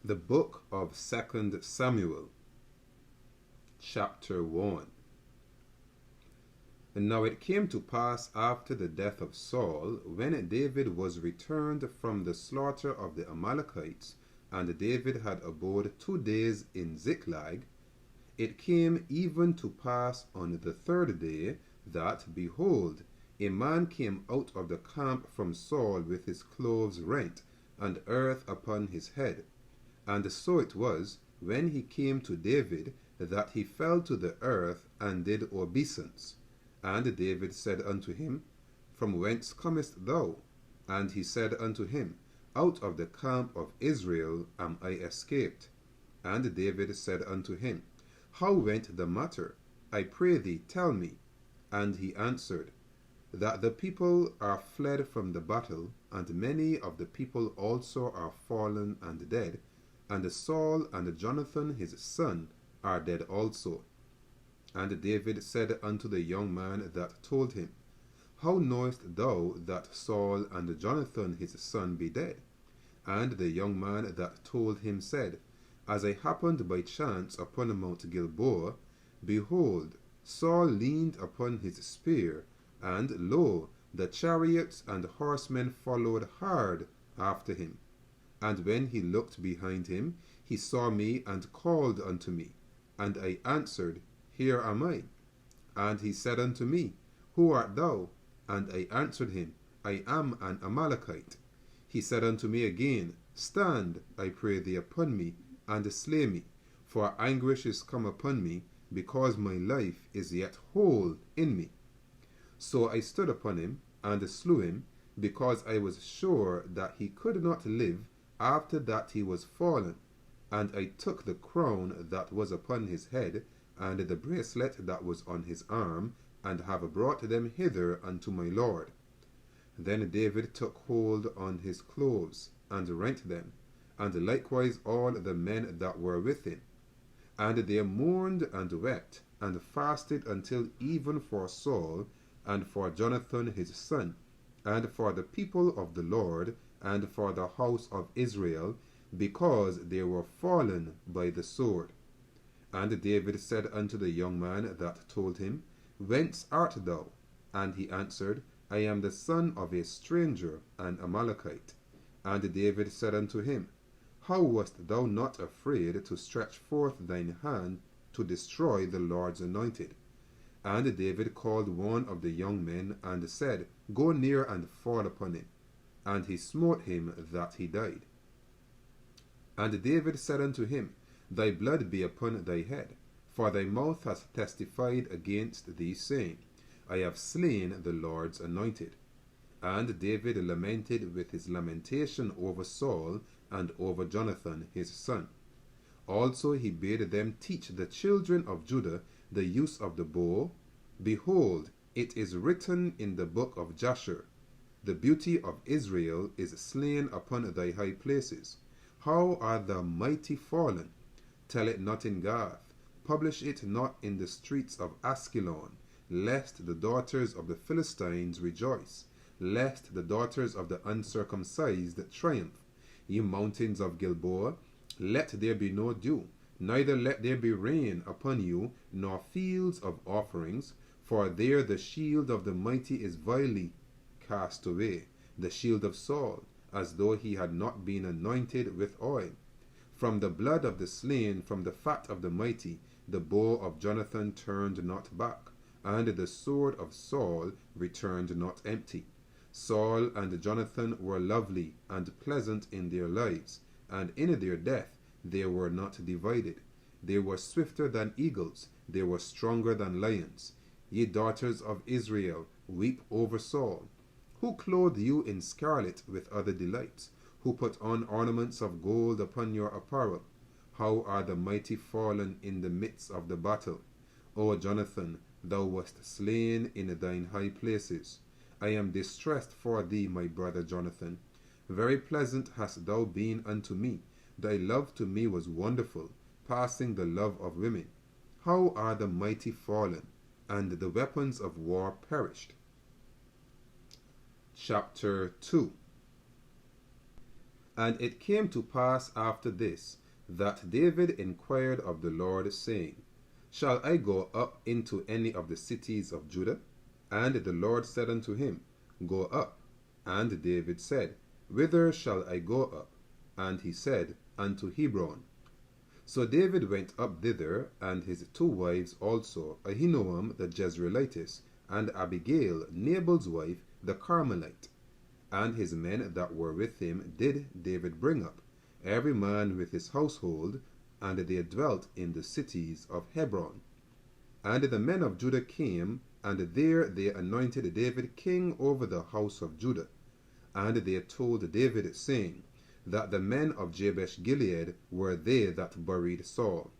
The book of 2 Samuel, chapter 1. And now it came to pass after the death of Saul, when David was returned from the slaughter of the Amalekites, and David had abode 2 days in Ziklag, it came even to pass on the 3rd day, that, behold, a man came out of the camp from Saul with his clothes rent, and earth upon his head. And so it was, when he came to David, that he fell to the earth and did obeisance. And David said unto him, From whence comest thou? And he said unto him, Out of the camp of Israel am I escaped. And David said unto him, How went the matter? I pray thee, tell me. And he answered, That the people are fled from the battle, and many of the people also are fallen and dead, and Saul and Jonathan his son are dead also. And David said unto the young man that told him, How knowest thou that Saul and Jonathan his son be dead? And the young man that told him said, As I happened by chance upon Mount Gilboa, behold, Saul leaned upon his spear, and lo, the chariots and horsemen followed hard after him. And when he looked behind him, he saw me and called unto me. And I answered, Here am I. And he said unto me, Who art thou? And I answered him, I am an Amalekite. He said unto me again, Stand, I pray thee, upon me, and slay me, for anguish is come upon me, because my life is yet whole in me. So I stood upon him, and slew him, because I was sure that he could not live after that he was fallen. And I took the crown that was upon his head, and the bracelet that was on his arm, and have brought them hither unto my lord. Then David took hold on his clothes, and rent them, and likewise all the men that were with him. And they mourned and wept, and fasted until even for Saul, and for Jonathan his son, and for the people of the Lord, and for the house of Israel, because they were fallen by the sword. And David said unto the young man that told him, Whence art thou? And he answered, I am the son of a stranger, an Amalekite. And David said unto him, How wast thou not afraid to stretch forth thine hand to destroy the Lord's anointed? And David called one of the young men, and said, Go near and fall upon him. And he smote him that he died. And David said unto him, Thy blood be upon thy head, for thy mouth hath testified against thee, saying, I have slain the Lord's anointed. And David lamented with his lamentation over Saul and over Jonathan his son. Also he bade them teach the children of Judah the use of the bow. Behold, it is written in the book of Jasher, The beauty of Israel is slain upon thy high places. How are the mighty fallen? Tell it not in Gath, publish it not in the streets of Askelon, lest the daughters of the Philistines rejoice, lest the daughters of the uncircumcised triumph. Ye mountains of Gilboa, let there be no dew, neither let there be rain upon you, nor fields of offerings, for there the shield of the mighty is vilely cast away, the shield of Saul, as though he had not been anointed with oil. From the blood of the slain, from the fat of the mighty, the bow of Jonathan turned not back, and the sword of Saul returned not empty. Saul and Jonathan were lovely and pleasant in their lives, and in their death they were not divided. They were swifter than eagles, they were stronger than lions. Ye daughters of Israel, weep over Saul. Who clothed you in scarlet with other delights? Who put on ornaments of gold upon your apparel? How are the mighty fallen in the midst of the battle? O Jonathan, thou wast slain in thine high places. I am distressed for thee, my brother Jonathan. Very pleasant hast thou been unto me. Thy love to me was wonderful, passing the love of women. How are the mighty fallen, and the weapons of war perished? Chapter 2. And it came to pass after this, that David inquired of the Lord, saying, Shall I go up into any of the cities of Judah? And the Lord said unto him, Go up. And David said, Whither shall I go up? And he said, Unto Hebron. So David went up thither, and his 2 wives also, Ahinoam the Jezreelitess, and Abigail, Nabal's wife, the Carmelite. And his men that were with him did David bring up, every man with his household, and they dwelt in the cities of Hebron. And the men of Judah came, and there they anointed David king over the house of Judah. And they told David, saying, that the men of Jabesh Gilead were they that buried Saul.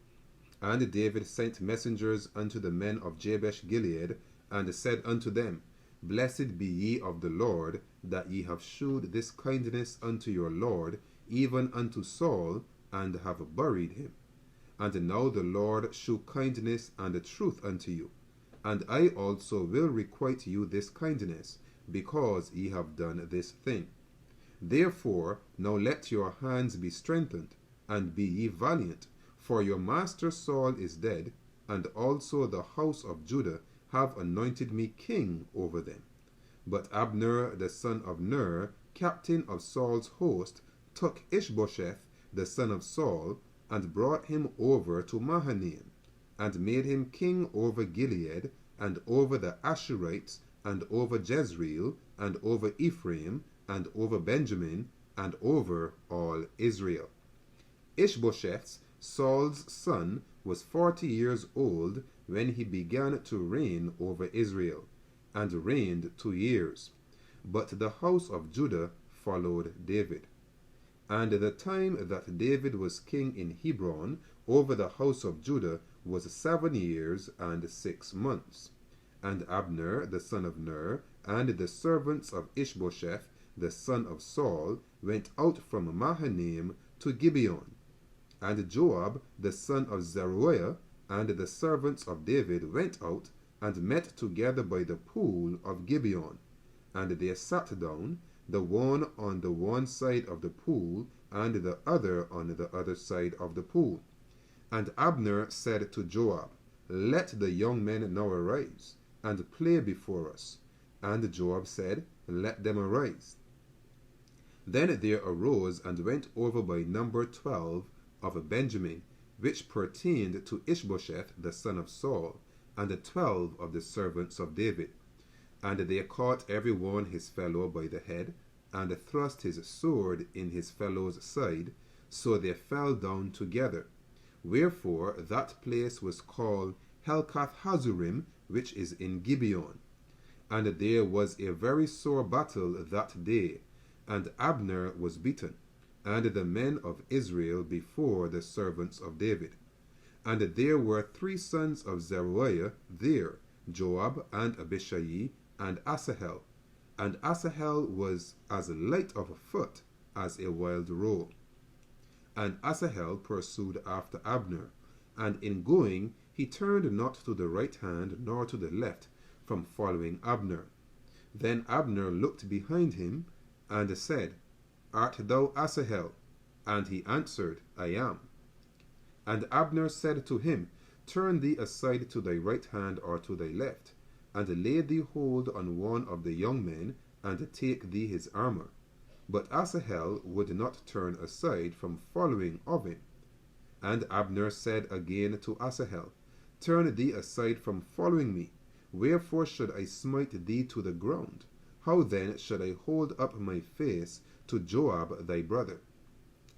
And David sent messengers unto the men of Jabesh Gilead, and said unto them, Blessed be ye of the Lord, that ye have shewed this kindness unto your Lord, even unto Saul, and have buried him. And now the Lord shew kindness and truth unto you, and I also will requite you this kindness, because ye have done this thing. Therefore now let your hands be strengthened, and be ye valiant, for your master Saul is dead, and also the house of Judah have anointed me king over them. But Abner the son of Ner, captain of Saul's host, took Ishbosheth the son of Saul, and brought him over to Mahanaim, and made him king over Gilead, and over the Asherites, and over Jezreel, and over Ephraim, and over Benjamin, and over all Israel. Ishbosheth, Saul's son, was 40 years old when he began to reign over Israel, and reigned 2 years. But the house of Judah followed David. And the time that David was king in Hebron over the house of Judah was 7 years and 6 months. And Abner the son of Ner, and the servants of Ishbosheth the son of Saul, went out from Mahanaim to Gibeon. And Joab the son of Zeruiah, and the servants of David went out, and met together by the pool of Gibeon. And they sat down, the one on the one side of the pool, and the other on the other side of the pool. And Abner said to Joab, Let the young men now arise, and play before us. And Joab said, Let them arise. Then there arose and went over by number 12 of Benjamin, which pertained to Ishbosheth the son of Saul, and the 12 of the servants of David. And they caught every one his fellow by the head, and thrust his sword in his fellow's side, so they fell down together. Wherefore that place was called Helkath Hazurim, which is in Gibeon. And there was a very sore battle that day, and Abner was beaten, and the men of Israel before the servants of David. And there were 3 sons of Zeruiah there, Joab, and Abishai, and Asahel. And Asahel was as light of foot as a wild roe. And Asahel pursued after Abner, and in going he turned not to the right hand nor to the left from following Abner. Then Abner looked behind him, and said, Art thou Asahel? And he answered, I am. And Abner said to him, Turn thee aside to thy right hand or to thy left, and lay thee hold on one of the young men, and take thee his armor. But Asahel would not turn aside from following of him. And Abner said again to Asahel, Turn thee aside from following me. Wherefore should I smite thee to the ground? How then should I hold up my face to Joab thy brother?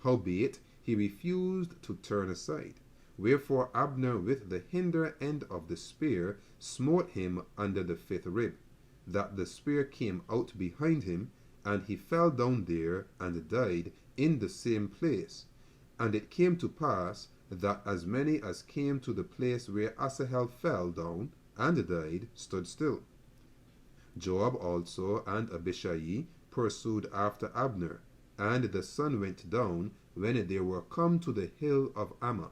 Howbeit he refused to turn aside. Wherefore Abner with the hinder end of the spear smote him under the 5th rib, that the spear came out behind him, and he fell down there and died in the same place. And it came to pass that as many as came to the place where Asahel fell down and died stood still. Joab also and Abishai pursued after Abner, and the sun went down when they were come to the hill of Ammah,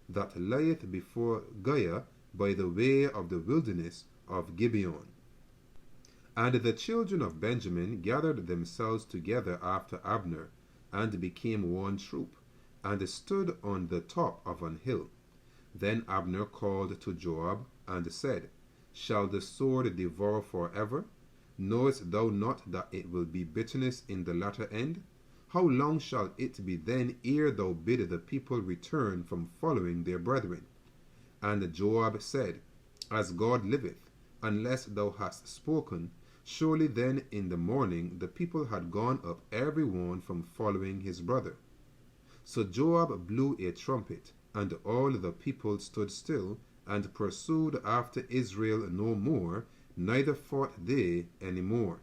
that lieth before Giah by the way of the wilderness of Gibeon. And the children of Benjamin gathered themselves together after Abner, and became one troop, and stood on the top of an hill. Then Abner called to Joab, and said, Shall the sword devour forever? Knowest thou not that it will be bitterness in the latter end? How long shall it be then ere thou bid the people return from following their brethren? And Joab said, As God liveth, unless thou hast spoken, surely then in the morning the people had gone up every one from following his brother. So Joab blew a trumpet, and all the people stood still, and pursued after Israel no more, neither fought they any more.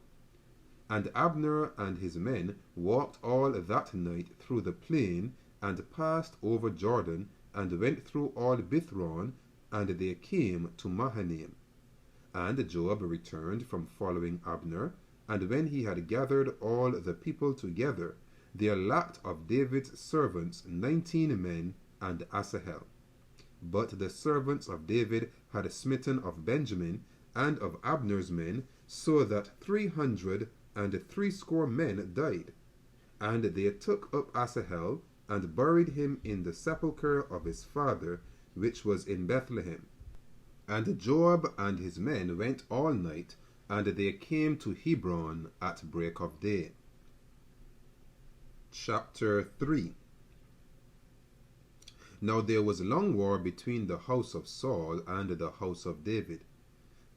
And Abner and his men walked all that night through the plain, and passed over Jordan, and went through all Bithron, and they came to Mahanaim. And Joab returned from following Abner, and when he had gathered all the people together, there lacked of David's servants 19 men, and Asahel. But the servants of David had smitten of Benjamin and of Abner's men, so that 360 men died. And they took up Asahel, and buried him in the sepulchre of his father, which was in Bethlehem. And Joab and his men went all night, and they came to Hebron at break of day. Chapter 3. Now there was long war between the house of Saul and the house of David.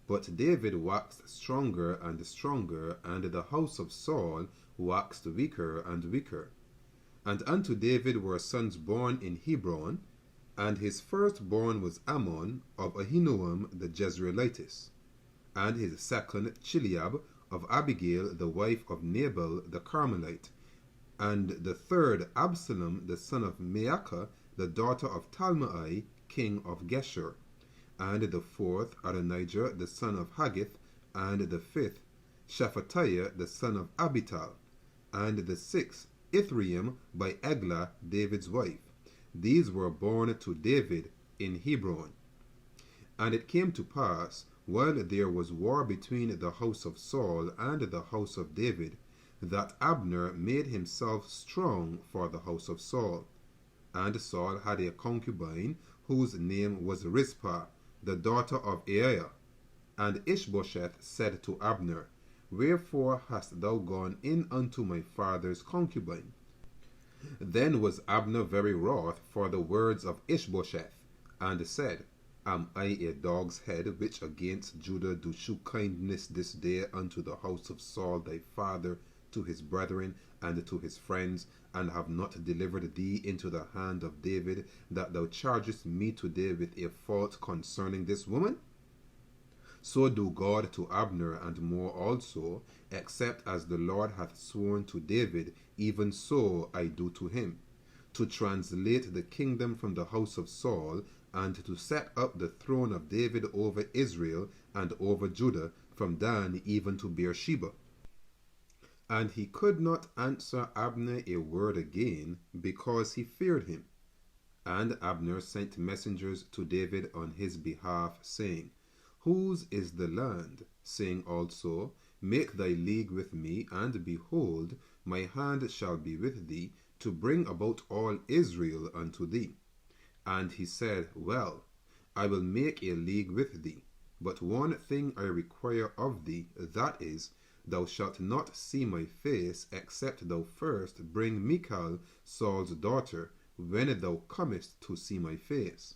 But David waxed stronger and stronger, and the house of Saul waxed weaker and weaker. And unto David were sons born in Hebron, and his firstborn was Ammon of Ahinoam the Jezreelitess, and his second Chileab of Abigail the wife of Nabal the Carmelite, and the third Absalom the son of Maacah the daughter of Talmai king of Geshur, and the fourth Adonijah the son of Haggith, and the fifth Shephatiah the son of Abital, and the sixth Ithream by Eglah David's wife. These were born to David in Hebron. And it came to pass, while there was war between the house of Saul and the house of David, that Abner made himself strong for the house of Saul. And Saul had a concubine, whose name was Rizpah, the daughter of Aiah. And Ishbosheth said to Abner, Wherefore hast thou gone in unto my father's concubine? Then was Abner very wroth for the words of Ishbosheth, and said, Am I a dog's head, which against Judah do shew kindness this day unto the house of Saul thy father, to his brethren and to his friends, and have not delivered thee into the hand of David, that thou chargest me today with a fault concerning this woman? So do God to Abner, and more also, except as the Lord hath sworn to David, even so I do to him, to translate the kingdom from the house of Saul, and to set up the throne of David over Israel and over Judah, from Dan even to Beersheba. And he could not answer Abner a word again, because he feared him. And Abner sent messengers to David on his behalf, saying, Whose is the land? Saying also, Make thy league with me, and behold, my hand shall be with thee, to bring about all Israel unto thee. And he said, Well, I will make a league with thee, but one thing I require of thee, that is, thou shalt not see my face, except thou first bring Michal, Saul's daughter, when thou comest to see my face.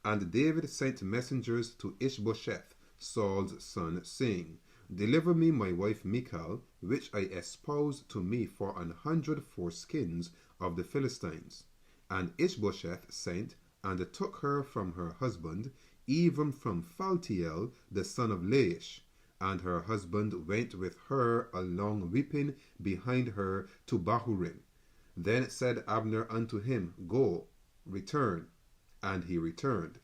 And David sent messengers to Ishbosheth, Saul's son, saying, Deliver me my wife Michal, which I espouse to me for 100 foreskins of the Philistines. And Ishbosheth sent, and took her from her husband, even from Phaltiel, the son of Laish. And her husband went with her along weeping behind her to Bahurim. Then said Abner unto him, Go, return. And he returned.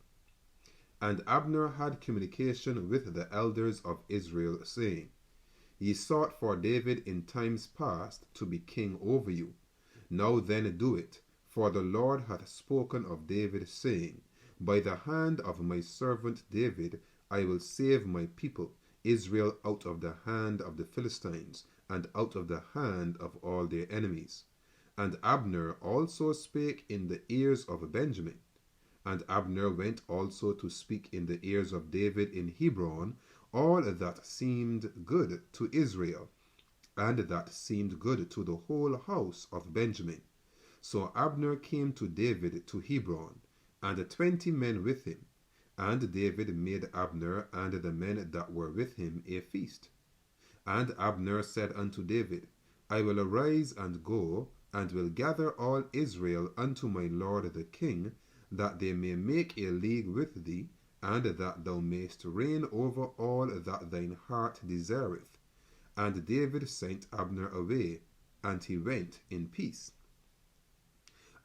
And Abner had communication with the elders of Israel, saying, Ye sought for David in times past to be king over you. Now then do it, for the Lord hath spoken of David, saying, By the hand of my servant David I will save my people Israel out of the hand of the Philistines, and out of the hand of all their enemies. And Abner also spake in the ears of Benjamin. And Abner went also to speak in the ears of David in Hebron all that seemed good to Israel, and that seemed good to the whole house of Benjamin. So Abner came to David to Hebron, and 20 men with him. And David made Abner and the men that were with him a feast. And Abner said unto David, I will arise and go, and will gather all Israel unto my lord the king, that they may make a league with thee, and that thou mayst reign over all that thine heart desireth. And David sent Abner away, and he went in peace.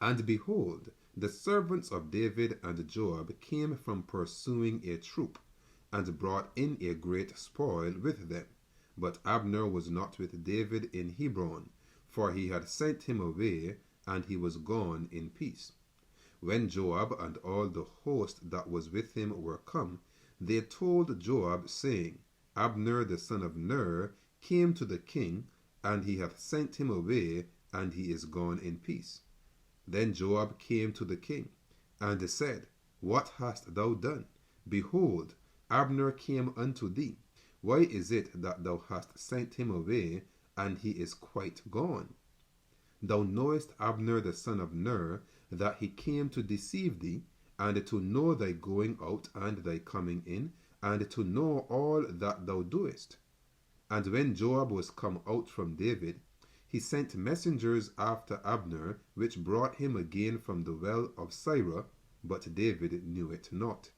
And behold, the servants of David and Joab came from pursuing a troop, and brought in a great spoil with them. But Abner was not with David in Hebron, for he had sent him away, and he was gone in peace. When Joab and all the host that was with him were come, they told Joab, saying, Abner the son of Ner came to the king, and he hath sent him away, and he is gone in peace. Then Joab came to the king, and said, What hast thou done? Behold, Abner came unto thee. Why is it that thou hast sent him away, and he is quite gone? Thou knowest Abner the son of Ner, that he came to deceive thee, and to know thy going out and thy coming in, and to know all that thou doest. And when Joab was come out from David, he sent messengers after Abner, which brought him again from the well of Sirah, but David knew it not.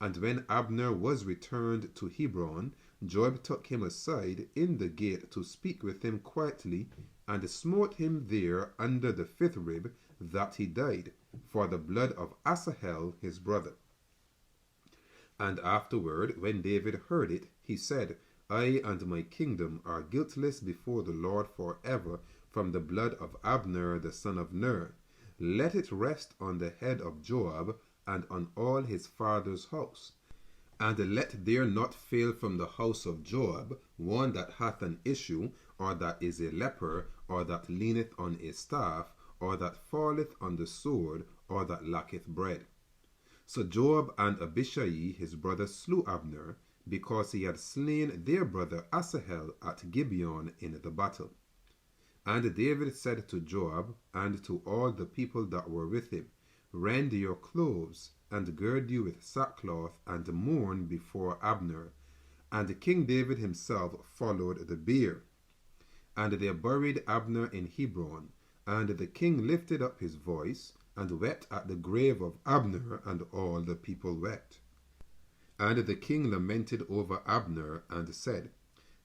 And when Abner was returned to Hebron, Joab took him aside in the gate to speak with him quietly, and smote him there under the 5th rib, that he died, for the blood of Asahel his brother. And afterward, when David heard it, he said, I and my kingdom are guiltless before the Lord forever from the blood of Abner the son of Ner. Let it rest on the head of Joab and on all his father's house. And let there not fail from the house of Joab one that hath an issue, or that is a leper, or that leaneth on a staff, or that falleth on the sword, or that lacketh bread. So Joab and Abishai his brother slew Abner, because he had slain their brother Asahel at Gibeon in the battle. And David said to Joab and to all the people that were with him, Rend your clothes, and gird you with sackcloth, and mourn before Abner. And King David himself followed the bier. And they buried Abner in Hebron, and the king lifted up his voice, and wept at the grave of Abner, and all the people wept. And the king lamented over Abner, and said,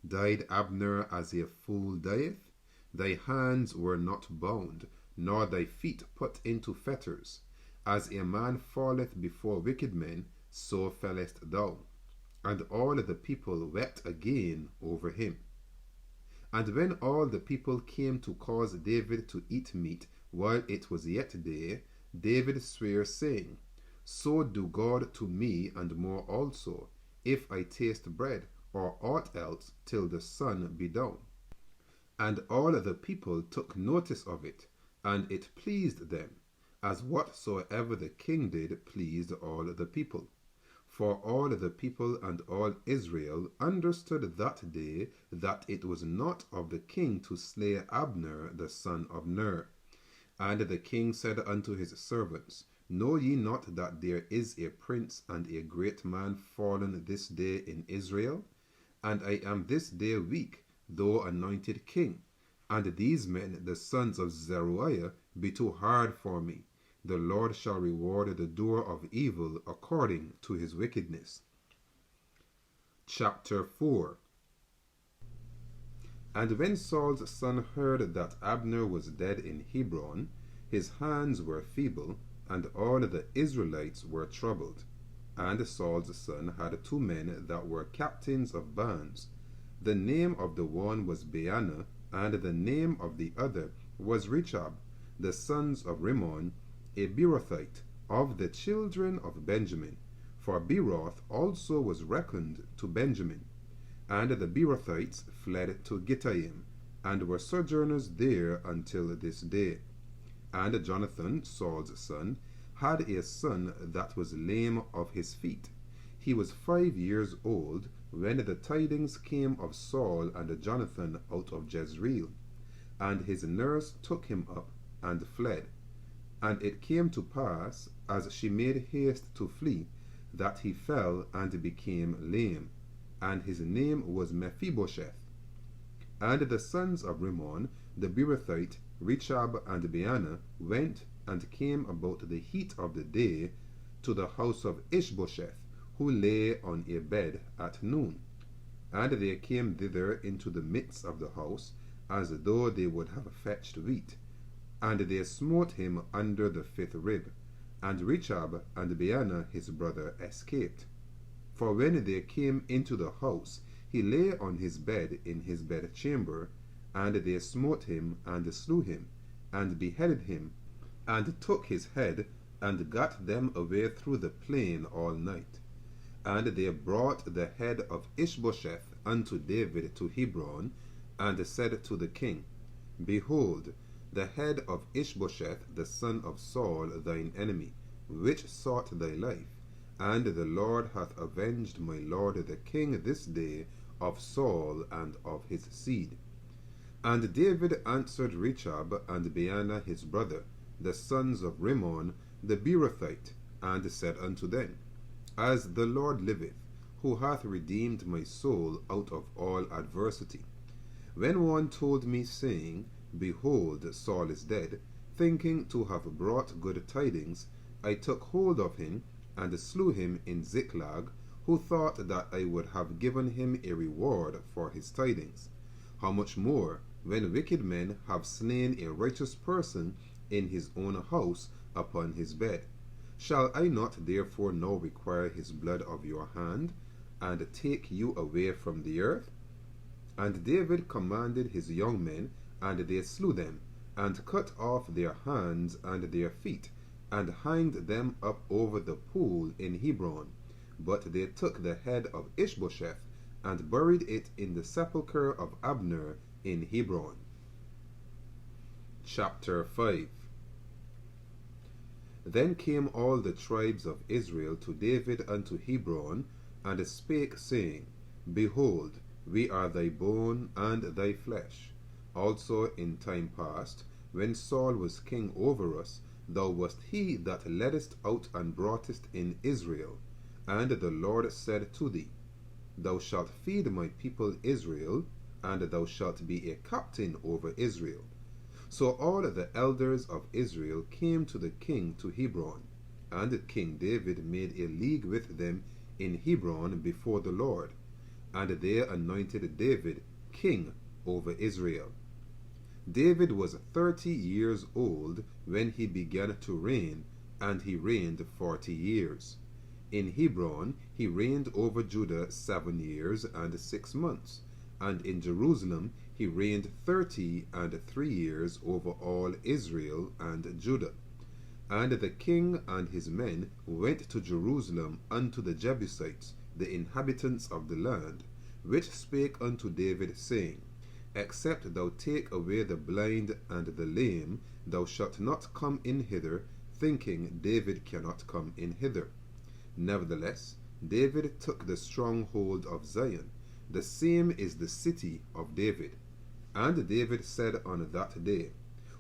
Died Abner as a fool dieth? Thy hands were not bound, nor thy feet put into fetters. As a man falleth before wicked men, so fellest thou. And all the people wept again over him. And when all the people came to cause David to eat meat while it was yet day, David sware, saying, So do God to me, and more also, if I taste bread, or aught else, till the sun be down. And all the people took notice of it, and it pleased them, as whatsoever the king did pleased all the people. For all the people and all Israel understood that day that it was not of the king to slay Abner the son of Ner. And the king said unto his servants, Know ye not that there is a prince and a great man fallen this day in Israel? And I am this day weak, though anointed king. And these men, the sons of Zeruiah, be too hard for me. The Lord shall reward the doer of evil according to his wickedness. Chapter 4. And when Saul's son heard that Abner was dead in Hebron, his hands were feeble, and all the Israelites were troubled. And Saul's son had 2 men that were captains of bands. The name of the one was Baanah, and the name of the other was Rechab, the sons of Rimmon, a Beerothite, of the children of Benjamin. For Beeroth also was reckoned to Benjamin. And the Beerothites fled to Gittaim, and were sojourners there until this day. And Jonathan, Saul's son, had a son that was lame of his feet. He was 5 years old when the tidings came of Saul and Jonathan out of Jezreel. And his nurse took him up and fled. And it came to pass, as she made haste to flee, that he fell and became lame, and his name was Mephibosheth. And the sons of Rimmon, the Beerothite, Rechab and Baanah, went and came about the heat of the day to the house of Ishbosheth, who lay on a bed at noon. And they came thither into the midst of the house, as though they would have fetched wheat. And they smote him under the 5th rib. And Rechab and Baanah his brother escaped. For when they came into the house, he lay on his bed in his bedchamber, and they smote him, and slew him, and beheaded him, and took his head, and got them away through the plain all night. And they brought the head of Ishbosheth unto David to Hebron, and said to the king, Behold, the head of Ishbosheth the son of Saul thine enemy, which sought thy life, and the Lord hath avenged my lord the king this day of Saul and of his seed. And David answered Rechab and Baanah his brother, the sons of Rimmon the Beerothite, and said unto them, As the Lord liveth, who hath redeemed my soul out of all adversity. When one told me, saying, Behold, Saul is dead, thinking to have brought good tidings, I took hold of him, and slew him in Ziklag, who thought that I would have given him a reward for his tidings. How much more, when wicked men have slain a righteous person in his own house upon his bed? Shall I not therefore now require his blood of your hand, and take you away from the earth? And David commanded his young men, and they slew them, and cut off their hands and their feet, and hanged them up over the pool in Hebron. But they took the head of Ishbosheth, and buried it in the sepulchre of Abner in Hebron. Chapter 5. Then came all the tribes of Israel to David unto Hebron, and spake, saying, Behold, we are thy bone and thy flesh. Also in time past, when Saul was king over us, thou wast he that leddest out and broughtest in Israel. And the Lord said to thee, Thou shalt feed my people Israel, and thou shalt be a captain over Israel. So all the elders of Israel came to the king to Hebron, and King David made a league with them in Hebron before the Lord, and they anointed David king over Israel. David was 30 years old when he began to reign, and he reigned 40 years. In Hebron he reigned over Judah 7 years and 6 months, and in Jerusalem he reigned 30 years over all Israel and Judah. And the king and his men went to Jerusalem unto the Jebusites, the inhabitants of the land, which spake unto David, saying, Except thou take away the blind and the lame, thou shalt not come in hither, thinking David cannot come in hither. Nevertheless, David took the stronghold of Zion, the same is the city of David. And David said on that day,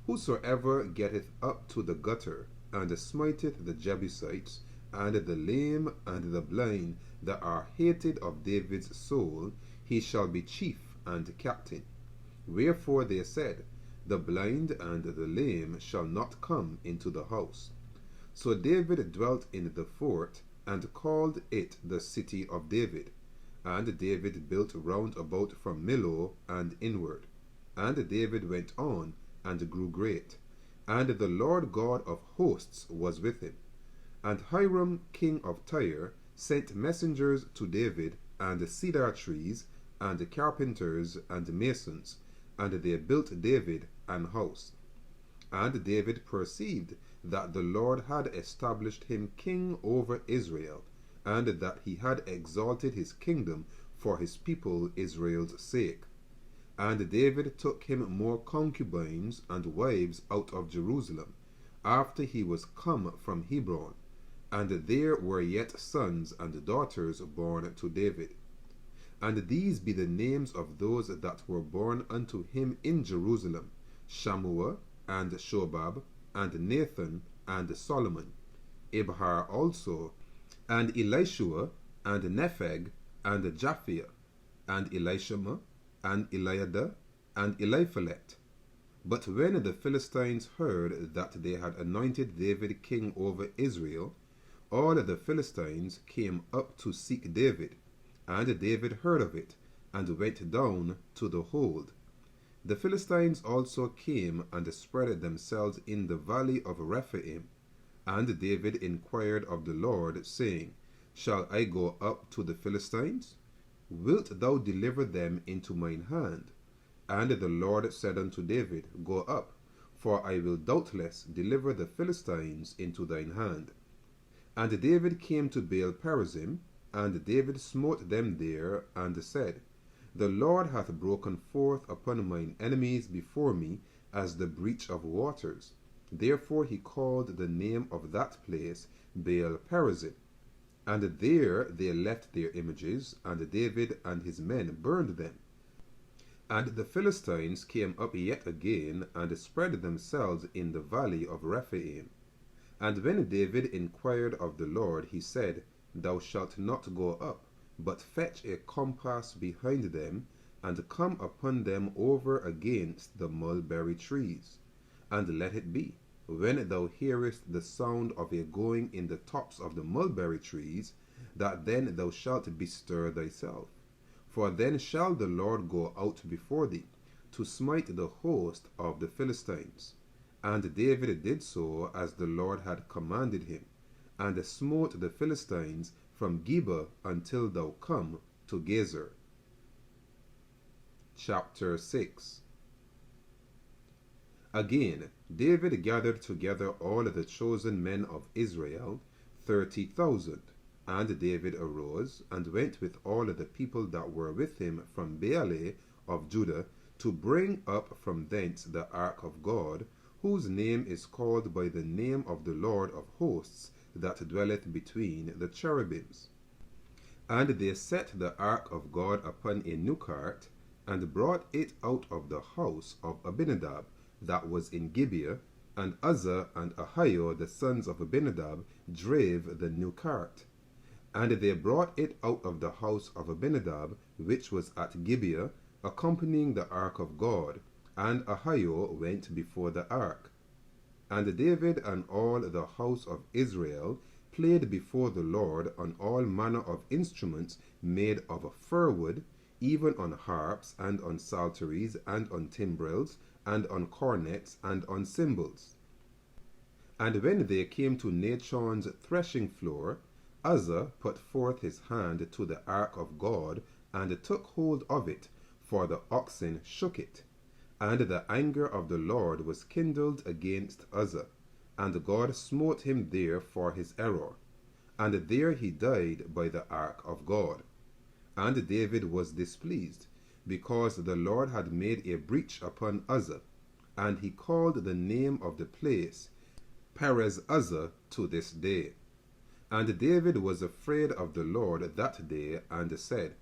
Whosoever getteth up to the gutter, and smiteth the Jebusites, and the lame and the blind that are hated of David's soul, he shall be chief and captain. Wherefore they said, The blind and the lame shall not come into the house. So David dwelt in the fort, and called it the city of David. And David built round about from Millo and inward. And David went on, and grew great. And the Lord God of hosts was with him. And Hiram king of Tyre sent messengers to David, and cedar trees, and carpenters, and masons, and they built David an house. And David perceived that the Lord had established him king over Israel, and that he had exalted his kingdom for his people Israel's sake. And David took him more concubines and wives out of Jerusalem, after he was come from Hebron, and there were yet sons and daughters born to David. And these be the names of those that were born unto him in Jerusalem: Shammua, and Shobab, and Nathan, and Solomon, Ibhar also, and Elishua, and Nepheg, and Japhia, and Elishama, and Eliada, and Eliphalet. But when the Philistines heard that they had anointed David king over Israel, all the Philistines came up to seek David, and David heard of it, and went down to the hold. The Philistines also came and spread themselves in the valley of Rephaim. And David inquired of the Lord, saying, Shall I go up to the Philistines? Wilt thou deliver them into mine hand? And the Lord said unto David, Go up, for I will doubtless deliver the Philistines into thine hand. And David came to Baal-perazim, and David smote them there, and said, The Lord hath broken forth upon mine enemies before me as the breach of waters. Therefore he called the name of that place Baal-perazim. And there they left their images, and David and his men burned them. And the Philistines came up yet again, and spread themselves in the valley of Rephaim. And when David inquired of the Lord, he said, Thou shalt not go up, but fetch a compass behind them, and come upon them over against the mulberry trees. And let it be, when thou hearest the sound of a going in the tops of the mulberry trees, that then thou shalt bestir thyself. For then shall the Lord go out before thee, to smite the host of the Philistines. And David did so as the Lord had commanded him, and smote the Philistines from Geba until thou come to Gezer. Chapter 6. Again, David gathered together all the chosen men of Israel, 30,000. And David arose, and went with all the people that were with him from Baalah of Judah, to bring up from thence the ark of God, whose name is called by the name of the Lord of hosts, that dwelleth between the cherubims. And they set the ark of God upon a new cart, and brought it out of the house of Abinadab, that was in Gibeah, and Uzzah and Ahio the sons of Abinadab drave the new cart. And they brought it out of the house of Abinadab, which was at Gibeah, accompanying the ark of God, and Ahio went before the ark. And David and all the house of Israel played before the Lord on all manner of instruments made of fir wood, even on harps, and on psalteries, and on timbrels, and on cornets, and on cymbals. And when they came to Nachon's threshing floor, Uzzah put forth his hand to the ark of God, and took hold of it, for the oxen shook it. And the anger of the Lord was kindled against Uzzah, and God smote him there for his error. And there he died by the ark of God. And David was displeased, because the Lord had made a breach upon Uzzah, and he called the name of the place Perez Uzzah to this day. And David was afraid of the Lord that day, and said,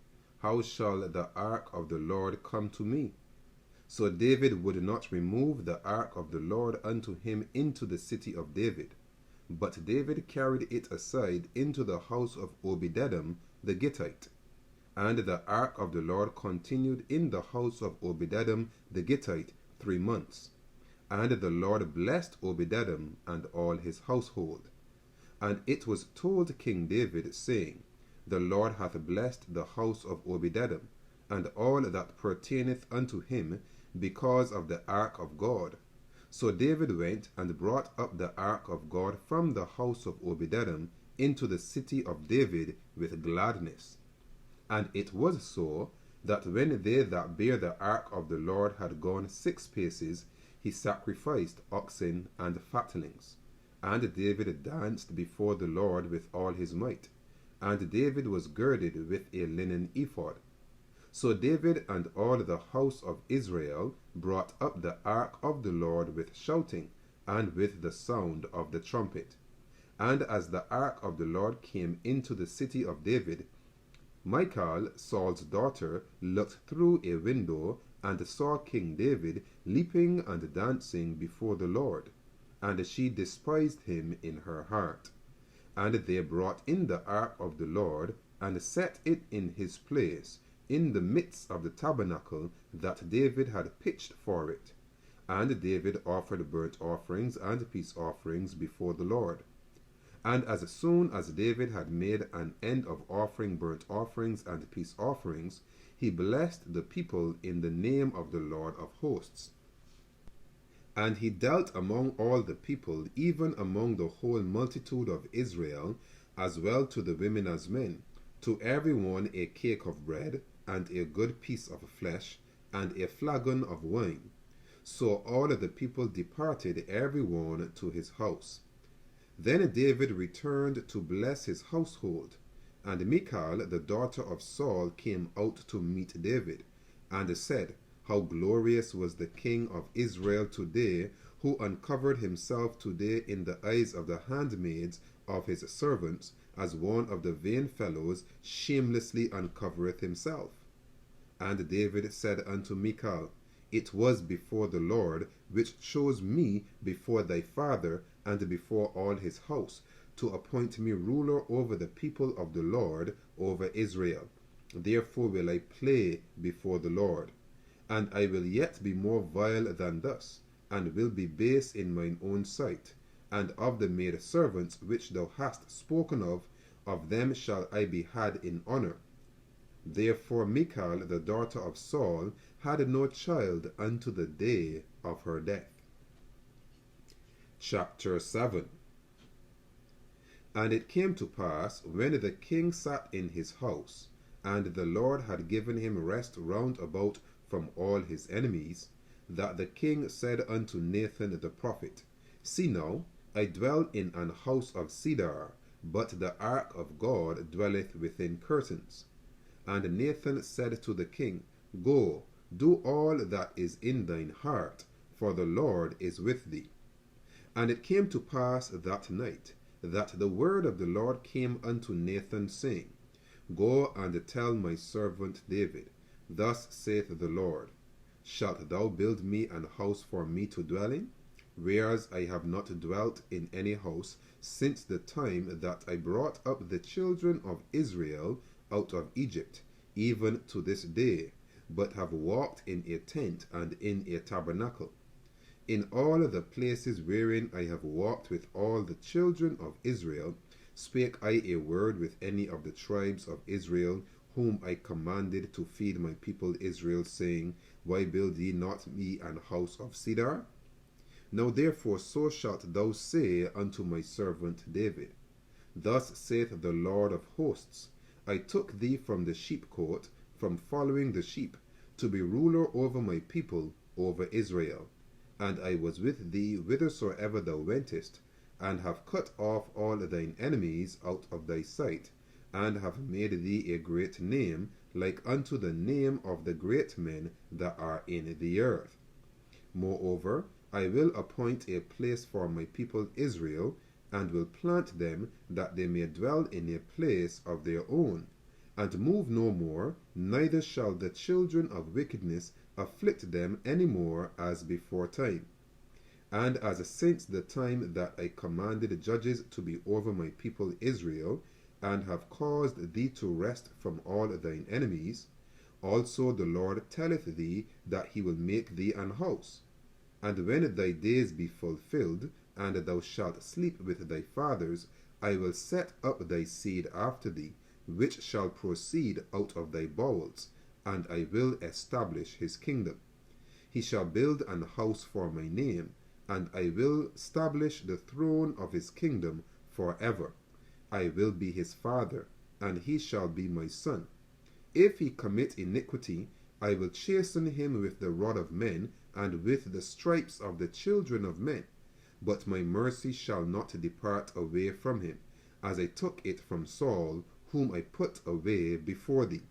How shall the ark of the Lord come to me? So David would not remove the ark of the Lord unto him into the city of David. But David carried it aside into the house of Obed-Edom the Gittite. And the ark of the Lord continued in the house of Obed-Edom the Gittite 3 months. And the Lord blessed Obed-Edom and all his household. And it was told King David, saying, The Lord hath blessed the house of Obed-Edom, and all that pertaineth unto him, because of the ark of God. So David went and brought up the ark of God from the house of Obed-Edom into the city of David with gladness. And it was so, that when they that bare the ark of the Lord had gone 6 paces, he sacrificed oxen and fatlings. And David danced before the Lord with all his might. And David was girded with a linen ephod. So David and all the house of Israel brought up the ark of the Lord with shouting, and with the sound of the trumpet. And as the ark of the Lord came into the city of David, Michal, Saul's daughter, looked through a window and saw King David leaping and dancing before the Lord, and she despised him in her heart. And they brought in the ark of the Lord, and set it in his place, in the midst of the tabernacle that David had pitched for it. And David offered burnt offerings and peace offerings before the Lord. And as soon as David had made an end of offering burnt offerings and peace offerings, he blessed the people in the name of the Lord of hosts. And he dealt among all the people, even among the whole multitude of Israel, as well to the women as men, to every one a cake of bread, and a good piece of flesh, and a flagon of wine. So all the people departed, every one to his house. Then David returned to bless his household. And Michal, the daughter of Saul, came out to meet David, and said, How glorious was the king of Israel today, who uncovered himself today in the eyes of the handmaids of his servants, as one of the vain fellows shamelessly uncovereth himself. And David said unto Michal, It was before the Lord, which chose me before thy father, and before all his house, to appoint me ruler over the people of the Lord, over Israel. Therefore will I play before the Lord. And I will yet be more vile than thus, and will be base in mine own sight. And of the maid servants which thou hast spoken of them shall I be had in honor. Therefore Michal, the daughter of Saul, had no child unto the day of her death. Chapter 7. And it came to pass, when the king sat in his house, and the Lord had given him rest round about from all his enemies, that the king said unto Nathan the prophet, See now, I dwell in an house of cedar, but the ark of God dwelleth within curtains. And Nathan said to the king, Go, do all that is in thine heart, for the Lord is with thee. And it came to pass that night, that the word of the Lord came unto Nathan, saying, Go and tell my servant David, Thus saith the Lord, Shalt thou build me an house for me to dwell in? Whereas I have not dwelt in any house since the time that I brought up the children of Israel out of Egypt, even to this day, but have walked in a tent and in a tabernacle. In all the places wherein I have walked with all the children of Israel, spake I a word with any of the tribes of Israel, whom I commanded to feed my people Israel, saying, Why build ye not me an house of cedar? Now therefore so shalt thou say unto my servant David, Thus saith the Lord of hosts, I took thee from the sheepcote, from following the sheep, to be ruler over my people, over Israel. And I was with thee whithersoever thou wentest, and have cut off all thine enemies out of thy sight, and have made thee a great name, like unto the name of the great men that are in the earth. Moreover, I will appoint a place for my people Israel, and will plant them, that they may dwell in a place of their own, and move no more, neither shall the children of wickedness afflict them any more as before time. And as since the time that I commanded judges to be over my people Israel, and have caused thee to rest from all thine enemies, also the Lord telleth thee that he will make thee an house. And when thy days be fulfilled, and thou shalt sleep with thy fathers, I will set up thy seed after thee, which shall proceed out of thy bowels, and I will establish his kingdom. He shall build an house for my name, and I will establish the throne of his kingdom forever. I will be his father, and he shall be my son. If he commit iniquity, I will chasten him with the rod of men, and with the stripes of the children of men. But my mercy shall not depart away from him, as I took it from Saul, whom I put away before thee.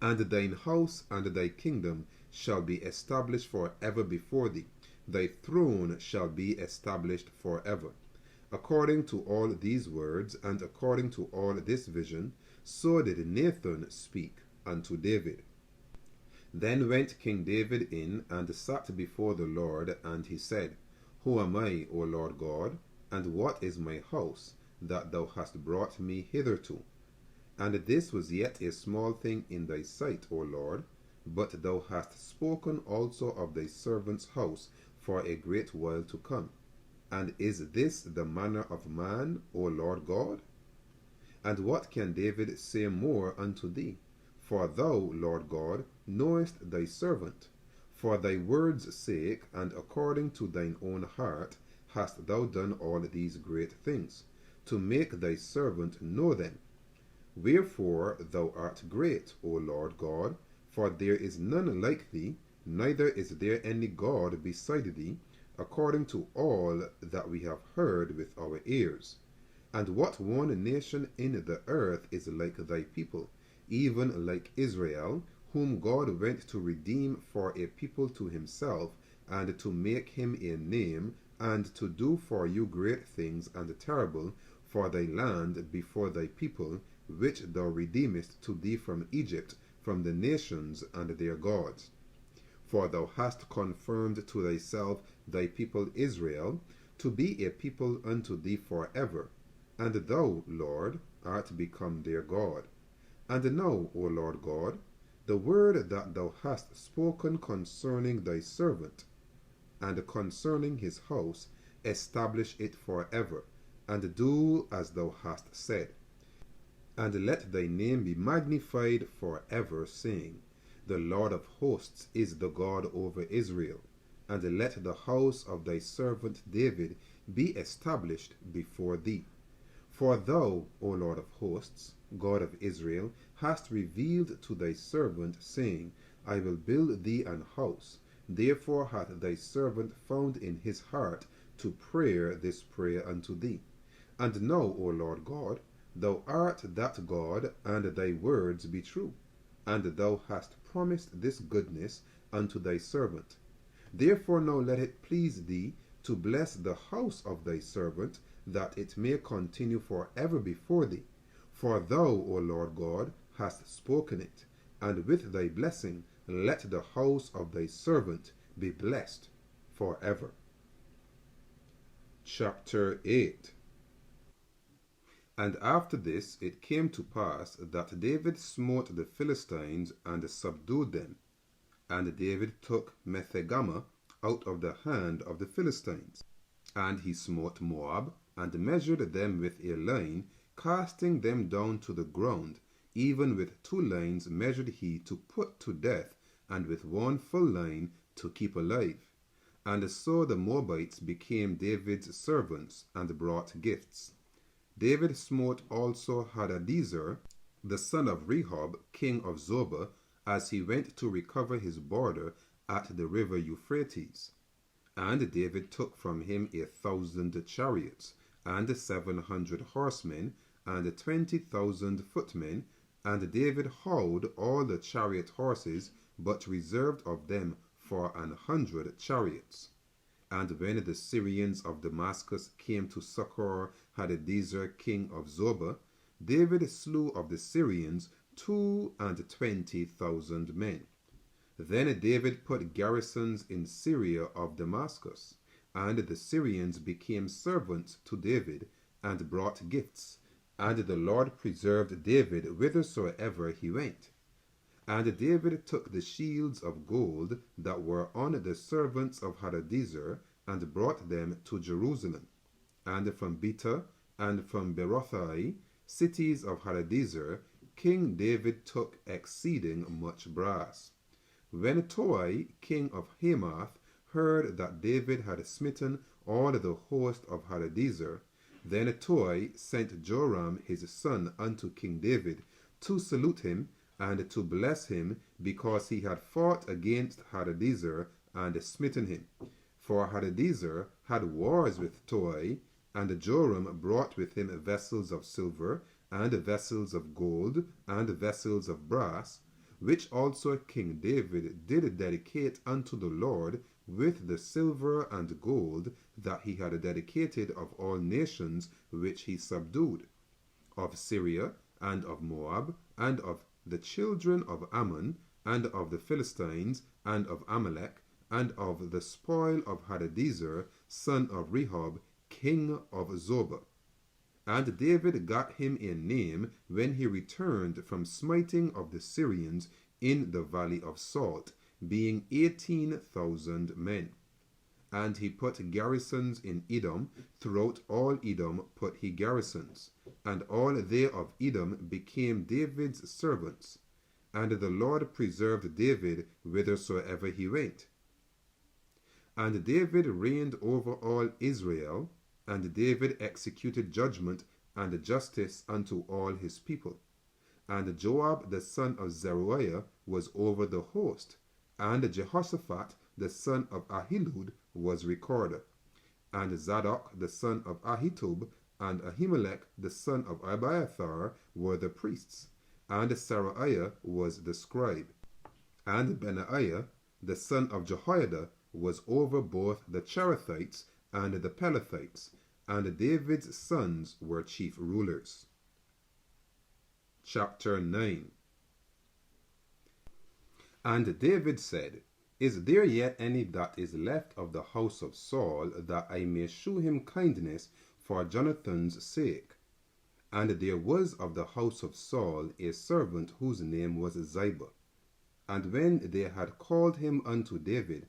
And thine house and thy kingdom shall be established for ever before thee. Thy throne shall be established for ever. According to all these words, and according to all this vision, so did Nathan speak unto David. Then went King David in, and sat before the Lord, and he said, Who am I, O Lord God, and what is my house, that thou hast brought me hitherto? And this was yet a small thing in thy sight, O Lord, but thou hast spoken also of thy servant's house for a great while to come. And is this the manner of man, O Lord God? And what can David say more unto thee? For thou, Lord God, knowest thy servant. For thy word's sake, and according to thine own heart, hast thou done all these great things, to make thy servant know them. Wherefore thou art great, O Lord God, for there is none like thee, neither is there any God beside thee, according to all that we have heard with our ears. And what one nation in the earth is like thy people, even like Israel, whom God went to redeem for a people to himself, and to make him a name, and to do for you great things and terrible for thy land before thy people, which thou redeemest to thee from Egypt, from the nations and their gods. For thou hast confirmed to thyself thy people Israel, to be a people unto thee forever, and thou, Lord, art become their God. And now, O Lord God, the word that thou hast spoken concerning thy servant, and concerning his house, establish it forever, and do as thou hast said. And let thy name be magnified forever, saying, The Lord of hosts is the God over Israel. And let the house of thy servant David be established before thee. For thou, O Lord of hosts, God of Israel, hast revealed to thy servant, saying, I will build thee an house. Therefore hath thy servant found in his heart to pray this prayer unto thee. And now, O Lord God, thou art that God, and thy words be true. And thou hast promised this goodness unto thy servant. Therefore now let it please thee to bless the house of thy servant, that it may continue forever before thee. For thou, O Lord God, hast spoken it, and with thy blessing let the house of thy servant be blessed forever. Chapter 8. And after this it came to pass that David smote the Philistines and subdued them. And David took Methegama out of the hand of the Philistines. And he smote Moab, and measured them with a line, casting them down to the ground. Even with 2 lines measured he to put to death, and with 1 full line to keep alive. And so the Moabites became David's servants, and brought gifts. David smote also Hadadezer, the son of Rehob, king of Zobah, as he went to recover his border at the river Euphrates. And David took from him 1,000 chariots, and 700 horsemen, and 20,000 footmen. And David hauled all the chariot horses, but reserved of them for 100 chariots. And when the Syrians of Damascus came to succor Hadadezer king of Zobah, David slew of the Syrians 22,000 men. Then David put garrisons in Syria of Damascus, and the Syrians became servants to David, and brought gifts. And the Lord preserved David whithersoever he went. And David took the shields of gold that were on the servants of Hadadezer, and brought them to Jerusalem. And from Betah, and from Berothai, cities of Hadadezer, King David took exceeding much brass. When Toi, king of Hamath, heard that David had smitten all the host of Hadadezer, then Toi sent Joram his son unto King David, to salute him, and to bless him, because he had fought against Hadadezer, and smitten him. For Hadadezer had wars with Toi, and Joram brought with him vessels of silver, and vessels of gold, and vessels of brass. which also King David did dedicate unto the Lord with the silver and gold that he had dedicated of all nations which he subdued, of Syria, and of Moab, and of the children of Ammon, and of the Philistines, and of Amalek, and of the spoil of Hadadezer, son of Rehob, king of Zobah. And David got him a name when he returned from smiting of the Syrians in the valley of Salt, being 18,000 men. And he put garrisons in Edom, throughout all Edom put he garrisons, and all they of Edom became David's servants. And the Lord preserved David whithersoever he went. And David reigned over all Israel, and David executed judgment and justice unto all his people. And Joab the son of Zeruiah was over the host, and Jehoshaphat the son of Ahilud was recorder, and Zadok the son of Ahitub and Ahimelech the son of Abiathar were the priests, and Seraiah was the scribe, and Benaiah the son of Jehoiada was over both the Cherethites and the Pelethites, and David's sons were chief rulers. Chapter 9. And David said, Is there yet any that is left of the house of Saul, that I may shew him kindness for Jonathan's sake? And there was of the house of Saul a servant whose name was Ziba. And when they had called him unto David,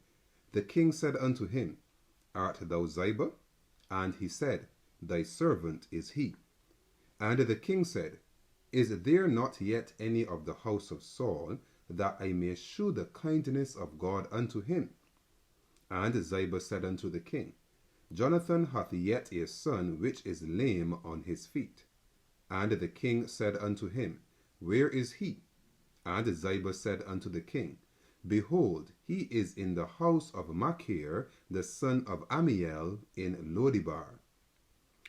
the king said unto him, Art thou Ziba? And he said, Thy servant is he. And the king said, Is there not yet any of the house of Saul, that I may shew the kindness of God unto him? And Ziba said unto the king, Jonathan hath yet a son which is lame on his feet. And the king said unto him, Where is he? And Ziba said unto the king, Behold, he is in the house of Machir, the son of Ammiel, in Lodebar.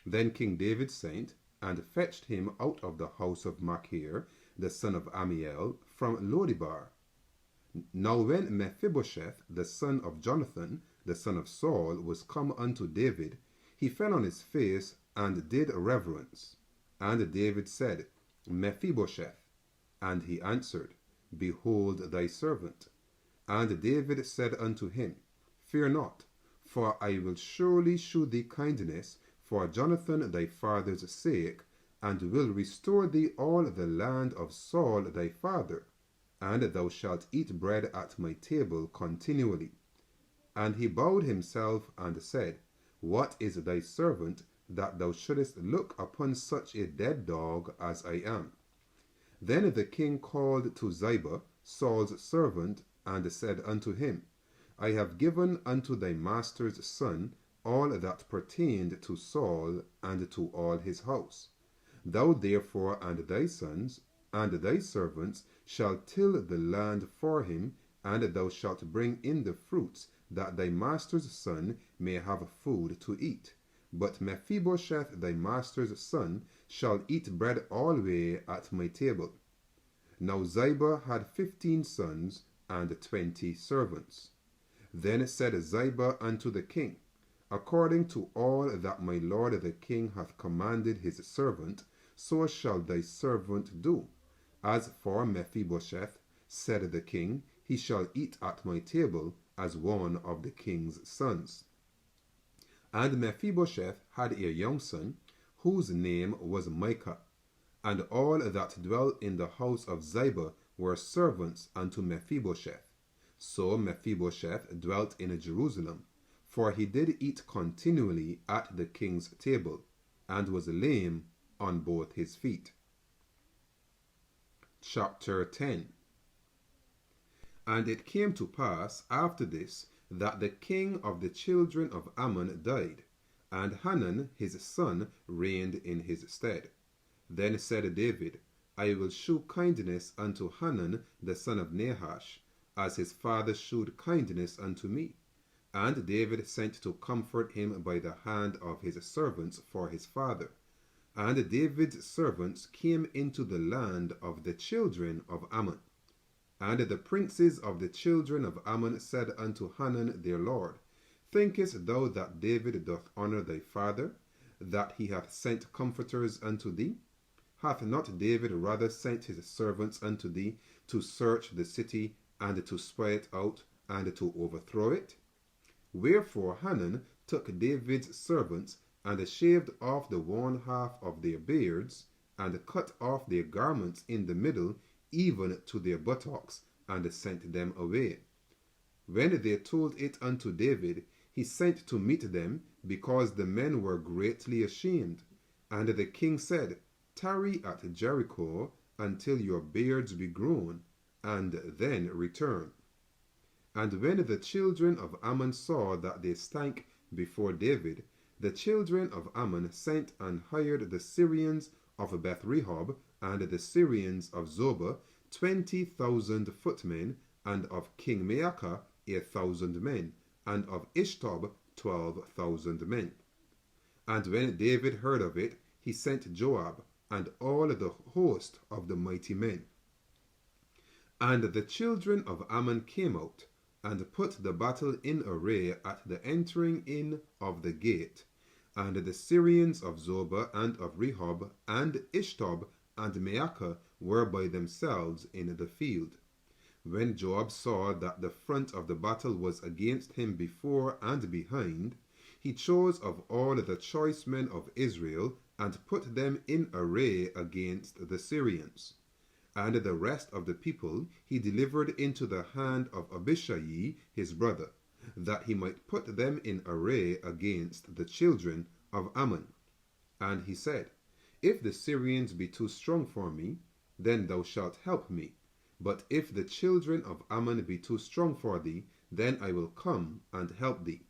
Then King David sent, and fetched him out of the house of Machir, the son of Ammiel, from Lodebar. Now when Mephibosheth, the son of Jonathan, the son of Saul, was come unto David, he fell on his face, and did reverence. And David said, Mephibosheth. And he answered, Behold thy servant. And David said unto him, Fear not, for I will surely shew thee kindness for Jonathan thy father's sake, and will restore thee all the land of Saul thy father, and thou shalt eat bread at my table continually. And he bowed himself and said, What is thy servant, that thou shouldest look upon such a dead dog as I am? Then the king called to Ziba, Saul's servant, and said unto him, I have given unto thy master's son all that pertained to Saul and to all his house. Thou therefore and thy sons and thy servants shall till the land for him, and thou shalt bring in the fruits, that thy master's son may have food to eat. But Mephibosheth thy master's son shall eat bread alway at my table. Now Ziba had 15 sons and 20 servants. Then said Ziba unto the king, According to all that my lord the king hath commanded his servant, so shall thy servant do. As for Mephibosheth, said the king, he shall eat at my table as one of the king's sons. And Mephibosheth had a young son, whose name was Micah. And all that dwelt in the house of Ziba were servants unto Mephibosheth. So Mephibosheth dwelt in Jerusalem, for he did eat continually at the king's table, and was lame on both his feet. Chapter 10. And it came to pass after this, that the king of the children of Ammon died, and Hanan his son reigned in his stead. Then said David, I will shew kindness unto Hanan the son of Nahash, as his father shewed kindness unto me. And David sent to comfort him by the hand of his servants for his father. And David's servants came into the land of the children of Ammon. And the princes of the children of Ammon said unto Hanun their lord, Thinkest thou that David doth honor thy father, that he hath sent comforters unto thee? Hath not David rather sent his servants unto thee to search the city, and to spy it out, and to overthrow it? Wherefore Hanun took David's servants, and shaved off the one half of their beards, and cut off their garments in the middle, even to their buttocks, and sent them away. When they told it unto David, he sent to meet them, because the men were greatly ashamed. And the king said, Tarry at Jericho until your beards be grown, and then return. And when the children of Ammon saw that they stank before David, the children of Ammon sent and hired the Syrians of Beth-rehob and the Syrians of Zobah 20,000 footmen, and of King Maacah 1,000 men, and of Ishtob 12,000 men. And when David heard of it, he sent Joab and all the host of the mighty men. And the children of Ammon came out, and put the battle in array at the entering in of the gate. And the Syrians of Zobah and of Rehob and Ishtob and Maacah were by themselves in the field. When Joab saw that the front of the battle was against him before and behind, he chose of all the choice men of Israel, and put them in array against the Syrians. And the rest of the people he delivered into the hand of Abishai his brother, that he might put them in array against the children of Ammon. And he said, If the Syrians be too strong for me, then thou shalt help me. But if the children of Ammon be too strong for thee, then I will come and help thee.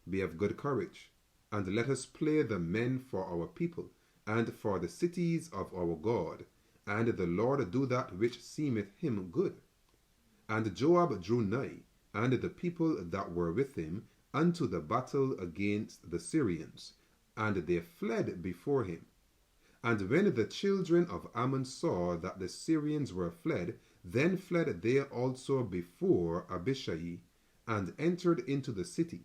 Be of good courage, and let us play the men for our people, and for the cities of our God, and the Lord do that which seemeth him good. And Joab drew nigh, and the people that were with him, unto the battle against the Syrians, and they fled before him. And when the children of Ammon saw that the Syrians were fled, then fled they also before Abishai, and entered into the city.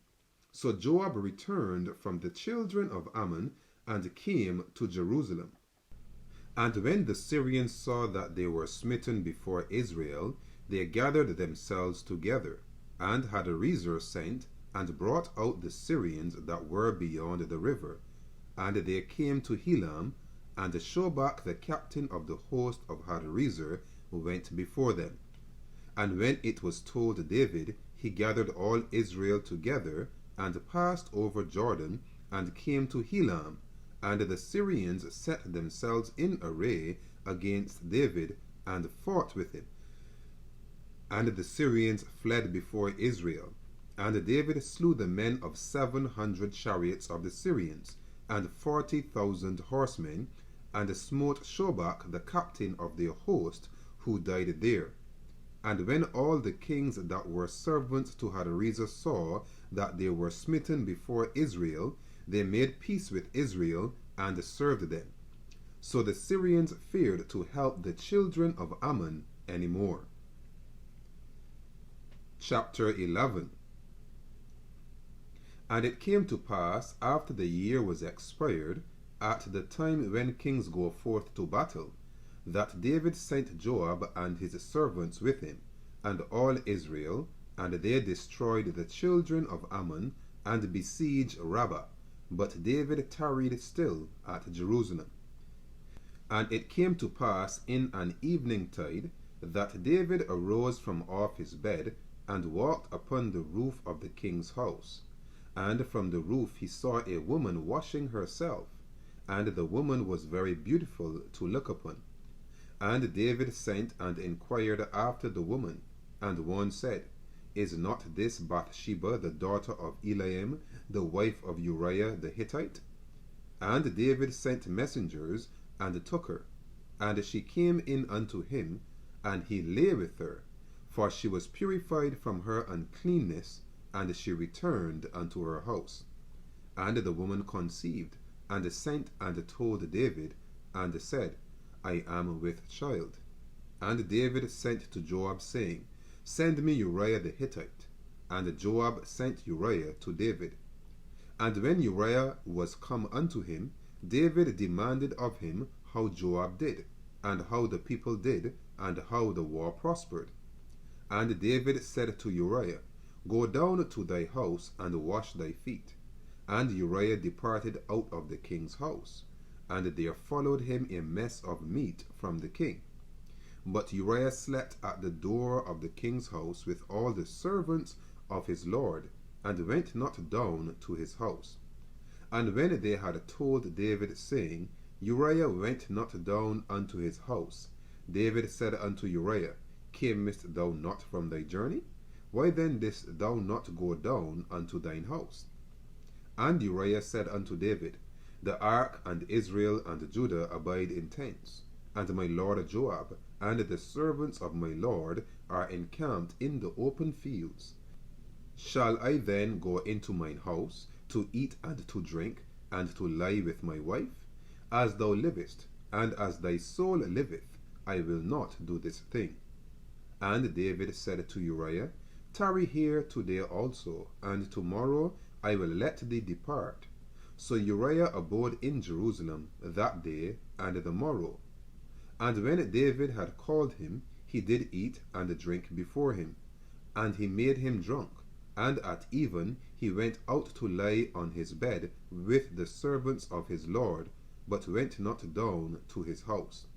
So Joab returned from the children of Ammon, and came to Jerusalem. And when the Syrians saw that they were smitten before Israel, they gathered themselves together, and Hadarezer sent, and brought out the Syrians that were beyond the river. And they came to Helam, and Shobach the captain of the host of Hadarezer went before them. And when it was told David, he gathered all Israel together, and passed over Jordan, and came to Helam. And the Syrians set themselves in array against David, and fought with him. And the Syrians fled before Israel. And David slew the men of 700 chariots of the Syrians, and 40,000 horsemen, and smote Shobach the captain of their host, who died there. And when all the kings that were servants to Hadarezer saw that they were smitten before Israel, they made peace with Israel, and served them. So the Syrians feared to help the children of Ammon any more. Chapter 11. And it came to pass, after the year was expired, at the time when kings go forth to battle, that David sent Joab and his servants with him, and all Israel, and they destroyed the children of Ammon, and besieged Rabbah. But David tarried still at Jerusalem. And it came to pass in an eventide, that David arose from off his bed, and walked upon the roof of the king's house. And from the roof he saw a woman washing herself, and the woman was very beautiful to look upon. And David sent and inquired after the woman, and one said, Is not this Bathsheba the daughter of Eliam, the wife of Uriah the Hittite? And David sent messengers, and took her, and she came in unto him, and he lay with her, for she was purified from her uncleanness, and she returned unto her house. And the woman conceived, and sent and told David, and said, I am with child. And David sent to Joab, saying, Send me Uriah the Hittite. And Joab sent Uriah to David. And when Uriah was come unto him, David demanded of him how Joab did, and how the people did, and how the war prospered. And David said to Uriah, Go down to thy house, and wash thy feet. And Uriah departed out of the king's house, and there followed him a mess of meat from the king. But Uriah slept at the door of the king's house with all the servants of his lord, and went not down to his house. And when they had told David, saying, Uriah went not down unto his house, David said unto Uriah, Camest thou not from thy journey? Why then didst thou not go down unto thine house? And Uriah said unto David, The ark and Israel and Judah abide in tents, and my lord Joab and the servants of my lord are encamped in the open fields. Shall I then go into mine house to eat and to drink, and to lie with my wife? As thou livest, and as thy soul liveth, I will not do this thing. And David said to Uriah, Tarry here today also, and tomorrow I will let thee depart. So Uriah abode in Jerusalem that day and the morrow. And when David had called him, he did eat and drink before him, and he made him drunk. And at even he went out to lie on his bed with the servants of his lord, but went not down to his house.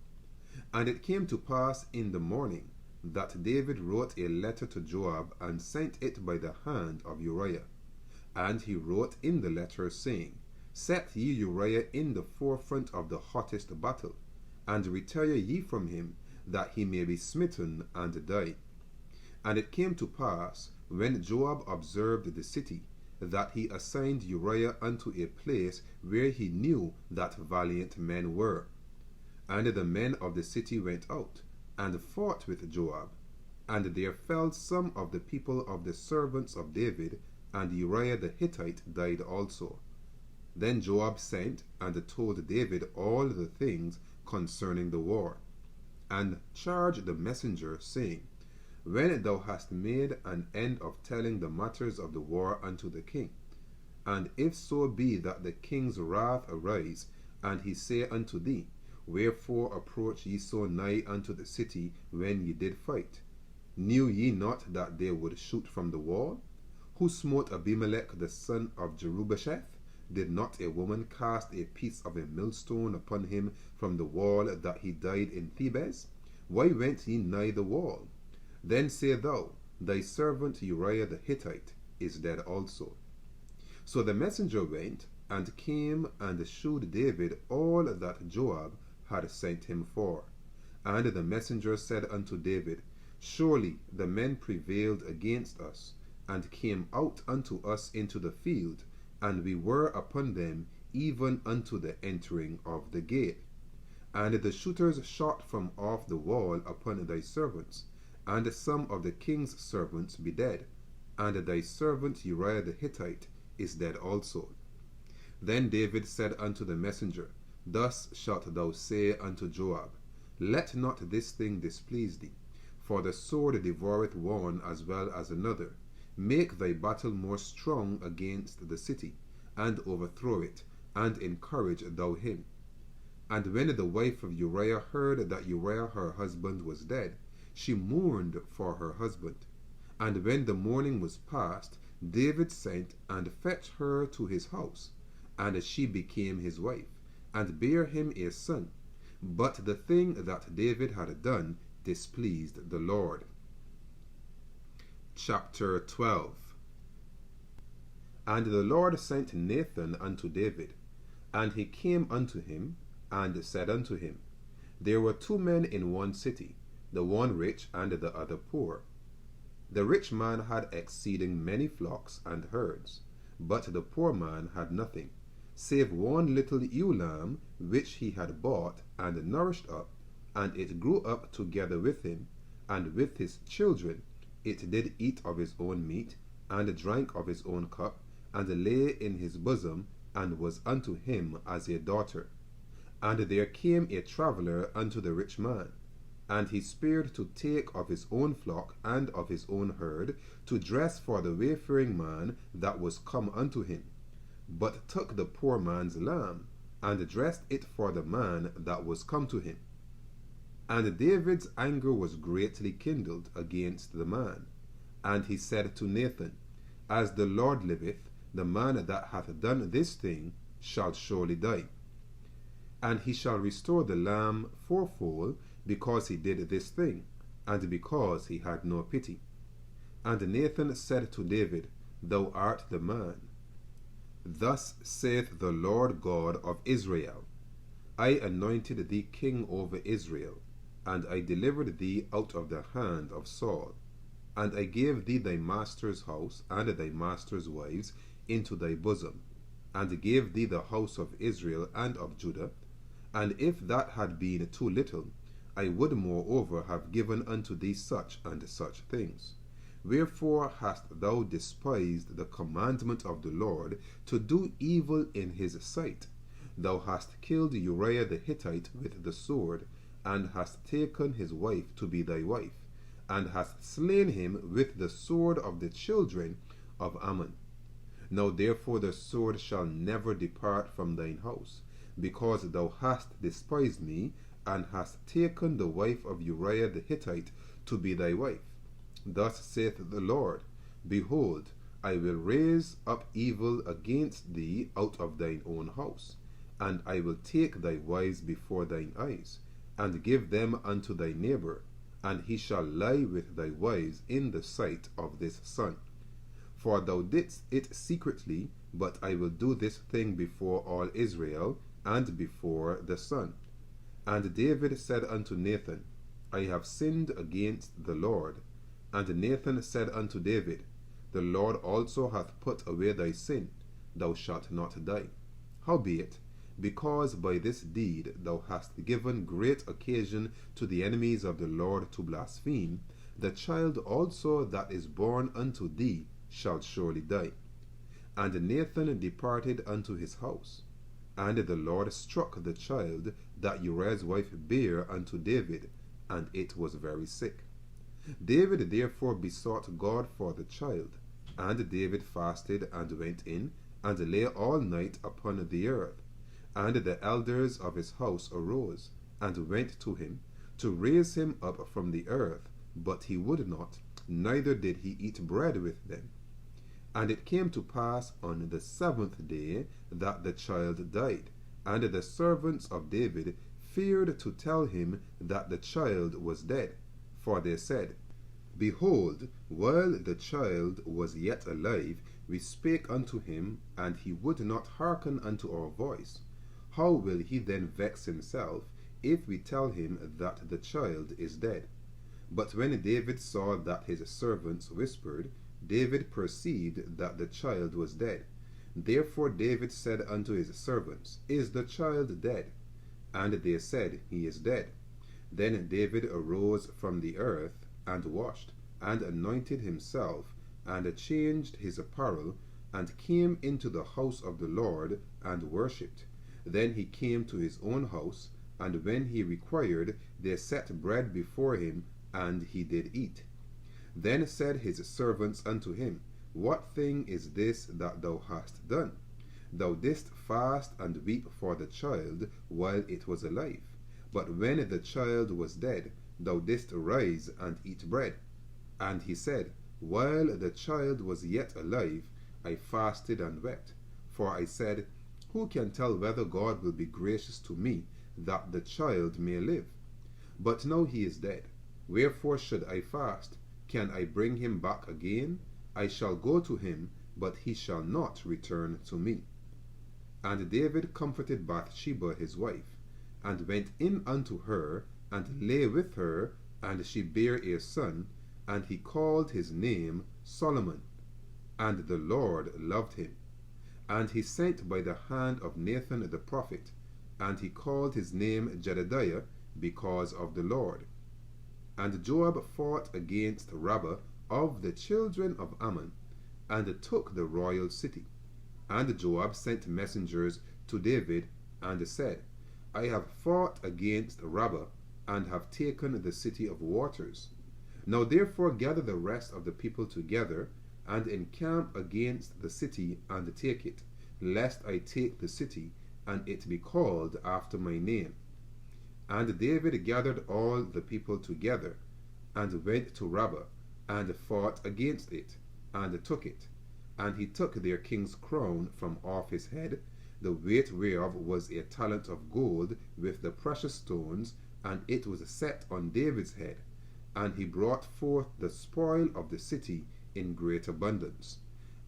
And it came to pass in the morning that David wrote a letter to Joab, and sent it by the hand of Uriah. And he wrote in the letter, saying, Set ye Uriah in the forefront of the hottest battle, and retire ye from him, that he may be smitten and die. And it came to pass, when Joab observed the city, that he assigned Uriah unto a place where he knew that valiant men were. And the men of the city went out, and fought with Joab. And there fell some of the people of the servants of David, and Uriah the Hittite died also. Then Joab sent and told David all the things concerning the war, and charged the messenger, saying, When thou hast made an end of telling the matters of the war unto the king, and if so be that the king's wrath arise, and he say unto thee, Wherefore approach ye so nigh unto the city when ye did fight? Knew ye not that they would shoot from the wall? Who smote Abimelech the son of Jerubbesheth? Did not a woman cast a piece of a millstone upon him from the wall, that he died in Thebes? Why went ye nigh the wall? Then say thou, Thy servant Uriah the Hittite is dead also. So the messenger went, and came and shewed David all that Joab had sent him for. And the messenger said unto David, Surely the men prevailed against us, and came out unto us into the field, and we were upon them even unto the entering of the gate. And the shooters shot from off the wall upon thy servants, and some of the king's servants be dead, and thy servant Uriah the Hittite is dead also. Then David said unto the messenger, Thus shalt thou say unto Joab, Let not this thing displease thee, for the sword devoureth one as well as another. Make thy battle more strong against the city, and overthrow it, and encourage thou him. And when the wife of Uriah heard that Uriah her husband was dead, she mourned for her husband. And when the mourning was past, David sent and fetched her to his house, and she became his wife, and bare him a son. But the thing that David had done displeased the Lord. Chapter 12. And the Lord sent Nathan unto David, and he came unto him, and said unto him, There were two men in one city, the one rich and the other poor. The rich man had exceeding many flocks and herds, but the poor man had nothing, save one little ewe lamb which he had bought and nourished up, and it grew up together with him, and with his children. It did eat of his own meat, and drank of his own cup, and lay in his bosom, and was unto him as a daughter. And there came a traveller unto the rich man, And he spared to take of his own flock and of his own herd, to dress for the wayfaring man that was come unto him, but took the poor man's lamb, and dressed it for the man that was come to him. And David's anger was greatly kindled against the man. And he said to Nathan, As the Lord liveth, the man that hath done this thing shall surely die. And he shall restore the lamb fourfold, because he did this thing, and because he had no pity. And Nathan said to David, Thou art the man. Thus saith the Lord God of Israel, I anointed thee king over Israel, and I delivered thee out of the hand of Saul, and I gave thee thy master's house and thy master's wives into thy bosom, and gave thee the house of Israel and of Judah. And if that had been too little, I would moreover have given unto thee such and such things. Wherefore hast thou despised the commandment of the Lord, to do evil in his sight? Thou hast killed Uriah the Hittite with the sword, and hast taken his wife to be thy wife, and hast slain him with the sword of the children of Ammon. Now therefore the sword shall never depart from thine house, because thou hast despised me, and hast taken the wife of Uriah the Hittite to be thy wife. Thus saith the Lord, Behold, I will raise up evil against thee out of thine own house, and I will take thy wives before thine eyes, and give them unto thy neighbor, and he shall lie with thy wives in the sight of this sun. For thou didst it secretly, but I will do this thing before all Israel, and before the sun. And David said unto Nathan, I have sinned against the Lord. And Nathan said unto David, The Lord also hath put away thy sin, thou shalt not die. Howbeit, because by this deed thou hast given great occasion to the enemies of the Lord to blaspheme, the child also that is born unto thee shall surely die. And Nathan departed unto his house. And the Lord struck the child that Uriah's wife bare unto David, and it was very sick. David therefore besought God for the child, and David fasted and went in, and lay all night upon the earth. And the elders of his house arose, and went to him, to raise him up from the earth, but he would not, neither did he eat bread with them. And it came to pass on the 7th day that the child died, and the servants of David feared to tell him that the child was dead. For they said, Behold, while the child was yet alive, we spake unto him, and he would not hearken unto our voice. How will he then vex himself, if we tell him that the child is dead? But when David saw that his servants whispered, David perceived that the child was dead. Therefore David said unto his servants, Is the child dead? And they said, He is dead. Then David arose from the earth, and washed, and anointed himself, and changed his apparel, and came into the house of the Lord, and worshipped. Then he came to his own house, and when he required, they set bread before him, and he did eat. Then said his servants unto him, What thing is this that thou hast done? Thou didst fast and weep for the child while it was alive. But when the child was dead, thou didst rise and eat bread. And he said, While the child was yet alive, I fasted and wept. For I said, Who can tell whether God will be gracious to me, that the child may live? But now he is dead. Wherefore should I fast? Can I bring him back again? I shall go to him, but he shall not return to me. And David comforted Bathsheba his wife, and went in unto her, and lay with her, and she bare a son, and he called his name Solomon. And the Lord loved him. And he sent by the hand of Nathan the prophet, and he called his name Jedediah, because of the Lord. And Joab fought against Rabbah of the children of Ammon, and took the royal city. And Joab sent messengers to David, and said, I have fought against Rabbah, and have taken the city of waters. Now therefore gather the rest of the people together, and encamp against the city, and take it, lest I take the city, and it be called after my name. And David gathered all the people together, and went to Rabbah, and fought against it, and took it. And he took their king's crown from off his head, the weight whereof was a talent of gold with the precious stones, and it was set on David's head. And he brought forth the spoil of the city in great abundance.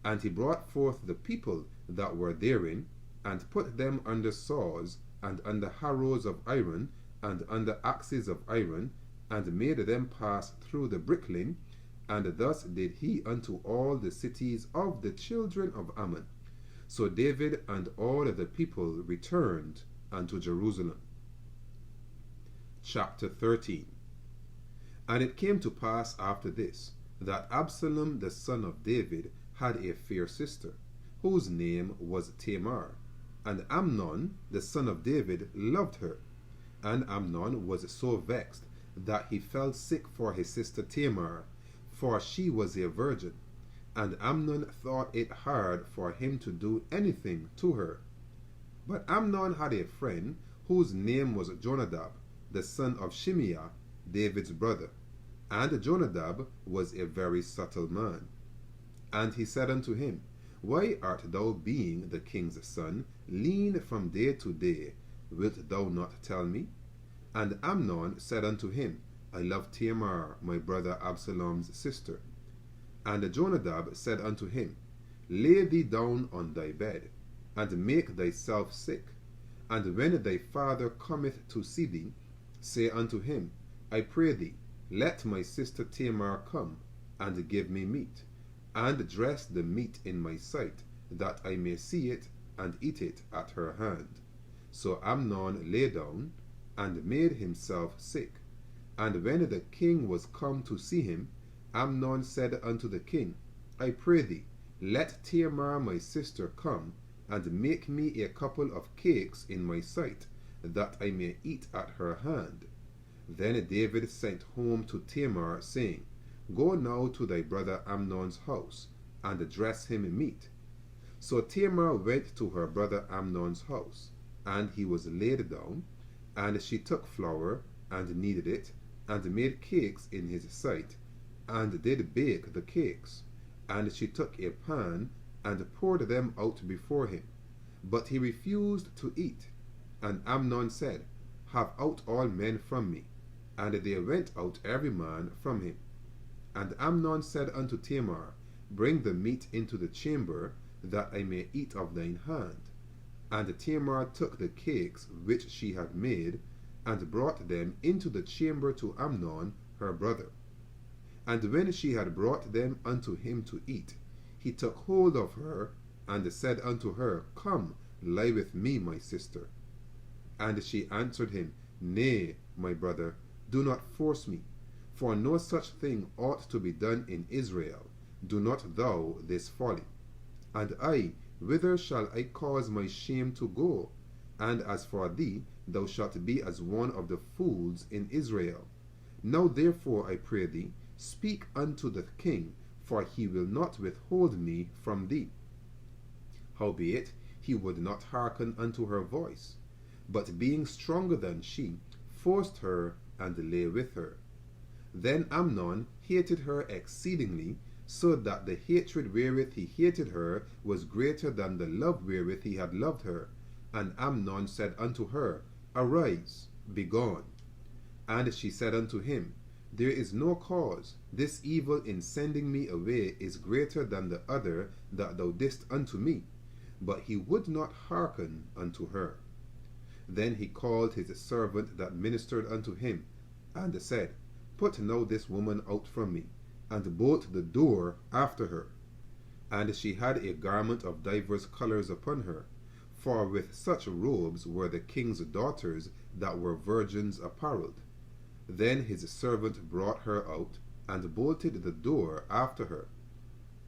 And he brought forth the people that were therein, and put them under saws, and under harrows of iron, and under axes of iron, and made them pass through the brickling. And thus did he unto all the cities of the children of Ammon. So David and all the people returned unto Jerusalem. Chapter 13. And it came to pass after this, that Absalom the son of David had a fair sister, whose name was Tamar. And Amnon the son of David loved her. And Amnon was so vexed that he fell sick for his sister Tamar, for she was a virgin. And Amnon thought it hard for him to do anything to her. But Amnon had a friend, whose name was Jonadab, the son of Shimeah, David's brother. And Jonadab was a very subtle man. And he said unto him, Why art thou, being the king's son, lean from day to day? Wilt thou not tell me? And Amnon said unto him, I love Tamar, my brother Absalom's sister. And Jonadab said unto him, Lay thee down on thy bed, and make thyself sick. And when thy father cometh to see thee, say unto him, I pray thee, let my sister Tamar come, and give me meat, and dress the meat in my sight, that I may see it, and eat it at her hand. So Amnon lay down, and made himself sick. And when the king was come to see him, Amnon said unto the king, I pray thee, let Tamar my sister come, and make me a couple of cakes in my sight, that I may eat at her hand. Then David sent home to Tamar, saying, Go now to thy brother Amnon's house, and dress him meat. So Tamar went to her brother Amnon's house, and he was laid down, and she took flour, and kneaded it, and made cakes in his sight, and did bake the cakes. And she took a pan, and poured them out before him. But he refused to eat. And Amnon said, Have out all men from me. And they went out every man from him. And Amnon said unto Tamar, Bring the meat into the chamber, that I may eat of thine hand. And Tamar took the cakes which she had made, and brought them into the chamber to Amnon her brother. And when she had brought them unto him to eat, he took hold of her, and said unto her, Come, lie with me, my sister. And she answered him, Nay, my brother, do not force me, for no such thing ought to be done in Israel. Do not thou this folly. And I, whither shall I cause my shame to go? And as for thee, thou shalt be as one of the fools in Israel. Now therefore, I pray thee, speak unto the king, for he will not withhold me from thee. Howbeit, he would not hearken unto her voice, but being stronger than she, forced her, and lay with her. Then Amnon hated her exceedingly, so that the hatred wherewith he hated her was greater than the love wherewith he had loved her. And Amnon said unto her, Arise, be gone. And she said unto him, There is no cause. This evil in sending me away is greater than the other that thou didst unto me. But he would not hearken unto her. Then he called his servant that ministered unto him, and said, Put now this woman out from me, and bolt the door after her. And she had a garment of divers colours upon her, for with such robes were the king's daughters that were virgins apparelled. Then his servant brought her out, and bolted the door after her.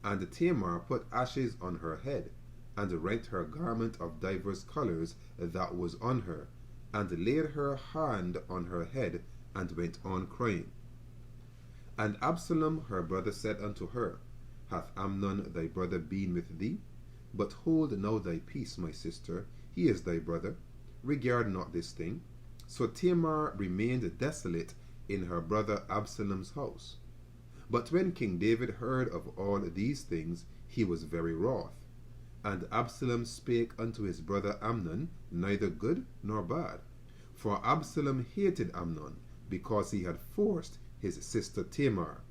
And Tamar put ashes on her head, and rent her garment of divers colours that was on her, and laid her hand on her head, and went on crying. And Absalom her brother said unto her, Hath Amnon thy brother been with thee? But hold now thy peace, my sister, he is thy brother. Regard not this thing. So Tamar remained desolate in her brother Absalom's house. But when King David heard of all these things, he was very wroth. And Absalom spake unto his brother Amnon neither good nor bad. For Absalom hated Amnon, because he had forced his sister Tamar.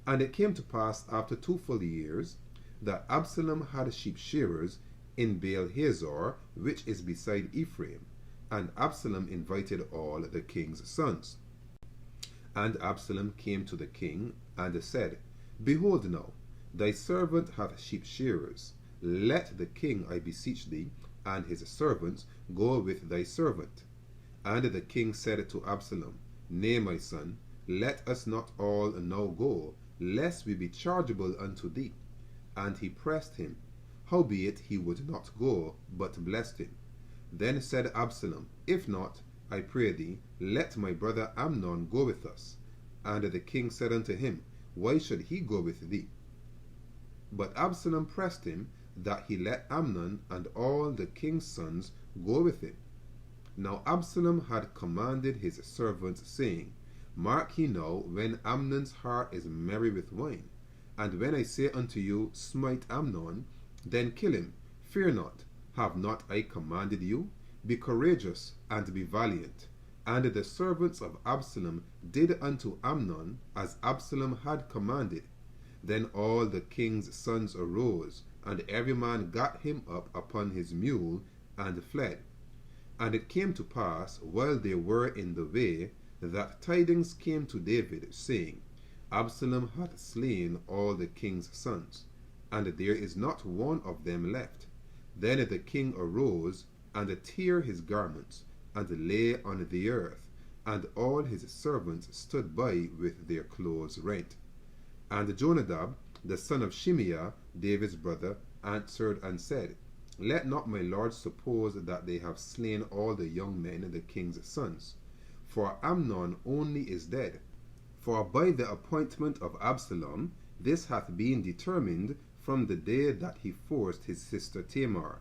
And it came to pass after 2 full years, that Absalom had sheep shearers in Baal-hazor, which is beside Ephraim. And Absalom invited all the king's sons. And Absalom came to the king, and said, Behold now, thy servant hath sheep shearers. Let the king, I beseech thee, and his servants go with thy servant. And the king said to Absalom, Nay, my son, let us not all now go, lest we be chargeable unto thee. And he pressed him. Howbeit he would not go, but blessed him. Then said Absalom, If not, I pray thee, let my brother Amnon go with us. And the king said unto him, Why should he go with thee? But Absalom pressed him, that he let Amnon and all the king's sons go with him. Now Absalom had commanded his servants, saying, Mark ye now, when Amnon's heart is merry with wine, and when I say unto you, Smite Amnon, then kill him. Fear not, have not I commanded you? Be courageous and be valiant. And the servants of Absalom did unto Amnon as Absalom had commanded. Then all the king's sons arose, and every man got him up upon his mule, and fled. And it came to pass, while they were in the way, that tidings came to David, saying, Absalom hath slain all the king's sons, and there is not one of them left. Then the king arose, and tore his garments, and lay on the earth, and all his servants stood by with their clothes rent. And Jonadab, the son of Shimeah, David's brother, answered and said, Let not my lord suppose that they have slain all the young men, the king's sons. For Amnon only is dead. For by the appointment of Absalom, this hath been determined from the day that he forced his sister Tamar.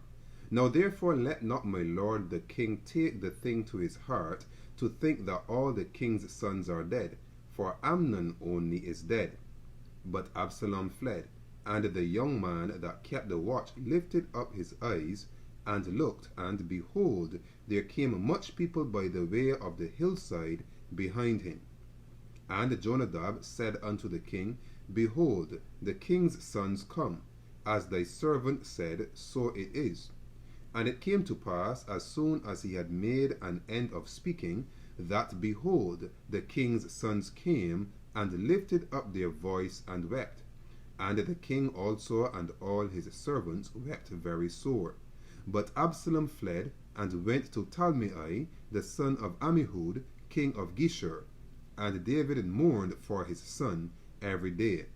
Now therefore let not my lord the king take the thing to his heart, to think that all the king's sons are dead, for Amnon only is dead. But Absalom fled, and the young man that kept the watch lifted up his eyes, and looked, and behold, there came much people by the way of the hillside behind him. And Jonadab said unto the king, Behold, the king's sons come. As thy servant said, so it is. And it came to pass, as soon as he had made an end of speaking, that, behold, the king's sons came, and lifted up their voice, and wept. And the king also and all his servants wept very sore. But Absalom fled, and went to Talmai, the son of Ammihud, king of Geshur. And David mourned for his son every day.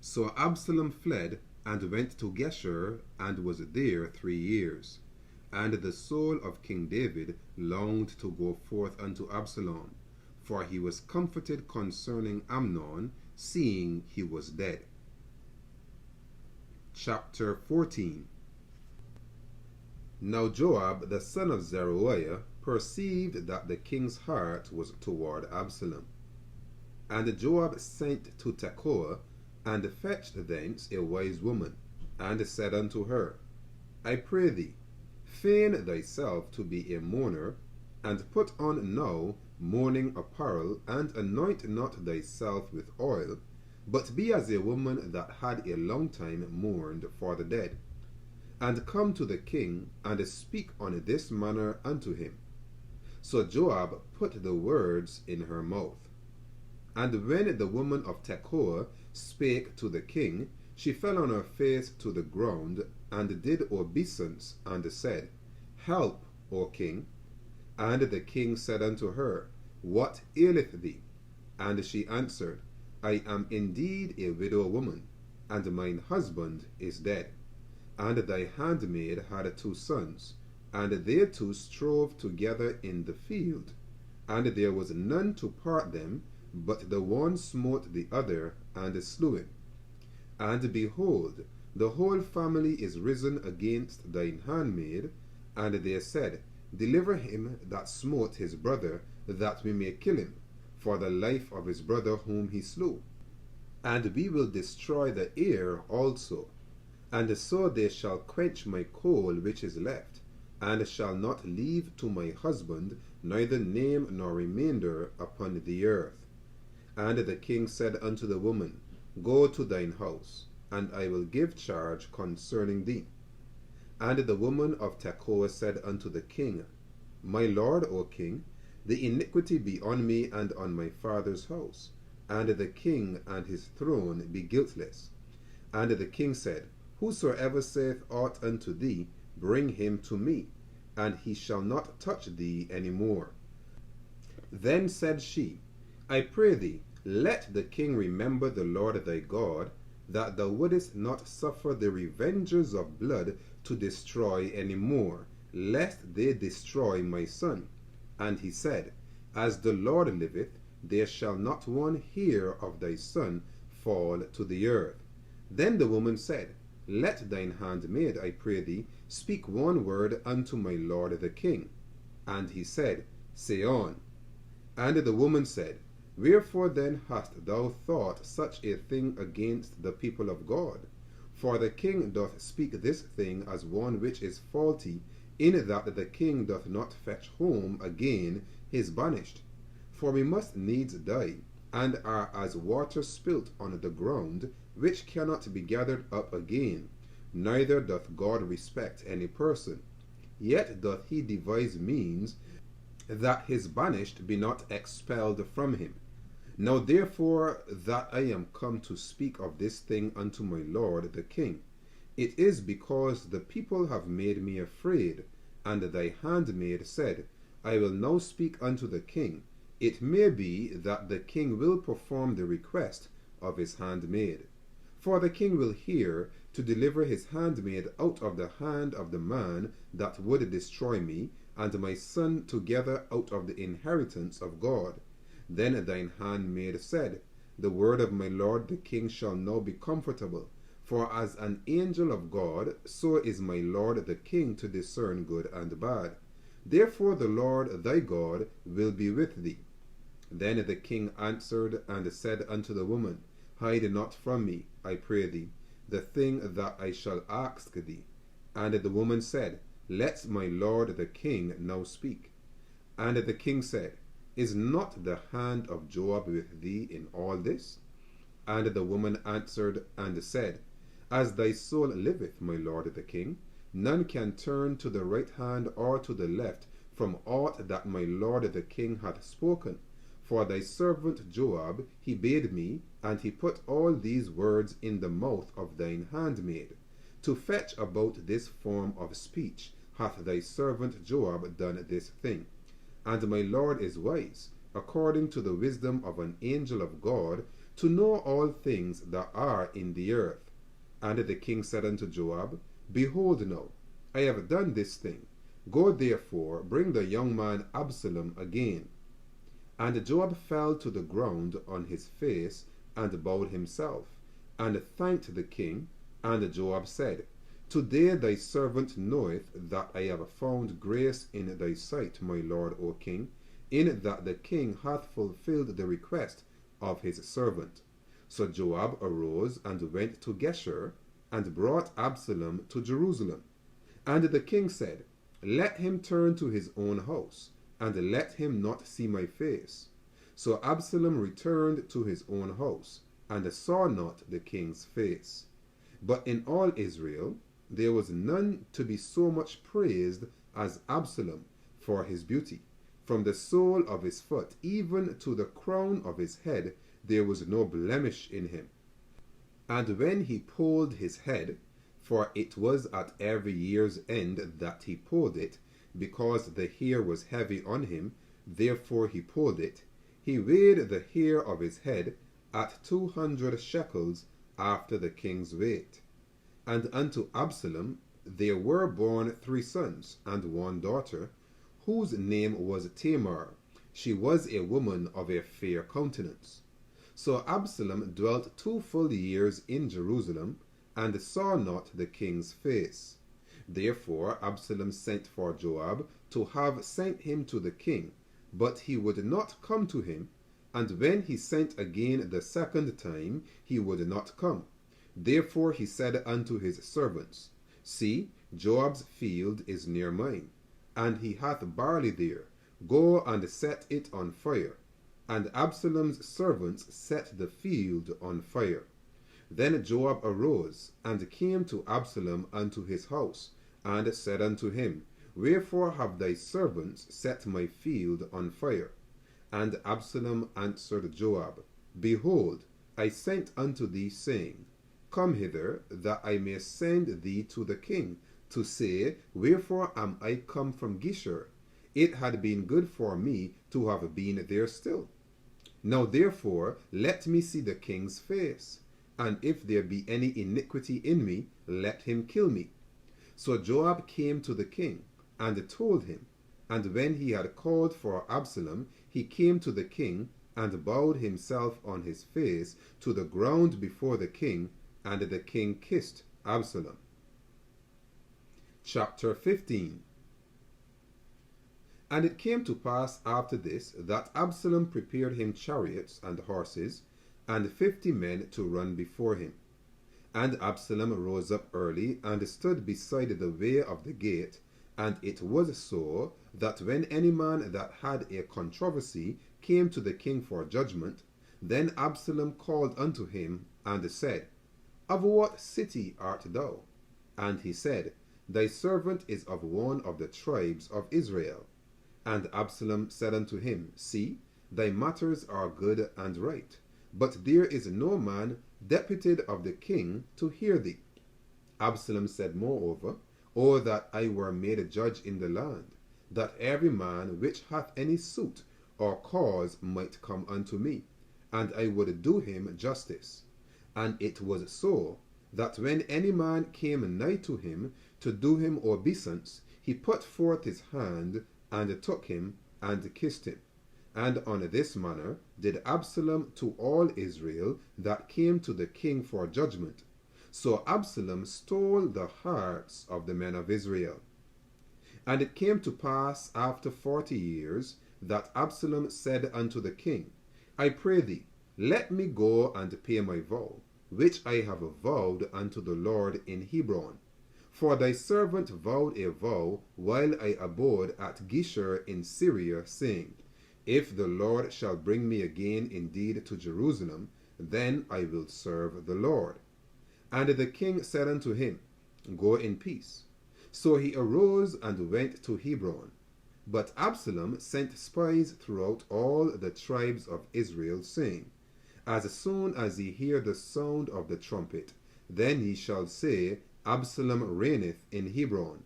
So Absalom fled, and went to Geshur, and was there 3 years. And the soul of King David longed to go forth unto Absalom, for he was comforted concerning Amnon, seeing he was dead. Chapter 14. Now Joab the son of Zeruiah perceived that the king's heart was toward Absalom. And Joab sent to Tekoa, and fetched thence a wise woman, and said unto her, I pray thee, feign thyself to be a mourner, and put on now mourning apparel, and anoint not thyself with oil, but be as a woman that had a long time mourned for the dead. And come to the king, and speak on this manner unto him. So Joab put the words in her mouth. And when the woman of Tekoa spake to the king, she fell on her face to the ground, and did obeisance, and said, Help, O king. And the king said unto her, What aileth thee? And she answered, I am indeed a widow woman, and mine husband is dead. And thy handmaid had 2 sons, and they 2 strove together in the field. and there was none to part them, but the one smote the other, and slew him. And behold, the whole family is risen against thine handmaid. And they said, Deliver him that smote his brother, that we may kill him, for the life of his brother whom he slew. And we will destroy the heir also. And so they shall quench my coal which is left, and shall not leave to my husband neither name nor remainder upon the earth. And the king said unto the woman, Go to thine house, and I will give charge concerning thee. And the woman of Tekoa said unto the king, My lord, O king, the iniquity be on me and on my father's house, and the king and his throne be guiltless. And the king said, Whosoever saith aught unto thee, bring him to me, and he shall not touch thee any more. Then said she, I pray thee, let the king remember the Lord thy God, that thou wouldest not suffer the revengers of blood to destroy any more, lest they destroy my son. And he said, As the Lord liveth, there shall not one hair of thy son fall to the earth. Then the woman said, Let thine handmaid, I pray thee, speak one word unto my lord the king. And he said, Say on. And the woman said, Wherefore then hast thou thought such a thing against the people of God? For the king doth speak this thing as one which is faulty, in that the king doth not fetch home again his banished. For we must needs die, and are as water spilt on the ground, which cannot be gathered up again. Neither doth God respect any person. Yet doth he devise means that his banished be not expelled from him. Now therefore that I am come to speak of this thing unto my lord the king, it is because the people have made me afraid. And thy handmaid said, I will now speak unto the king. It may be that the king will perform the request of his handmaid. For the king will hear to deliver his handmaid out of the hand of the man that would destroy me, and my son together out of the inheritance of God. Then thine handmaid said, The word of my lord the king shall now be comfortable. For as an angel of God, so is my lord the king to discern good and bad. Therefore the Lord thy God will be with thee. Then the king answered and said unto the woman, Hide not from me, I pray thee, the thing that I shall ask thee. And the woman said, Let my lord the king now speak. And the king said, Is not the hand of Joab with thee in all this? And the woman answered and said, As thy soul liveth, my lord the king, none can turn to the right hand or to the left from aught that my lord the king hath spoken. For thy servant Joab, he bade me, and he put all these words in the mouth of thine handmaid. To fetch about this form of speech hath thy servant Joab done this thing. And my lord is wise, according to the wisdom of an angel of God, to know all things that are in the earth. And the king said unto Joab, Behold now, I have done this thing. Go therefore, bring the young man Absalom again. And Joab fell to the ground on his face, and bowed himself, and thanked the king. And Joab said, Today thy servant knoweth that I have found grace in thy sight, my lord, O king, in that the king hath fulfilled the request of his servant. So Joab arose and went to Geshur, and brought Absalom to Jerusalem. And the king said, Let him turn to his own house, and let him not see my face. So Absalom returned to his own house, and saw not the king's face. But in all Israel there was none to be so much praised as Absalom for his beauty. From the sole of his foot even to the crown of his head there was no blemish in him. And when he polled his head, for it was at every year's end that he polled it, because the hair was heavy on him, therefore he polled it, he weighed the hair of his head at 200 shekels after the king's weight. And unto Absalom there were born 3 sons and 1 daughter, whose name was Tamar. She was a woman of a fair countenance. So Absalom dwelt 2 full years in Jerusalem, and saw not the king's face. Therefore Absalom sent for Joab to have sent him to the king, but he would not come to him. And when he sent again the 2nd time, he would not come. Therefore he said unto his servants, See, Joab's field is near mine, and he hath barley there. Go and set it on fire. And Absalom's servants set the field on fire. Then Joab arose, and came to Absalom unto his house, and said unto him, Wherefore have thy servants set my field on fire? And Absalom answered Joab, Behold, I sent unto thee, saying, Come hither, that I may send thee to the king, to say, Wherefore am I come from Geshur? It had been good for me to have been there still. Now therefore let me see the king's face, and if there be any iniquity in me, let him kill me. So Joab came to the king, and told him. And when he had called for Absalom, he came to the king, and bowed himself on his face to the ground before the king, and the king kissed Absalom. Chapter 15. And it came to pass after this, that Absalom prepared him chariots and horses, and 50 men to run before him. And Absalom rose up early, and stood beside the way of the gate. And it was so, that when any man that had a controversy came to the king for judgment, then Absalom called unto him, and said, Of what city art thou? And he said, Thy servant is of one of the tribes of Israel. And Absalom said unto him, See, thy matters are good and right, but there is no man deputed of the king to hear thee. Absalom said moreover, O that I were made a judge in the land, that every man which hath any suit or cause might come unto me, and I would do him justice. And it was so, that when any man came nigh to him to do him obeisance, he put forth his hand, and took him, and kissed him. And on this manner did Absalom to all Israel that came to the king for judgment. So Absalom stole the hearts of the men of Israel. And it came to pass after 40 years, that Absalom said unto the king, I pray thee, let me go and pay my vow, which I have vowed unto the Lord in Hebron. For thy servant vowed a vow while I abode at Geshur in Syria, saying, If the Lord shall bring me again indeed to Jerusalem, then I will serve the Lord. And the king said unto him, Go in peace. So he arose and went to Hebron. But Absalom sent spies throughout all the tribes of Israel, saying, As soon as ye hear the sound of the trumpet, then ye shall say, Absalom reigneth in Hebron.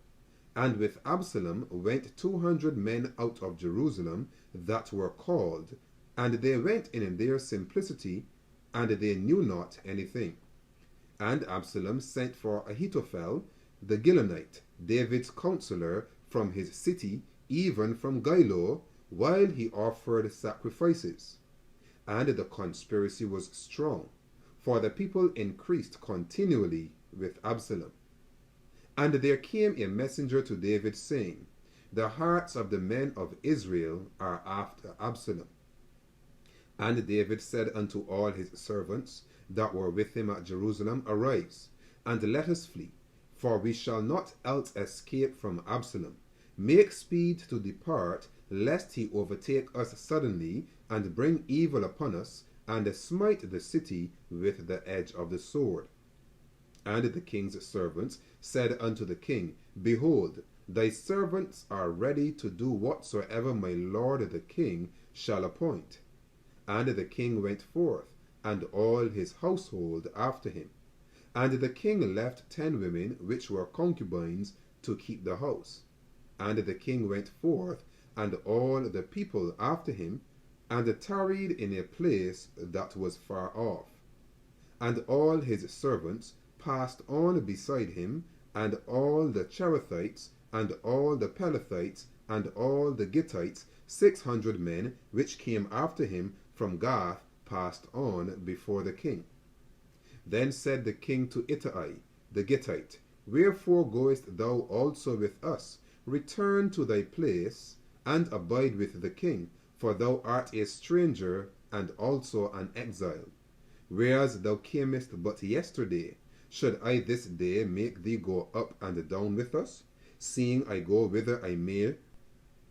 And with Absalom went 200 men out of Jerusalem that were called, and they went in their simplicity, and they knew not anything. And Absalom sent for Ahithophel the Gilonite, David's counselor, from his city, even from Gilo, while he offered sacrifices. And the conspiracy was strong, for the people increased continually with Absalom. And there came a messenger to David, saying, The hearts of the men of Israel are after Absalom. And David said unto all his servants that were with him at Jerusalem, Arise, and let us flee, for we shall not else escape from Absalom. Make speed to depart, lest he overtake us suddenly, and bring evil upon us, and smite the city with the edge of the sword. And the king's servants said unto the king, Behold, thy servants are ready to do whatsoever my lord the king shall appoint. And the king went forth, and all his household after him. And the king left 10 women which were concubines to keep the house. And the king went forth, and all the people after him, and tarried in a place that was far off. And all his servants passed on beside him, and all the Cherethites, and all the Pelethites, and all the Gittites 600 men which came after him from Gath passed on before the king. Then said the king to Ittai the Gittite, Wherefore goest thou also with us? Return to thy place, and abide with the king, for thou art a stranger and also an exile. Whereas thou camest but yesterday, should I this day make thee go up and down with us, seeing I go whither I may?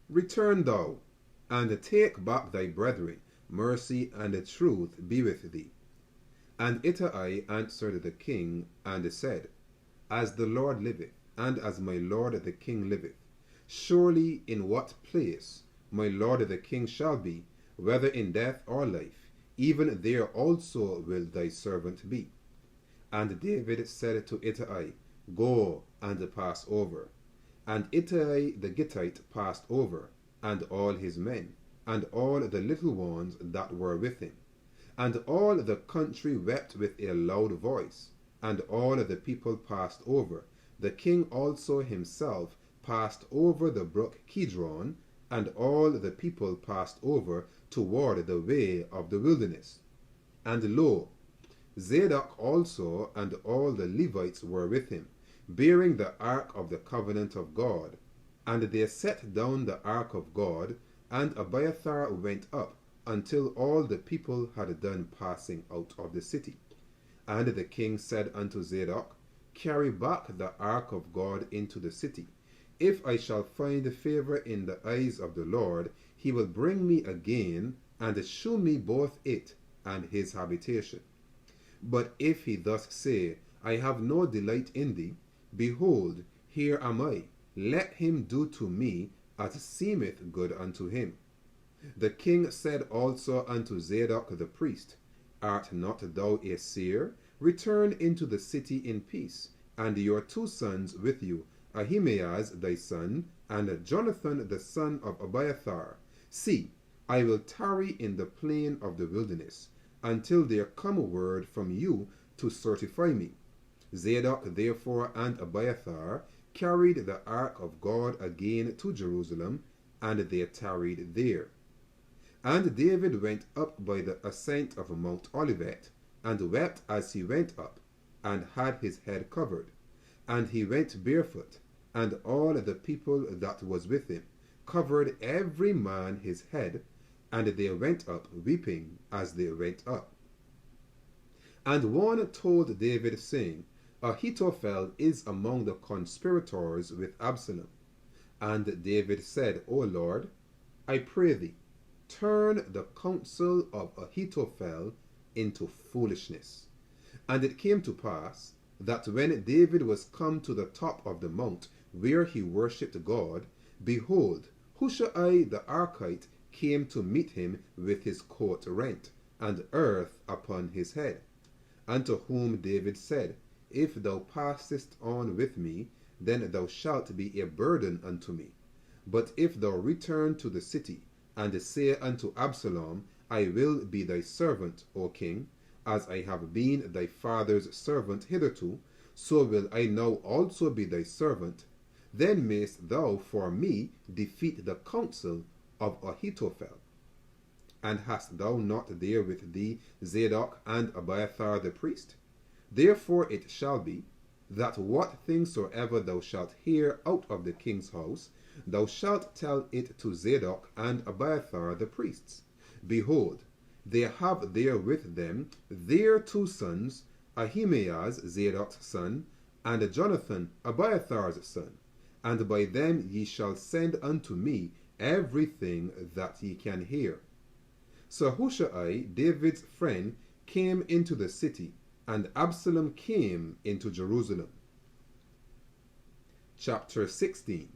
Return thou, and take back thy brethren. Mercy and truth be with thee. And Ittai answered the king, and said, As the Lord liveth, and as my lord the king liveth, surely in what place my lord the king shall be, whether in death or life, even there also will thy servant be. And David said to Ittai, Go and pass over. And Ittai the Gittite passed over, and all his men, and all the little ones that were with him. And all the country wept with a loud voice, and all the people passed over. The king also himself passed over the brook Kidron, and all the people passed over toward the way of the wilderness. And lo, Zadok also and all the Levites were with him, bearing the ark of the covenant of God. And they set down the ark of God, and Abiathar went up until all the people had done passing out of the city. And the king said unto Zadok, Carry back the ark of God into the city. If I shall find favor in the eyes of the Lord, he will bring me again, and shew me both it and his habitation. But if he thus say, I have no delight in thee, behold, here am I, let him do to me as seemeth good unto him. The king said also unto Zadok the priest, Art not thou a seer? Return into the city in peace, and your 2 sons with you, Ahimaaz thy son, and Jonathan the son of Abiathar. See, I will tarry in the plain of the wilderness, until there come a word from you to certify me. Zadok therefore and Abiathar carried the ark of God again to Jerusalem, and they tarried there. And David went up by the ascent of Mount Olivet, and wept as he went up, and had his head covered. And he went barefoot, and all the people that was with him covered every man his head, and they went up weeping as they went up. And one told David, saying, Ahithophel is among the conspirators with Absalom. And David said, O Lord, I pray thee, turn the counsel of Ahithophel into foolishness. And it came to pass that when David was come to the top of the mount where he worshipped God, behold, Hushai the Archite came to meet him with his coat rent, and earth upon his head. Unto whom David said, If thou passest on with me, then thou shalt be a burden unto me. But if thou return to the city, and say unto Absalom, I will be thy servant, O king, as I have been thy father's servant hitherto, so will I now also be thy servant, then mayst thou for me defeat the counsel of Ahithophel. And hast thou not there with thee Zadok and Abiathar the priest? Therefore it shall be, that what things soever thou shalt hear out of the king's house, thou shalt tell it to Zadok and Abiathar the priests. Behold, they have there with them their 2 sons, Ahimaaz Zadok's son, and Jonathan Abiathar's son, and by them ye shall send unto me everything that ye can hear. So Hushai, David's friend, came into the city, and Absalom came into Jerusalem. Chapter 16.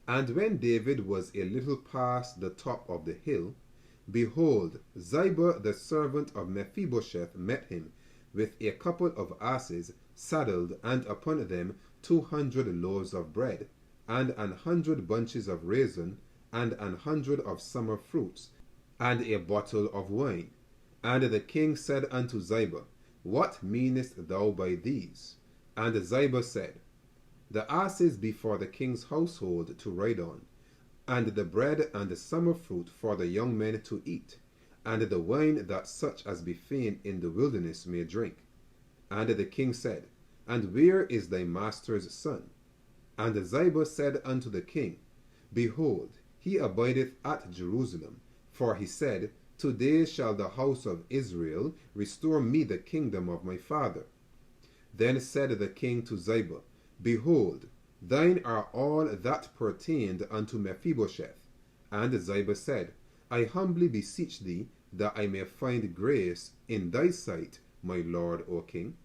And when David was a little past the top of the hill, behold, Ziba the servant of Mephibosheth met him, with a couple of asses saddled, and upon them 200 loaves of bread, and 100 bunches of raisin, and 100 of summer fruits, and a bottle of wine. And the king said unto Ziba, What meanest thou by these? And Ziba said, The asses be for the king's household to ride on, and the bread and the summer fruit for the young men to eat, and the wine that such as be fain in the wilderness may drink. And the king said, And where is thy master's son? And Ziba said unto the king, Behold, he abideth at Jerusalem, for he said, Today shall the house of Israel restore me the kingdom of my father. Then said the king to Ziba, Behold, thine are all that pertained unto Mephibosheth. And Ziba said, I humbly beseech thee that I may find grace in thy sight, my lord, O king.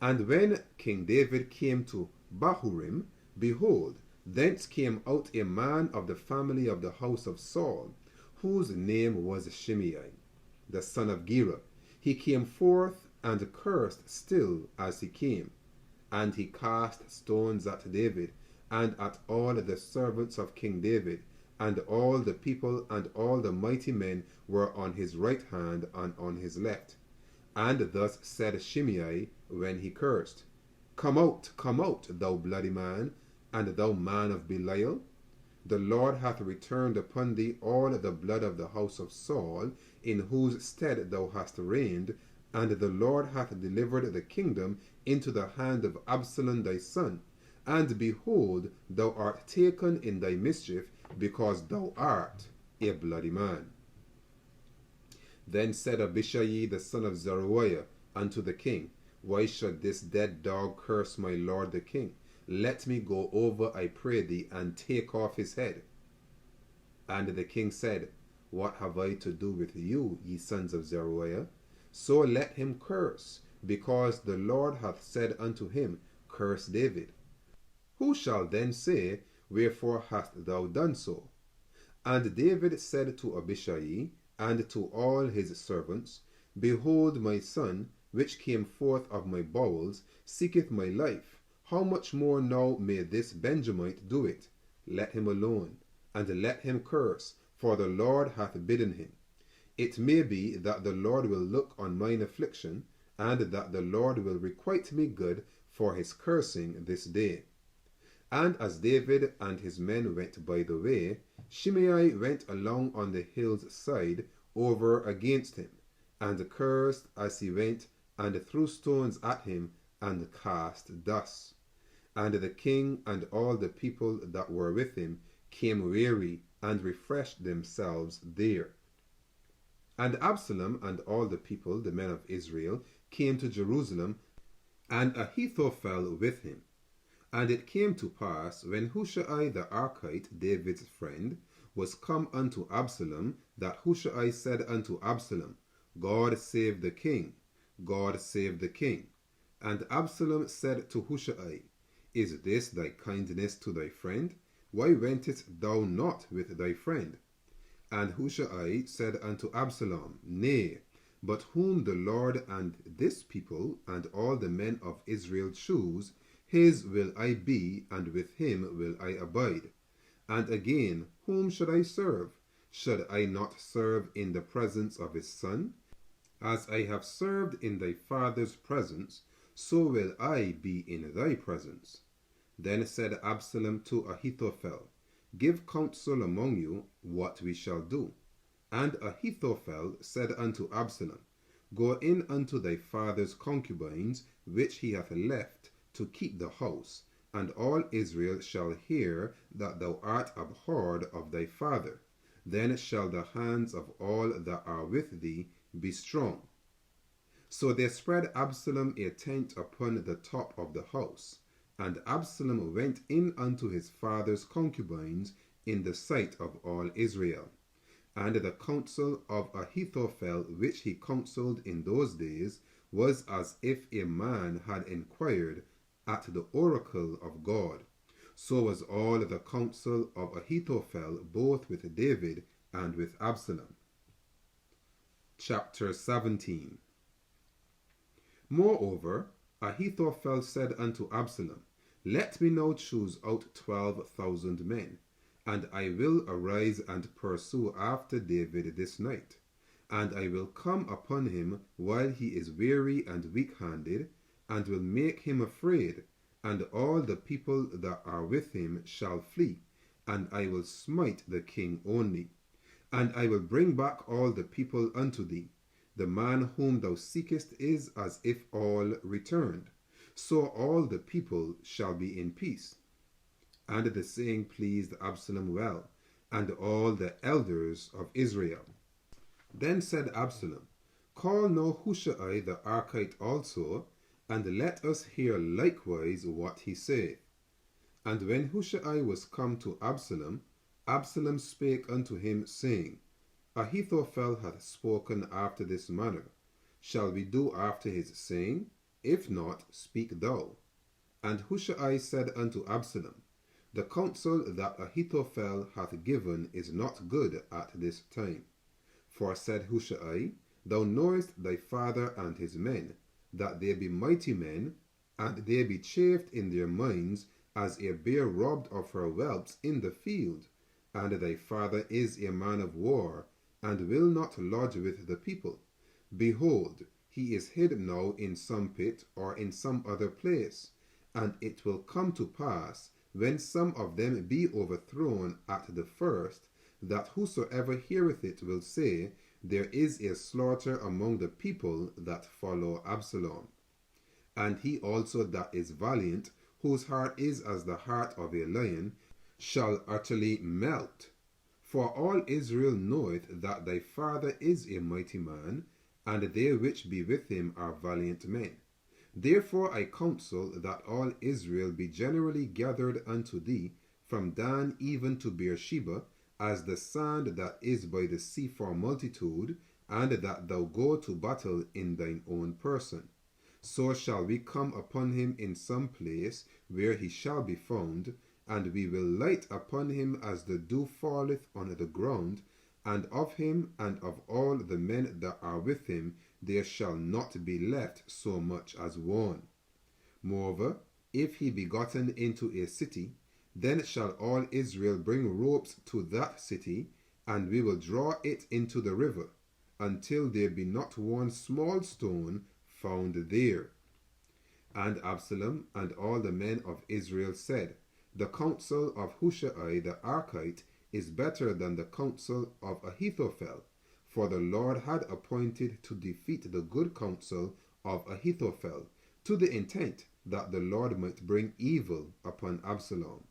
And when King David came to Bahurim, behold, thence came out a man of the family of the house of Saul, whose name was Shimei, the son of Gera. He came forth and cursed still as he came. And he cast stones at David, and at all the servants of King David, and all the people and all the mighty men were on his right hand and on his left. And thus said Shimei when he cursed, come out, thou bloody man, and thou man of Belial. The Lord hath returned upon thee all the blood of the house of Saul, in whose stead thou hast reigned, and the Lord hath delivered the kingdom into the hand of Absalom thy son. And behold, thou art taken in thy mischief, because thou art a bloody man. Then said Abishai the son of Zeruiah unto the king, Why should this dead dog curse my lord the king? Let me go over, I pray thee, and take off his head. And the king said, What have I to do with you, ye sons of Zeruiah? So let him curse, because the Lord hath said unto him, Curse David. Who shall then say, Wherefore hast thou done so? And David said to Abishai and to all his servants, Behold, my son, which came forth of my bowels, seeketh my life. How much more now may this Benjamite do it? Let him alone, and let him curse, for the Lord hath bidden him. It may be that the Lord will look on mine affliction, and that the Lord will requite me good for his cursing this day. And as David and his men went by the way, Shimei went along on the hill's side over against him, and cursed as he went, and threw stones at him, and cast dust. And the king and all the people that were with him came weary, and refreshed themselves there. And Absalom and all the people, the men of Israel, came to Jerusalem, and Ahithophel with him. And it came to pass, when Hushai the Archite, David's friend, was come unto Absalom, that Hushai said unto Absalom, God save the king, God save the king. And Absalom said to Hushai, Is this thy kindness to thy friend? Why wentest thou not with thy friend? And Hushai said unto Absalom, Nay, but whom the Lord and this people and all the men of Israel choose, his will I be, and with him will I abide. And again, whom should I serve? Should I not serve in the presence of his son? As I have served in thy father's presence, so will I be in thy presence. Then said Absalom to Ahithophel, Give counsel among you what we shall do. And Ahithophel said unto Absalom, Go in unto thy father's concubines, which he hath left, to keep the house, and all Israel shall hear that thou art abhorred of thy father. Then shall the hands of all that are with thee be strong. So they spread Absalom a tent upon the top of the house, and Absalom went in unto his father's concubines in the sight of all Israel. And the counsel of Ahithophel, which he counselled in those days, was as if a man had inquired at the oracle of God. So was all the counsel of Ahithophel, both with David and with Absalom. Chapter 17. Moreover, Ahithophel said unto Absalom, Let me now choose out 12,000 men, and I will arise and pursue after David this night. And I will come upon him while he is weary and weak-handed, and will make him afraid, and all the people that are with him shall flee, and I will smite the king only. And I will bring back all the people unto thee. The man whom thou seekest is as if all returned. So all the people shall be in peace. And the saying pleased Absalom well, and all the elders of Israel. Then said Absalom, Call now Hushai the Archite also, and let us hear likewise what he saith. And when Hushai was come to Absalom, Absalom spake unto him, saying, Ahithophel hath spoken after this manner. Shall we do after his saying? If not, speak thou. And Hushai said unto Absalom, The counsel that Ahithophel hath given is not good at this time. For said Hushai, Thou knowest thy father and his men, that they be mighty men, and they be chafed in their minds, as a bear robbed of her whelps in the field. And thy father is a man of war, and will not lodge with the people. Behold, he is hid now in some pit or in some other place. And it will come to pass, when some of them be overthrown at the first, that whosoever heareth it will say, There is a slaughter among the people that follow Absalom. And he also that is valiant, whose heart is as the heart of a lion, shall utterly melt. For all Israel knoweth that thy father is a mighty man, and they which be with him are valiant men. Therefore I counsel that all Israel be generally gathered unto thee, from Dan even to Beersheba, as the sand that is by the sea for multitude, and that thou go to battle in thine own person. So shall we come upon him in some place where he shall be found, and we will light upon him as the dew falleth on the ground, and of him and of all the men that are with him there shall not be left so much as one. Moreover, if he be gotten into a city, then shall all Israel bring ropes to that city, and we will draw it into the river, until there be not one small stone found there. And Absalom and all the men of Israel said, The counsel of Hushai the Archite is better than the counsel of Ahithophel, for the Lord had appointed to defeat the good counsel of Ahithophel, to the intent that the Lord might bring evil upon Absalom.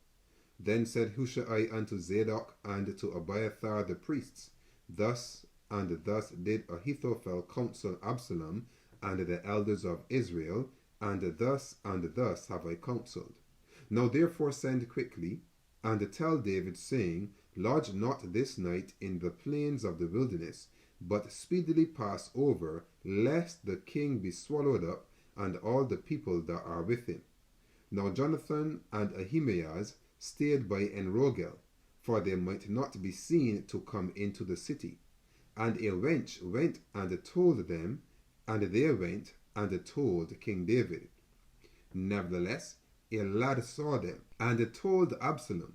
Then said Hushai unto Zadok and to Abiathar the priests, Thus and thus did Ahithophel counsel Absalom and the elders of Israel, and thus have I counseled. Now therefore send quickly, and tell David, saying, Lodge not this night in the plains of the wilderness, but speedily pass over, lest the king be swallowed up, and all the people that are with him. Now Jonathan and Ahimaaz stayed by Enrogel, for they might not be seen to come into the city. And a wench went and told them, and they went and told King David. Nevertheless, a lad saw them, and told Absalom,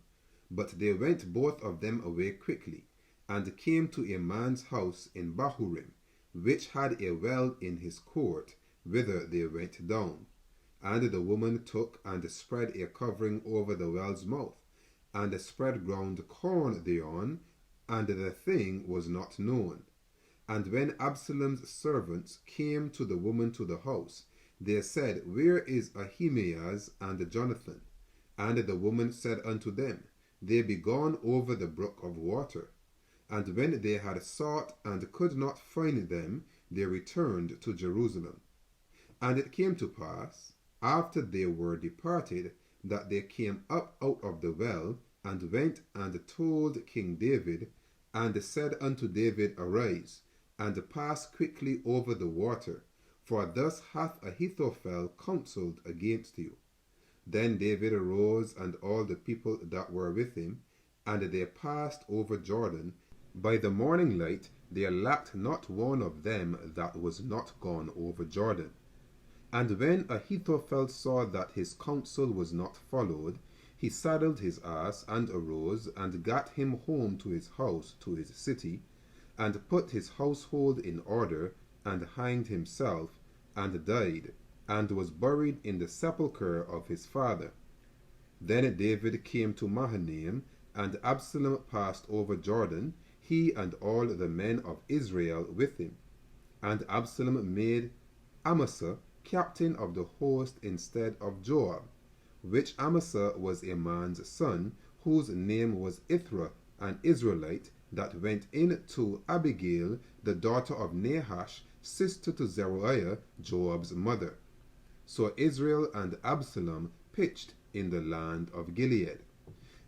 but they went both of them away quickly, and came to a man's house in Bahurim, which had a well in his court, whither they went down. And the woman took and spread a covering over the well's mouth, and spread ground corn thereon, and the thing was not known. And when Absalom's servants came to the woman to the house, they said, Where is Ahimaaz and Jonathan? And the woman said unto them, They be gone over the brook of water. And when they had sought and could not find them, they returned to Jerusalem. And it came to pass, after they were departed, that they came up out of the well, and went and told King David, and said unto David, Arise, and pass quickly over the water, for thus hath Ahithophel counselled against you. Then David arose, and all the people that were with him, and they passed over Jordan. By the morning light there lacked not one of them that was not gone over Jordan. And when Ahithophel saw that his counsel was not followed, he saddled his ass, and arose, and gat him home to his house, to his city, and put his household in order, and hanged himself, and died, and was buried in the sepulchre of his father. Then David came to Mahanaim, And Absalom passed over Jordan, he and all the men of Israel with him. And Absalom made Amasa captain of the host instead of Joab, which Amasa was a man's son, whose name was Ithra, an Israelite, that went in to Abigail, the daughter of Nahash, sister to Zeruiah, Joab's mother. So Israel and Absalom pitched in the land of Gilead.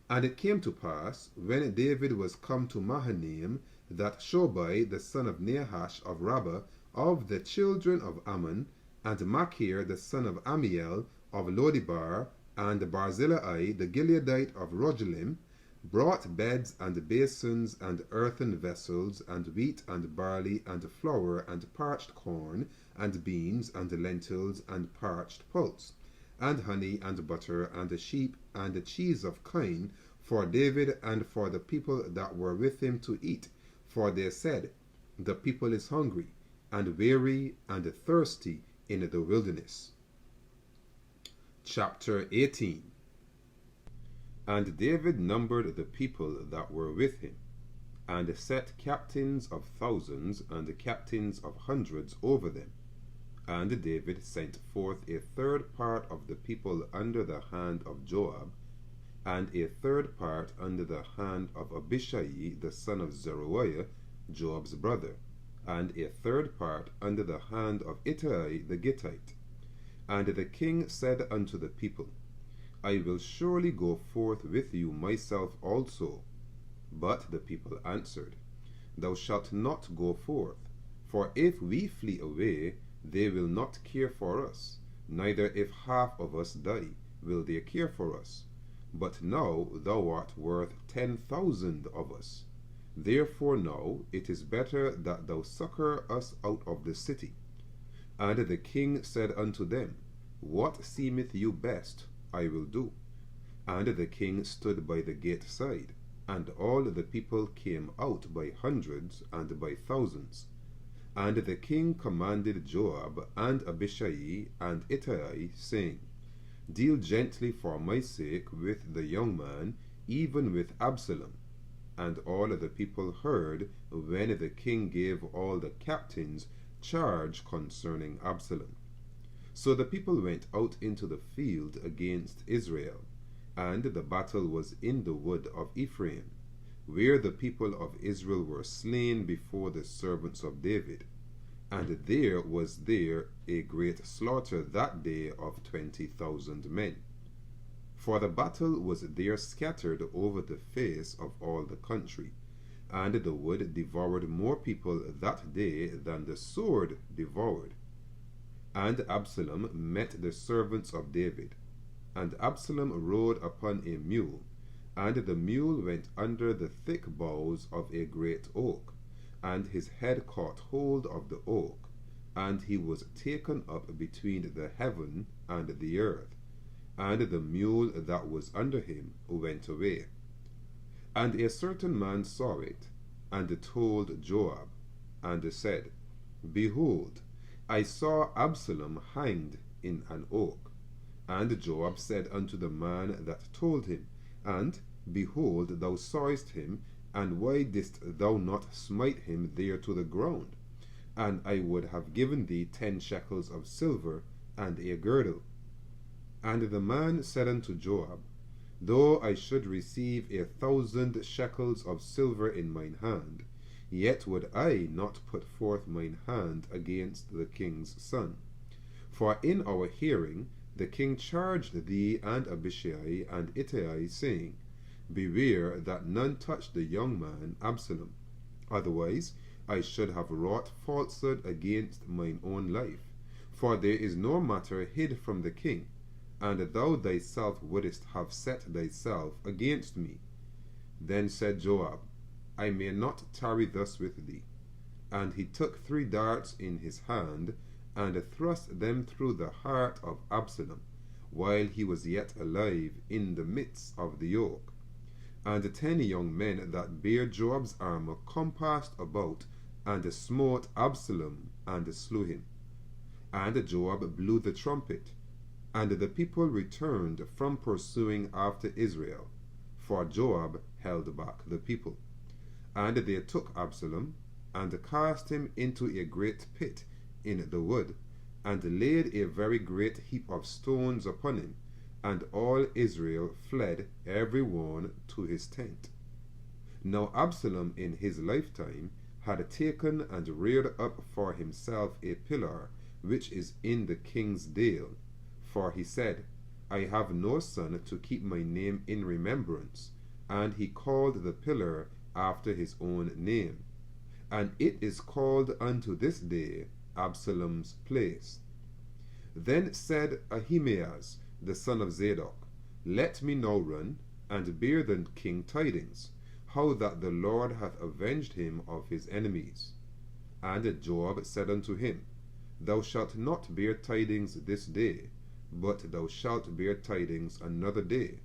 And it came to pass, when David was come to Mahanaim, that Shobai the son of Nahash of Rabbah, of the children of Ammon, and Machir the son of Amiel of Lodibar, and Barzillai the Gileadite of Rogelim, brought beds and basins and earthen vessels, and wheat and barley and flour and parched corn, and beans and lentils and parched pulse, and honey and butter and sheep and cheese of kine, for David and for the people that were with him to eat. For they said, the people is hungry, and weary and thirsty in the wilderness. Chapter 18. And David numbered the people that were with him, and set captains of thousands and captains of hundreds over them. And David sent forth a third part of the people under the hand of Joab, and a third part under the hand of Abishai the son of Zeruiah, Joab's brother, and a third part under the hand of Ittai the Gittite. And the king said unto the people, I will surely go forth with you myself also. But the people answered, Thou shalt not go forth, for if we flee away, they will not care for us, neither if half of us die, will they care for us. But now thou art worth 10,000 of us. Therefore now it is better that thou succor us out of the city. And the king said unto them, What seemeth you best, I will do. And the king stood by the gate side, and all the people came out by hundreds and by thousands. And the king commanded Joab and Abishai and Ittai, saying, Deal gently for my sake with the young man, even with Absalom. And all the people heard when the king gave all the captains charge concerning Absalom. So the people went out into the field against Israel, and the battle was in the wood of Ephraim, where the people of Israel were slain before the servants of David. And there was there a great slaughter that day of 20,000 men. For the battle was there scattered over the face of all the country, and the wood devoured more people that day than the sword devoured. And Absalom met the servants of David, and Absalom rode upon a mule, and the mule went under the thick boughs of a great oak, and his head caught hold of the oak, and he was taken up between the heaven and the earth, and the mule that was under him went away. And a certain man saw it, and told Joab, and said, Behold, I saw Absalom hanged in an oak. And Joab said unto the man that told him, And, behold, thou sawest him, and why didst thou not smite him there to the ground? And I would have given thee 10 shekels of silver and a girdle. And the man said unto Joab, Though I should receive 1,000 shekels of silver in mine hand, yet would I not put forth mine hand against the king's son. For in our hearing the king charged thee and Abishai and Ittai, saying, Beware that none touch the young man Absalom. Otherwise I should have wrought falsehood against mine own life. For there is no matter hid from the king, and thou thyself wouldest have set thyself against me. Then said Joab, I may not tarry thus with thee. And he took 3 darts in his hand, and thrust them through the heart of Absalom, while he was yet alive in the midst of the yoke. And 10 young men that bare Joab's armor compassed about, and smote Absalom, and slew him. And Joab blew the trumpet, and the people returned from pursuing after Israel, for Joab held back the people. And they took Absalom, and cast him into a great pit in the wood, and laid a very great heap of stones upon him, and all Israel fled every one to his tent. Now Absalom in his lifetime had taken and reared up for himself a pillar which is in the king's dale, for he said, I have no son to keep my name in remembrance, and he called the pillar after his own name, and it is called unto this day Absalom's place. Then said Ahimaaz the son of Zadok, Let me now run, and bear the king tidings, how that the Lord hath avenged him of his enemies. And Joab said unto him, Thou shalt not bear tidings this day, but thou shalt bear tidings another day.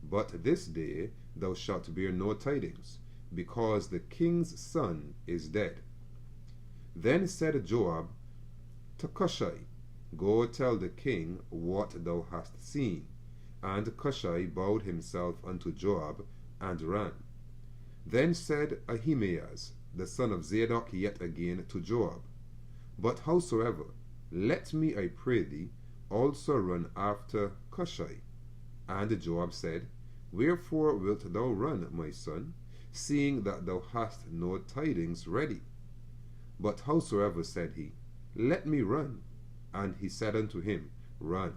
But this day thou shalt bear no tidings, because the king's son is dead. Then said Joab to Cushai, Go tell the king what thou hast seen. And Cushai bowed himself unto Joab, and ran. Then said Ahimaaz the son of Zadok yet again to Joab, But howsoever, let me, I pray thee, also run after Cushai. And Joab said, Wherefore wilt thou run, my son, seeing that thou hast no tidings ready? But howsoever, said he, Let me run. And he said unto him, Run.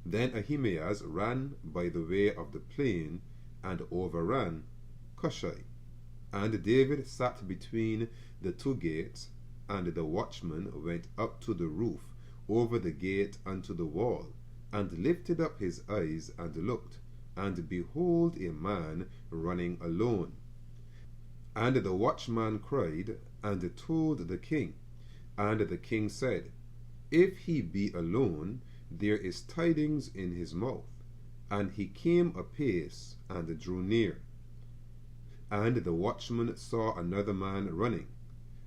Then Ahimaaz ran by the way of the plain, and overran Cushai. And David sat between the two gates, and the watchman went up to the roof over the gate unto the wall, and lifted up his eyes, and looked, and behold a man running alone. And the watchman cried, and told the king. And the king said, If he be alone, there is tidings in his mouth. And he came apace, and drew near. And the watchman saw another man running.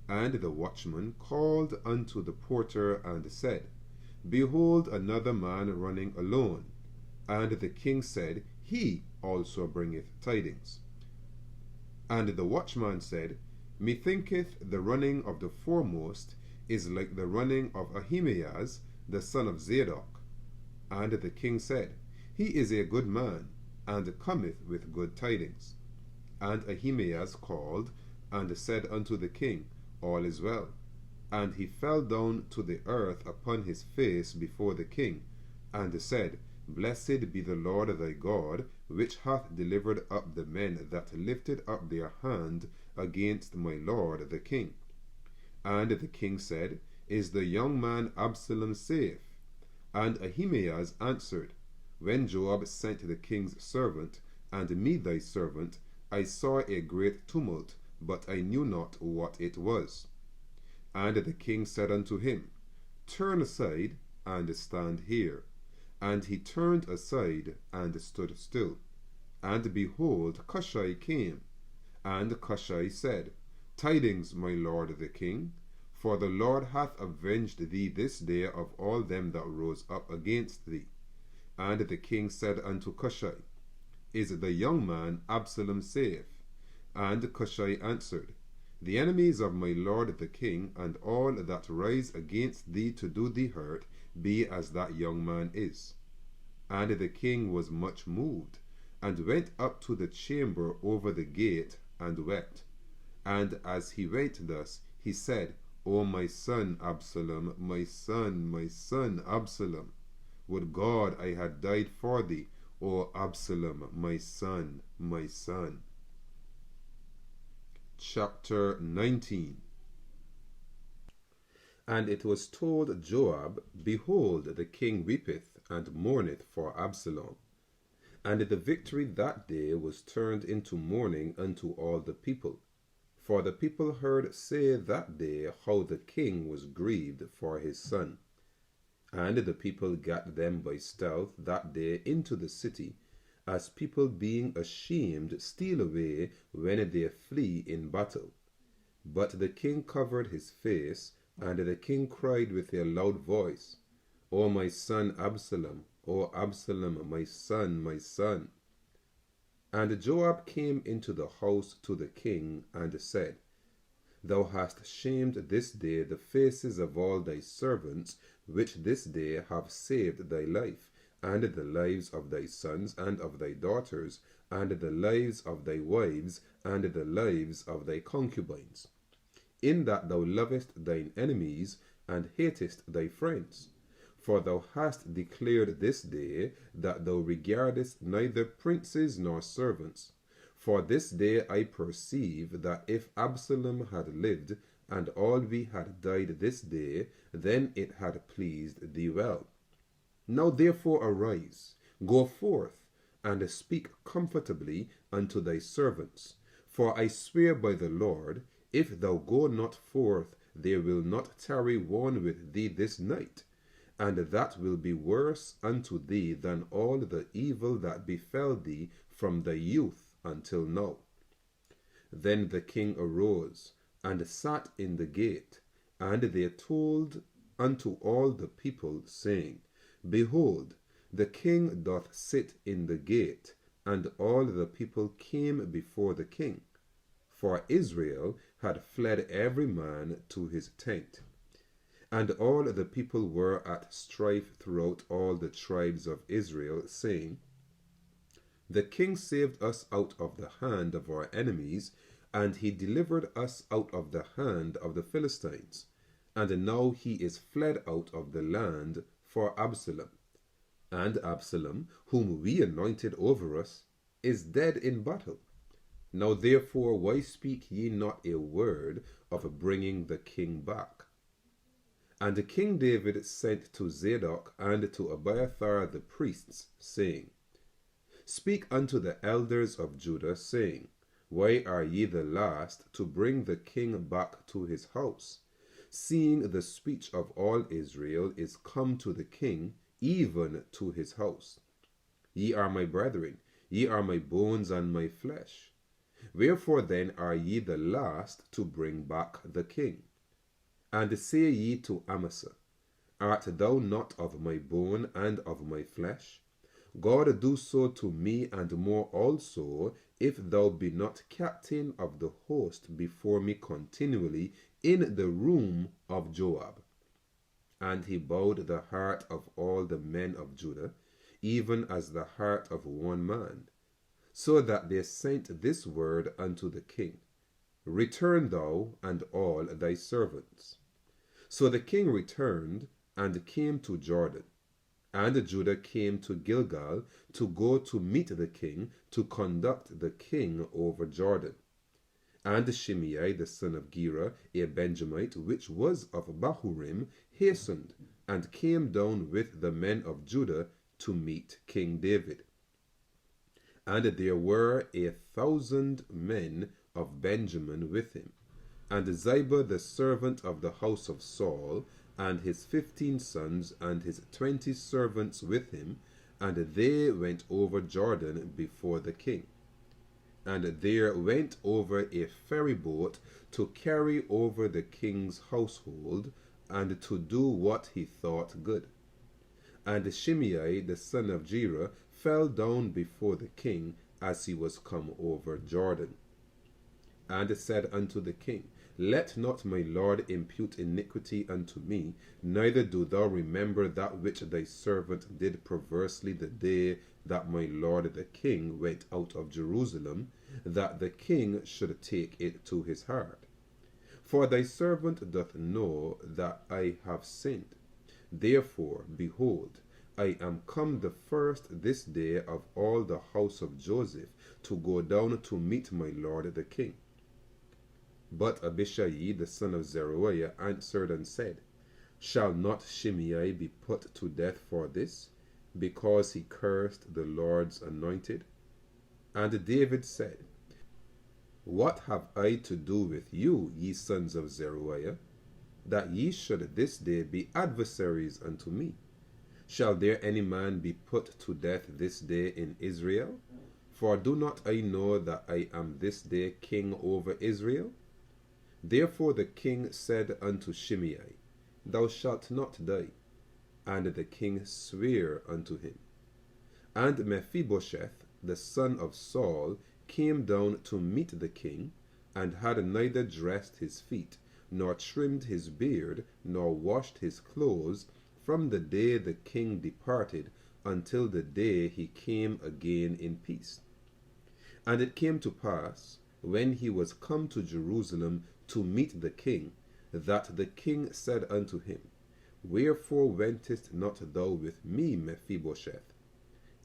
And the watchman called unto the porter, and said, Behold, another man running alone. And the king said, He also bringeth tidings. And the watchman said, Methinketh the running of the foremost is like the running of Ahimaaz the son of Zadok. And the king said, He is a good man, and cometh with good tidings. And Ahimaaz called, and said unto the king, All is well. And he fell down to the earth upon his face before the king, and said, Blessed be the Lord thy God, which hath delivered up the men that lifted up their hand against my lord the king. And the king said, Is the young man Absalom safe? And Ahimaaz answered, When Joab sent the king's servant, and me thy servant, I saw a great tumult, but I knew not what it was. And the king said unto him, Turn aside, and stand here. And he turned aside, and stood still. And behold, Cushai came. And Cushai said, Tidings, my lord the king, for the Lord hath avenged thee this day of all them that rose up against thee. And the king said unto Cushai, Is the young man Absalom safe? And Cushai answered, The enemies of my lord the king, and all that rise against thee to do thee hurt, be as that young man is. And the king was much moved, and went up to the chamber over the gate, and wept. And as he went thus, he said, O my son Absalom, my son Absalom, would God I had died for thee, O Absalom, my son, my son. Chapter 19. And it was told Joab, Behold, the king weepeth and mourneth for Absalom. And the victory that day was turned into mourning unto all the people. For the people heard say that day how the king was grieved for his son. And the people gat them by stealth that day into the city, as people being ashamed steal away when they flee in battle. But the king covered his face, and the king cried with a loud voice, O my son Absalom, O Absalom, my son, my son. And Joab came into the house to the king, and said, Thou hast shamed this day the faces of all thy servants, which this day have saved thy life, and the lives of thy sons and of thy daughters, and the lives of thy wives, and the lives of thy concubines, in that thou lovest thine enemies, and hatest thy friends. For thou hast declared this day that thou regardest neither princes nor servants. For this day I perceive that if Absalom had lived, and all we had died this day, then it had pleased thee well. Now therefore arise, go forth, and speak comfortably unto thy servants. For I swear by the Lord, if thou go not forth, there will not tarry one with thee this night, and that will be worse unto thee than all the evil that befell thee from thy youth until now. Then the king arose, and sat in the gate, and they told unto all the people, saying, Behold, the king doth sit in the gate. And all the people came before the king, for Israel had fled every man to his tent. And all the people were at strife throughout all the tribes of Israel, saying, The king saved us out of the hand of our enemies, and he delivered us out of the hand of the Philistines. And now he is fled out of the land for Absalom. And Absalom, whom we anointed over us, is dead in battle. Now therefore why speak ye not a word of bringing the king back? And King David sent to Zadok and to Abiathar the priests, saying, Speak unto the elders of Judah, saying, Why are ye the last to bring the king back to his house, seeing the speech of all Israel is come to the king, even to his house? Ye are my brethren, ye are my bones and my flesh. Wherefore then are ye the last to bring back the king? And say ye to Amasa, Art thou not of my bone and of my flesh? God do so to me and more also, if thou be not captain of the host before me continually in the room of Joab. And he bowed the heart of all the men of Judah, even as the heart of one man, so that they sent this word unto the king, Return thou and all thy servants. So the king returned and came to Jordan. And Judah came to Gilgal to go to meet the king, to conduct the king over Jordan. And Shimei the son of Gera, a Benjamite, which was of Bahurim, hastened, and came down with the men of Judah to meet King David. And there were 1,000 men of Benjamin with him, and Ziba the servant of the house of Saul, and his 15 sons and his 20 servants with him, and they went over Jordan before the king. And there went over a ferry boat to carry over the king's household, and to do what he thought good. And Shimei the son of Gera fell down before the king as he was come over Jordan, and said unto the king, Let not my lord impute iniquity unto me, neither do thou remember that which thy servant did perversely the day that my lord the king went out of Jerusalem, that the king should take it to his heart. For thy servant doth know that I have sinned. Therefore, behold, I am come the first this day of all the house of Joseph to go down to meet my lord the king. But Abishai the son of Zeruiah answered and said, Shall not Shimei be put to death for this, because he cursed the Lord's anointed? And David said, What have I to do with you, ye sons of Zeruiah, that ye should this day be adversaries unto me? Shall there any man be put to death this day in Israel? For do not I know that I am this day king over Israel? Therefore the king said unto Shimei, Thou shalt not die. And the king sware unto him. And Mephibosheth, the son of Saul, came down to meet the king, and had neither dressed his feet, nor trimmed his beard, nor washed his clothes, from the day the king departed until the day he came again in peace. And it came to pass, when he was come to Jerusalem to meet the king, that the king said unto him, Wherefore wentest not thou with me, Mephibosheth?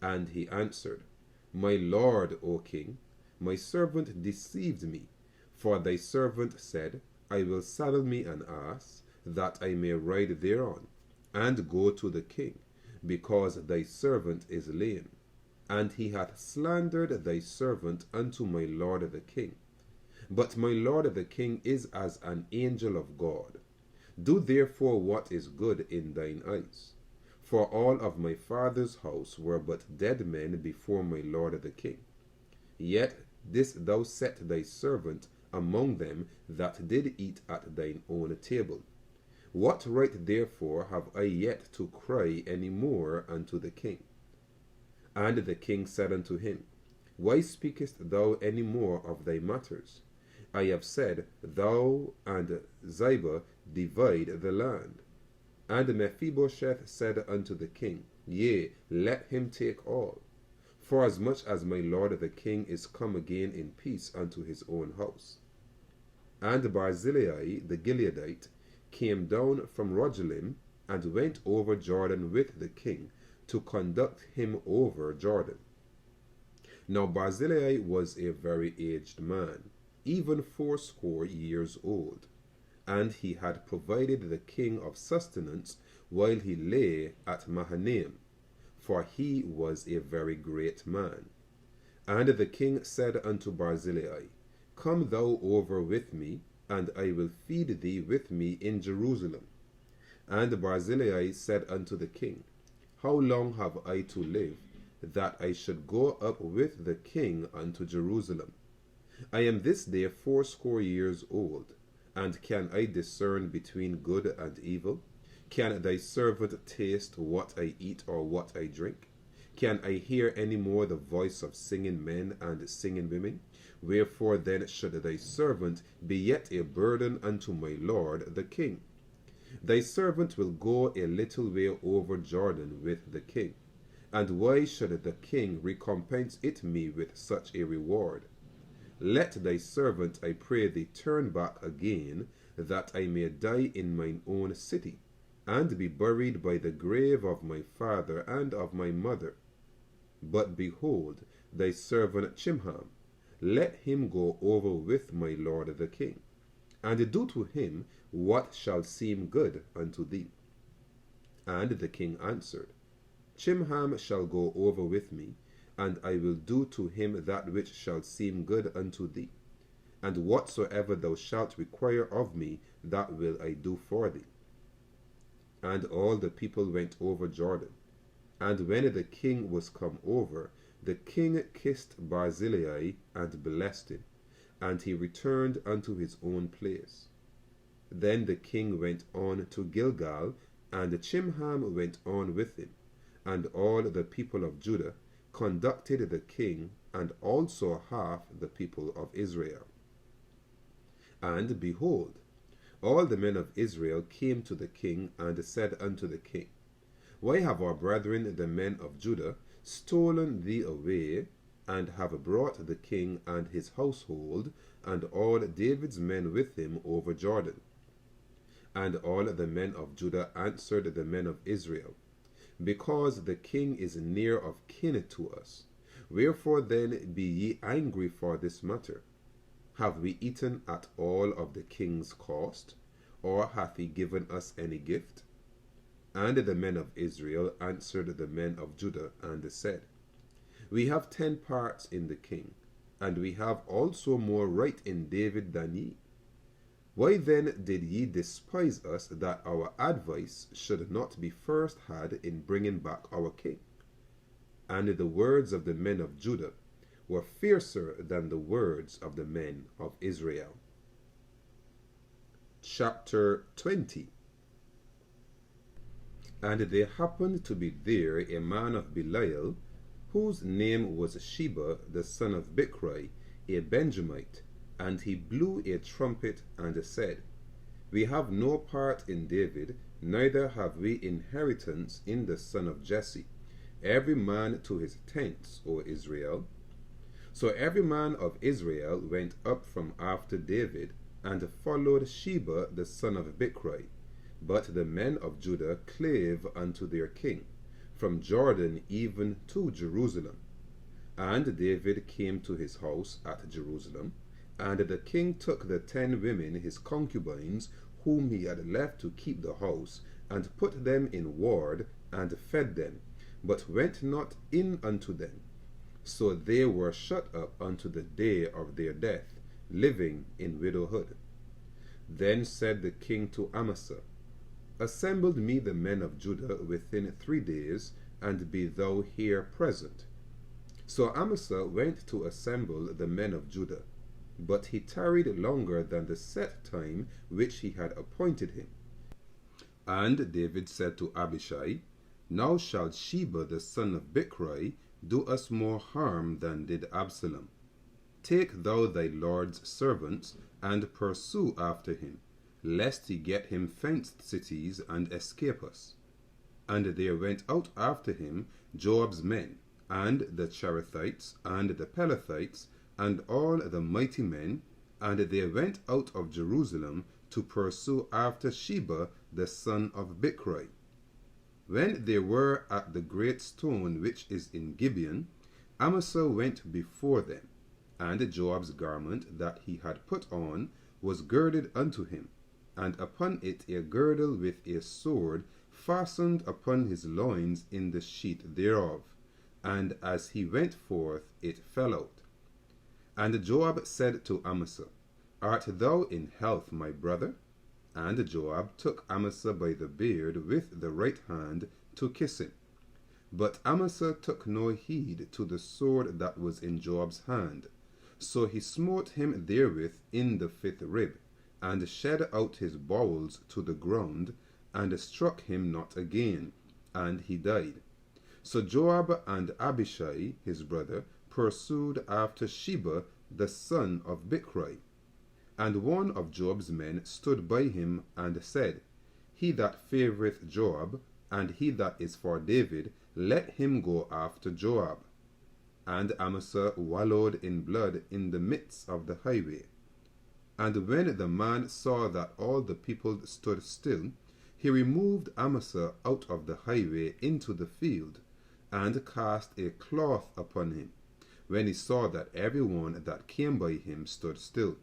And he answered, My lord, O king, my servant deceived me, for thy servant said, I will saddle me an ass, that I may ride thereon, and go to the king, because thy servant is lame. And he hath slandered thy servant unto my lord the king. But my lord the king is as an angel of God. Do therefore what is good in thine eyes. For all of my father's house were but dead men before my lord the king. Yet didst thou set thy servant among them that did eat at thine own table. What right therefore have I yet to cry any more unto the king? And the king said unto him, Why speakest thou any more of thy matters? I have said, Thou and Ziba divide the land. And Mephibosheth said unto the king, Yea, let him take all, forasmuch as my lord the king is come again in peace unto his own house. And Barzillai the Gileadite came down from Rogelim, and went over Jordan with the king, to conduct him over Jordan. Now Barzillai was a very aged man, even 80 years old, and he had provided the king of sustenance while he lay at Mahanaim, for he was a very great man. And the king said unto Barzillai, Come thou over with me, and I will feed thee with me in Jerusalem. And Barzillai said unto the king, How long have I to live, that I should go up with the king unto Jerusalem? I am this day 80 years old, and can I discern between good and evil? Can thy servant taste what I eat or what I drink? Can I hear any more the voice of singing men and singing women? Wherefore then should thy servant be yet a burden unto my lord the king? Thy servant will go a little way over Jordan with the king. And why should the king recompense it me with such a reward? Let thy servant, I pray thee, turn back again, that I may die in mine own city, and be buried by the grave of my father and of my mother. But behold, thy servant Chimham, let him go over with my lord the king, and do to him what shall seem good unto thee. And the king answered, Chimham shall go over with me, and I will do to him that which shall seem good unto thee. And whatsoever thou shalt require of me, that will I do for thee. And all the people went over Jordan. And when the king was come over, the king kissed Barzillai and blessed him, and he returned unto his own place. Then the king went on to Gilgal, and Chimham went on with him, and all the people of Judah conducted the king, and also half the people of Israel. And behold, all the men of Israel came to the king, and said unto the king, Why have our brethren the men of Judah stolen thee away, and have brought the king and his household, and all David's men with him over Jordan? And all the men of Judah answered the men of Israel, Because the king is near of kin to us. Wherefore then be ye angry for this matter? Have we eaten at all of the king's cost, or hath he given us any gift? And the men of Israel answered the men of Judah, and said, We have 10 parts in the king, and we have also more right in David than ye. Why then did ye despise us, that our advice should not be first had in bringing back our king? And the words of the men of Judah were fiercer than the words of the men of Israel. Chapter 20. And there happened to be there a man of Belial, whose name was Sheba the son of Bichri, a Benjamite, and he blew a trumpet and said, We have no part in David, neither have we inheritance in the son of Jesse. Every man to his tents, O Israel. So every man of Israel went up from after David, and followed Sheba the son of Bichri. But the men of Judah clave unto their king, from Jordan even to Jerusalem. And David came to his house at Jerusalem, and the king took the 10 women his concubines, whom he had left to keep the house, and put them in ward, and fed them, but went not in unto them. So they were shut up unto the day of their death, living in widowhood. Then said the king to Amasa, Assemble me the men of Judah within 3 days, and be thou here present. So Amasa went to assemble the men of Judah, but he tarried longer than the set time which he had appointed him. And David said to Abishai, Now shall Sheba the son of Bichri do us more harm than did Absalom. Take thou thy lord's servants, and pursue after him, lest he get him fenced cities and escape us. And there went out after him Joab's men, and the Cherethites, and the Pelethites, and all the mighty men, and they went out of Jerusalem to pursue after Sheba the son of Bichri. When they were at the great stone which is in Gibeon, Amasa went before them, and Joab's garment that he had put on was girded unto him, and upon it a girdle with a sword fastened upon his loins in the sheath thereof, and as he went forth it fell out. And Joab said to Amasa, Art thou in health, my brother? And Joab took Amasa by the beard with the right hand to kiss him. But Amasa took no heed to the sword that was in Joab's hand. So he smote him therewith in the 5th rib, and shed out his bowels to the ground, and struck him not again, and he died. So Joab and Abishai his brother pursued after Sheba the son of Bichri. And one of Joab's men stood by him and said, He that favoureth Joab, and he that is for David, let him go after Joab. And Amasa wallowed in blood in the midst of the highway. And when the man saw that all the people stood still, he removed Amasa out of the highway into the field, and cast a cloth upon him, when he saw that every one that came by him stood still.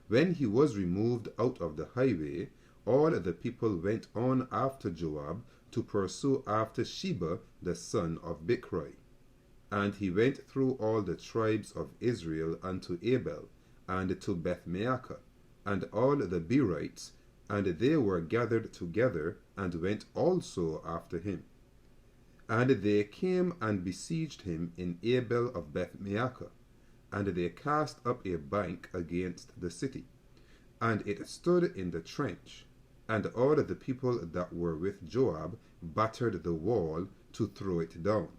When he was removed out of the highway, all the people went on after Joab to pursue after Sheba the son of Bichri. And he went through all the tribes of Israel unto Abel, and to Bethmaachah, and all the Berites, and they were gathered together, and went also after him. And they came and besieged him in Abel of Bethmaachah, and they cast up a bank against the city, and it stood in the trench, and all the people that were with Joab battered the wall to throw it down.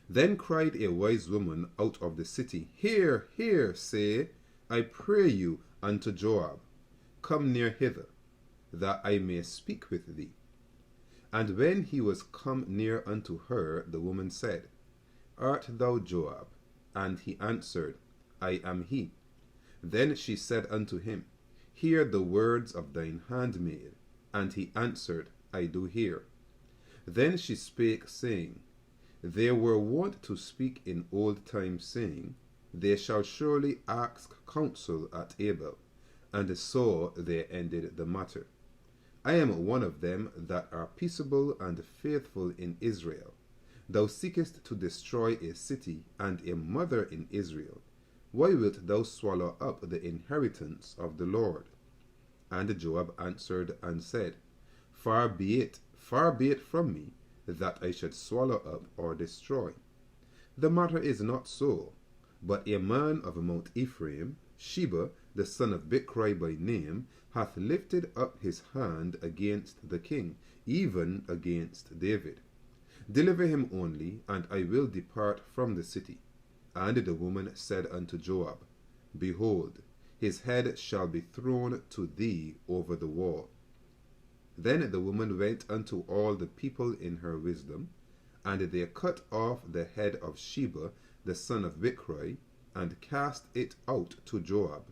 Then cried a wise woman out of the city, Hear, hear, say, I pray you unto Joab, Come near hither, that I may speak with thee. And when he was come near unto her, the woman said, Art thou Joab? And he answered, I am he. Then she said unto him, Hear the words of thine handmaid. And he answered, I do hear. Then she spake, saying, They were wont to speak in old time, saying, They shall surely ask counsel at Abel. And so they ended the matter. I am one of them that are peaceable and faithful in Israel. Thou seekest to destroy a city and a mother in Israel. Why wilt thou swallow up the inheritance of the Lord? And Joab answered and said, far be it from me, that I should swallow up or destroy. The matter is not so, but a man of Mount Ephraim, Sheba, the son of Bichri by name, hath lifted up his hand against the king, even against David. Deliver him only, and I will depart from the city. And the woman said unto Joab, Behold, his head shall be thrown to thee over the wall. Then the woman went unto all the people in her wisdom, and they cut off the head of Sheba the son of Bichri, and cast it out to Joab.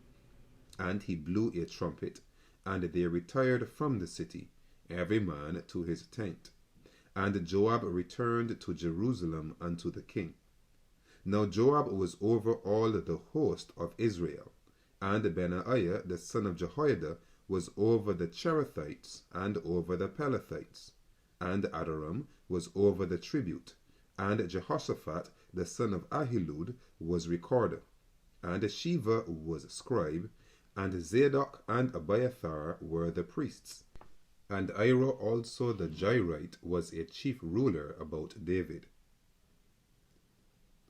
And he blew a trumpet, and they retired from the city, every man to his tent. And Joab returned to Jerusalem unto the king. Now Joab was over all the host of Israel, and Benaiah the son of Jehoiada was over the Cherethites and over the Pelethites, and Adoram was over the tribute, and Jehoshaphat the son of Ahilud was recorder, and Sheva was scribe, and Zadok and Abiathar were the priests. And Ira also the Jairite was a chief ruler about David.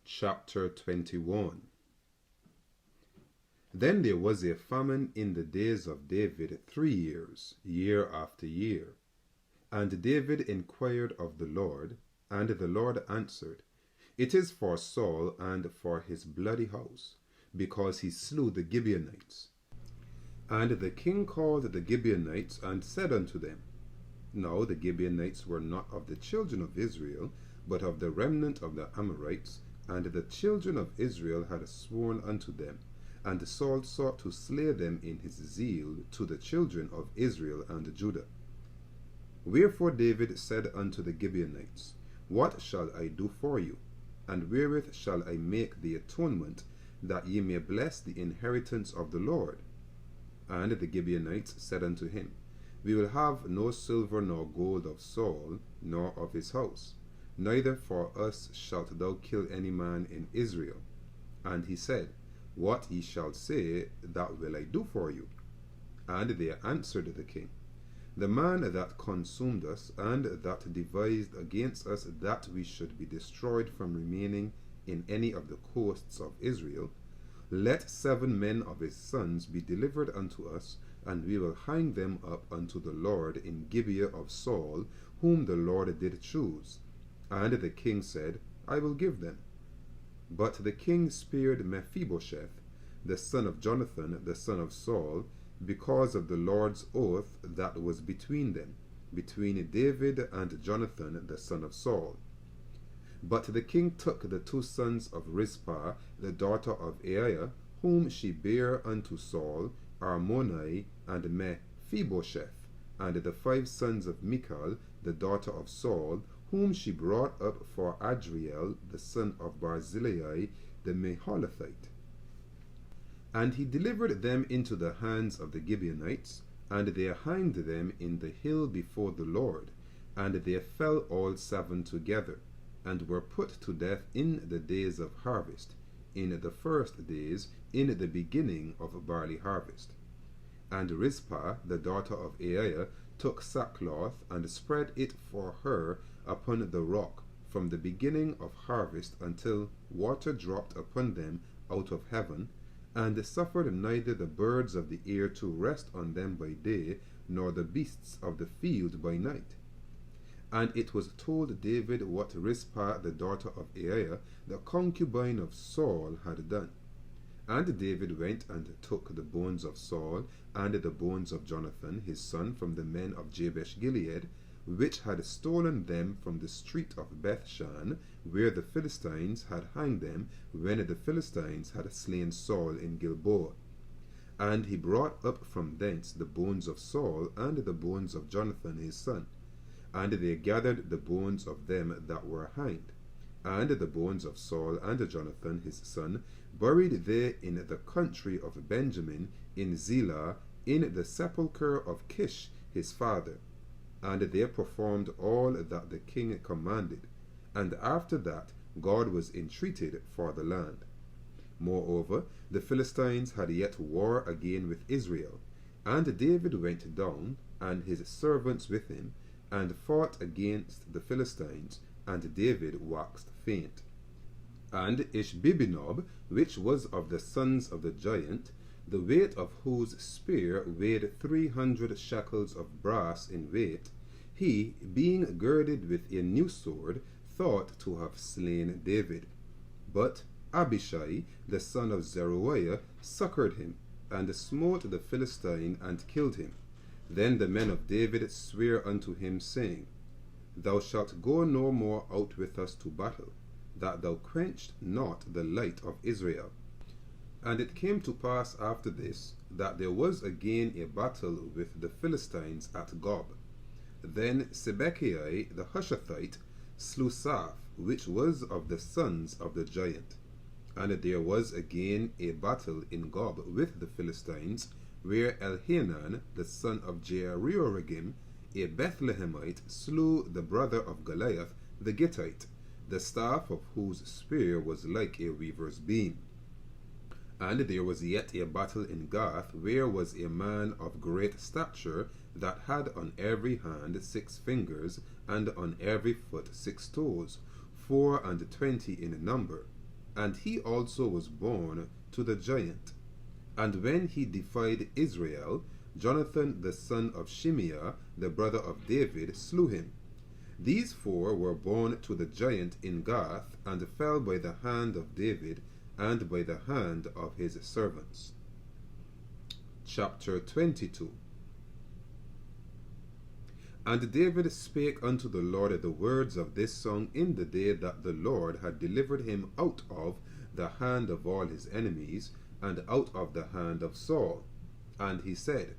Chapter 21. Then there was a famine in the days of David 3 years, year after year. And David inquired of the Lord, and the Lord answered, It is for Saul and for his bloody house, because he slew the Gibeonites. And the king called the Gibeonites and said unto them, Now the Gibeonites were not of the children of Israel, but of the remnant of the Amorites, and the children of Israel had sworn unto them. And Saul sought to slay them in his zeal to the children of Israel and Judah. Wherefore David said unto the Gibeonites, What shall I do for you? And wherewith shall I make the atonement, that ye may bless the inheritance of the Lord? And the Gibeonites said unto him, We will have no silver nor gold of Saul, nor of his house, neither for us shalt thou kill any man in Israel. And he said, What ye shall say, that will I do for you. And they answered the king, The man that consumed us, and that devised against us that we should be destroyed from remaining in any of the coasts of Israel, let 7 men of his sons be delivered unto us, and we will hang them up unto the Lord in Gibeah of Saul, whom the Lord did choose. And the king said, I will give them. But the king spared Mephibosheth, the son of Jonathan, the son of Saul, because of the Lord's oath that was between them, between David and Jonathan, the son of Saul. But the king took the 2 sons of Rizpah, the daughter of Aiah, whom she bare unto Saul, Armoni and Mephibosheth, and the 5 sons of Michal, the daughter of Saul, whom she brought up for Adriel, the son of Barzillai, the Meholathite. And he delivered them into the hands of the Gibeonites, and they hanged them in the hill before the Lord, and they fell all 7 together, and were put to death in the days of harvest, in the first days, in the beginning of barley harvest. And Rizpah, the daughter of Aiah, took sackcloth, and spread it for her upon the rock, from the beginning of harvest until water dropped upon them out of heaven, and suffered neither the birds of the air to rest on them by day, nor the beasts of the field by night. And it was told David what Rizpah the daughter of Aiah, the concubine of Saul, had done. And David went and took the bones of Saul, and the bones of Jonathan his son, from the men of Jabesh Gilead, which had stolen them from the street of Bethshan, where the Philistines had hanged them, when the Philistines had slain Saul in Gilboa. And he brought up from thence the bones of Saul, and the bones of Jonathan his son. And they gathered the bones of them that were hanged, and the bones of Saul and Jonathan his son, buried they in the country of Benjamin, in Zelah, in the sepulchre of Kish his father. And they performed all that the king commanded, and after that God was entreated for the land. Moreover, the Philistines had yet war again with Israel, and David went down, and his servants with him, and fought against the Philistines, and David waxed faint. And Ishbibenob, which was of the sons of the giant, the weight of whose spear weighed 300 shekels of brass in weight, he, being girded with a new sword, thought to have slain David. But Abishai, the son of Zeruiah, succored him, and smote the Philistine, and killed him. Then the men of David sware unto him, saying, Thou shalt go no more out with us to battle, that thou quench not the light of Israel. And it came to pass after this, that there was again a battle with the Philistines at Gob. Then Sibbechai the Hushathite slew Saph, which was of the sons of the giant. And there was again a battle in Gob with the Philistines, where Elhanan the son of Jehoiarigim, a Bethlehemite, slew the brother of Goliath the Gittite, the staff of whose spear was like a weaver's beam. And there was yet a battle in Gath, where was a man of great stature, that had on every hand 6 fingers, and on every foot 6 toes, 24 in number. And he also was born to the giant. And when he defied Israel, Jonathan the son of Shimeah, the brother of David, slew him. These 4 were born to the giant in Gath, and fell by the hand of David, and by the hand of his servants. Chapter 22. And David spake unto the Lord the words of this song in the day that the Lord had delivered him out of the hand of all his enemies, and out of the hand of Saul. And he said,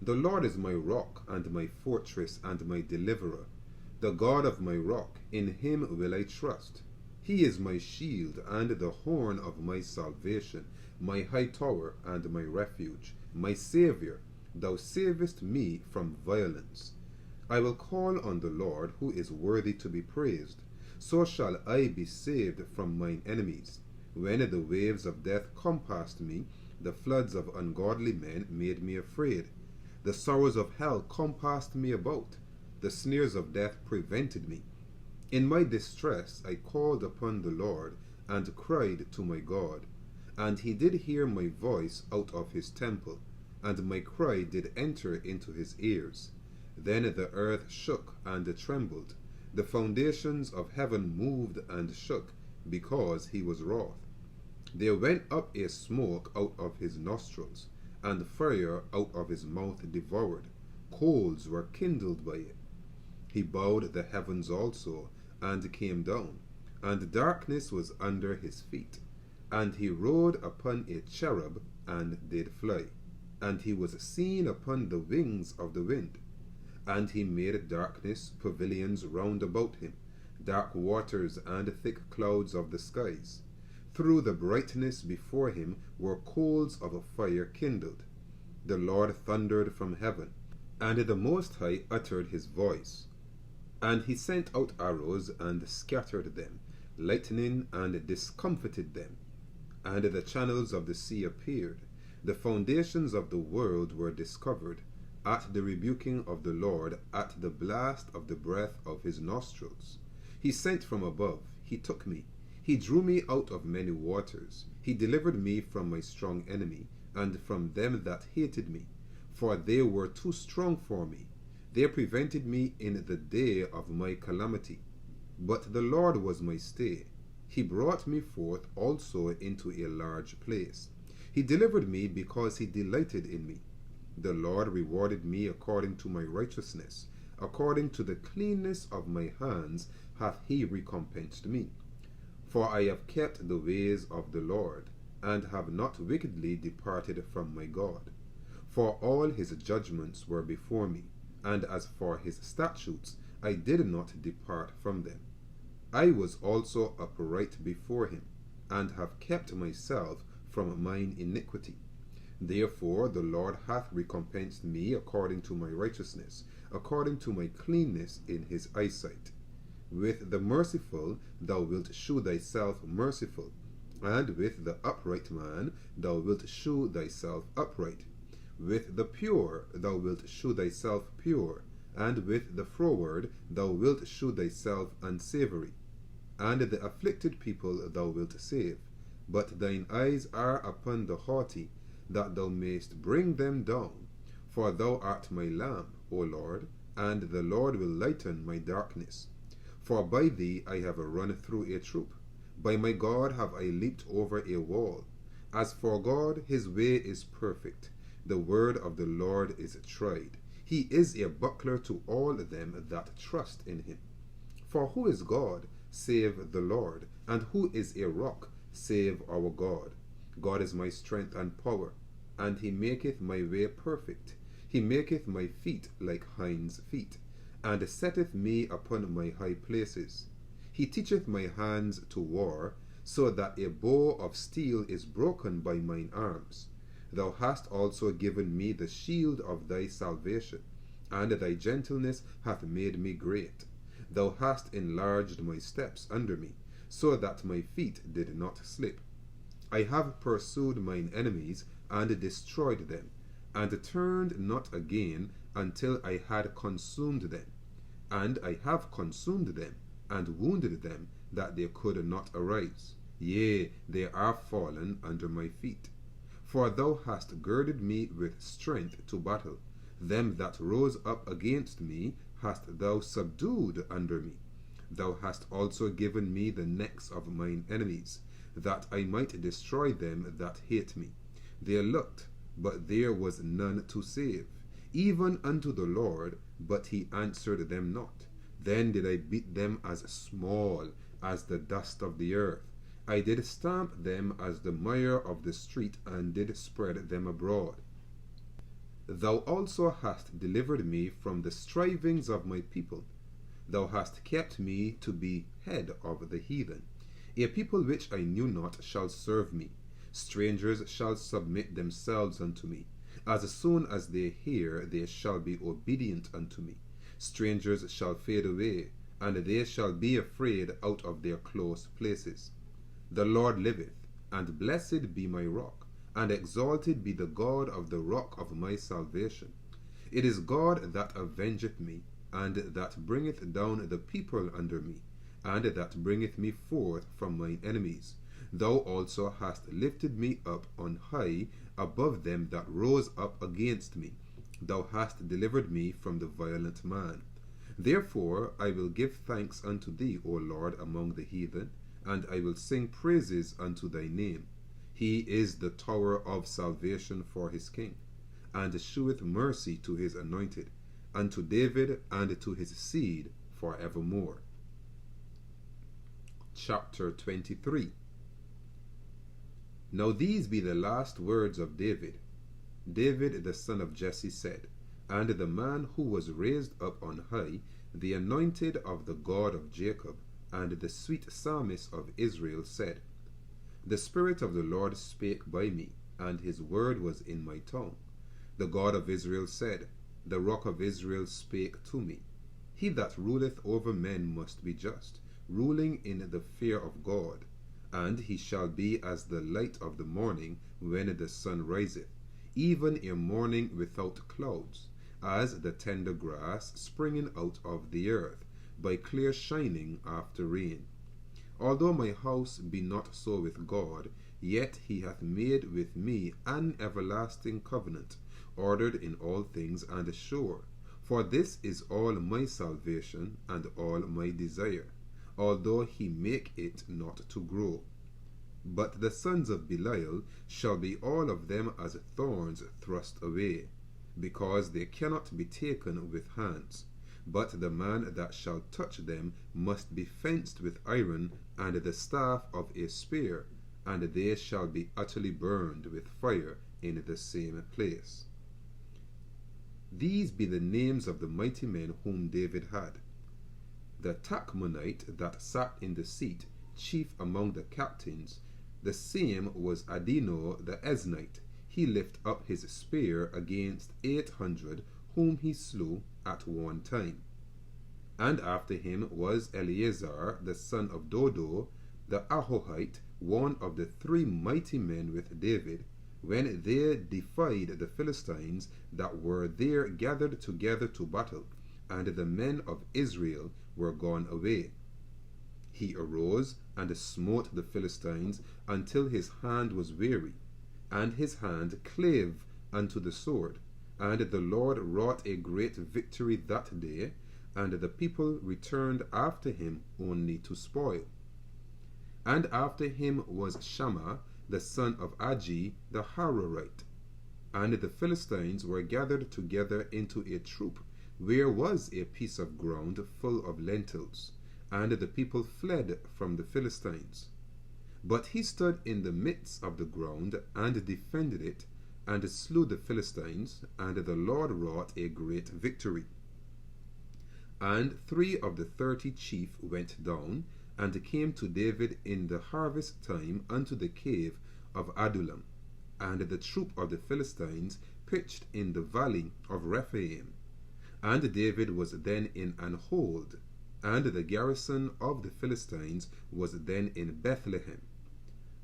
The Lord is my rock, and my fortress, and my deliverer, the God of my rock, in him will I trust. He is my shield, and the horn of my salvation, my high tower, and my refuge, my Saviour. Thou savest me from violence. I will call on the Lord, who is worthy to be praised. So shall I be saved from mine enemies. When the waves of death compassed me, the floods of ungodly men made me afraid. The sorrows of hell compassed me about. The snares of death prevented me. In my distress I called upon the Lord, and cried to my God. And he did hear my voice out of his temple, and my cry did enter into his ears. Then the earth shook and trembled. The foundations of heaven moved and shook, because he was wroth. There went up a smoke out of his nostrils, and fire out of his mouth devoured. Coals were kindled by it. He bowed the heavens also, and came down, and darkness was under his feet. And he rode upon a cherub, and did fly. And he was seen upon the wings of the wind. And he made darkness pavilions round about him, dark waters and thick clouds of the skies. Through the brightness before him were coals of a fire kindled. The Lord thundered from heaven, and the Most High uttered his voice. And he sent out arrows, and scattered them, lightning, and discomfited them. And the channels of the sea appeared. The foundations of the world were discovered, at the rebuking of the Lord, at the blast of the breath of his nostrils. He sent from above, he took me. He drew me out of many waters. He delivered me from my strong enemy, and from them that hated me. For they were too strong for me. They prevented me in the day of my calamity. But the Lord was my stay. He brought me forth also into a large place. He delivered me because he delighted in me. The Lord rewarded me according to my righteousness. According to the cleanness of my hands hath he recompensed me. For I have kept the ways of the Lord, and have not wickedly departed from my God. For all his judgments were before me, and as for his statutes, I did not depart from them. I was also upright before him, and have kept myself from mine iniquity. Therefore the Lord hath recompensed me according to my righteousness, according to my cleanness in his eyesight. With the merciful thou wilt shew thyself merciful, and with the upright man thou wilt shew thyself upright. With the pure thou wilt shew thyself pure, and with the froward thou wilt shew thyself unsavoury. And the afflicted people thou wilt save, but thine eyes are upon the haughty, that thou mayst bring them down. For thou art my lamp, O Lord, and the Lord will lighten my darkness. For by thee I have run through a troop. By my God have I leaped over a wall. As for God, his way is perfect. The word of the Lord is tried. He is a buckler to all them that trust in him. For who is God, save the Lord? And who is a rock, save our God? God is my strength and power, and he maketh my way perfect. He maketh my feet like hinds' feet, and setteth me upon my high places. He teacheth my hands to war, so that a bow of steel is broken by mine arms. Thou hast also given me the shield of thy salvation, and thy gentleness hath made me great. Thou hast enlarged my steps under me, so that my feet did not slip. I have pursued mine enemies, and destroyed them, and turned not again until I had consumed them. And I have consumed them, and wounded them, that they could not arise. Yea, they are fallen under my feet. For thou hast girded me with strength to battle. Them that rose up against me hast thou subdued under me. Thou hast also given me the necks of mine enemies, that I might destroy them that hate me. They looked, but there was none to save, even unto the Lord, but he answered them not. Then did I beat them as small as the dust of the earth. I did stamp them as the mire of the street, and did spread them abroad. Thou also hast delivered me from the strivings of my people. Thou hast kept me to be head of the heathen. A people which I knew not shall serve me. Strangers shall submit themselves unto me. As soon as they hear, they shall be obedient unto me. Strangers shall fade away, and they shall be afraid out of their close places. The Lord liveth, and blessed be my rock, and exalted be the God of the rock of my salvation. It is God that avengeth me, and that bringeth down the people under me, and that bringeth me forth from mine enemies. Thou also hast lifted me up on high above them that rose up against me. Thou hast delivered me from the violent man. Therefore I will give thanks unto thee, O Lord, among the heathen, and I will sing praises unto thy name. He is the tower of salvation for his king, and sheweth mercy to his anointed, unto David and to his seed for evermore. Chapter 23. Now these be the last words of David. David the son of Jesse said, and the man who was raised up on high, the anointed of the God of Jacob, and the sweet psalmist of Israel said, The Spirit of the Lord spake by me, and his word was in my tongue. The God of Israel said, The rock of Israel spake to me. He that ruleth over men must be just, ruling in the fear of God. And he shall be as the light of the morning when the sun riseth, even a morning without clouds, as the tender grass springing out of the earth, by clear shining after rain. Although my house be not so with God, yet he hath made with me an everlasting covenant, ordered in all things and sure. For this is all my salvation and all my desire, although he make it not to grow. But the sons of Belial shall be all of them as thorns thrust away, because they cannot be taken with hands. But the man that shall touch them must be fenced with iron and the staff of a spear, and they shall be utterly burned with fire in the same place. These be the names of the mighty men whom David had. The Tachmonite that sat in the seat, chief among the captains, the same was Adino the Eznite. He lift up his spear against 800, whom he slew at one time. And after him was Eleazar the son of Dodo the Ahohite, one of the 3 mighty men with David, when they defied the Philistines that were there gathered together to battle, and the men of Israel were gone away. He arose and smote the Philistines until his hand was weary, and his hand clave unto the sword. And the Lord wrought a great victory that day, and the people returned after him only to spoil. And after him was Shammah, the son of Agi, the Hararite. And the Philistines were gathered together into a troop, where was a piece of ground full of lentils, and the people fled from the Philistines. But he stood in the midst of the ground, and defended it, and slew the Philistines, and the Lord wrought a great victory. And 3 of the 30 chief went down, and came to David in the harvest time unto the cave of Adullam. And the troop of the Philistines pitched in the valley of Rephaim. And David was then in an hold, and the garrison of the Philistines was then in Bethlehem.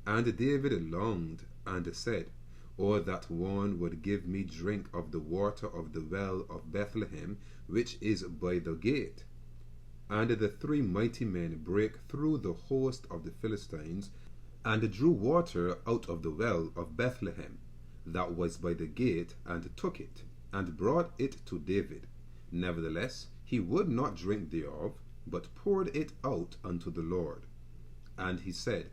And David longed, and said, O that one would give me drink of the water of the well of Bethlehem, which is by the gate. And the 3 mighty men brake through the host of the Philistines, and drew water out of the well of Bethlehem, that was by the gate, and took it, and brought it to David. Nevertheless, he would not drink thereof, but poured it out unto the Lord. And he said,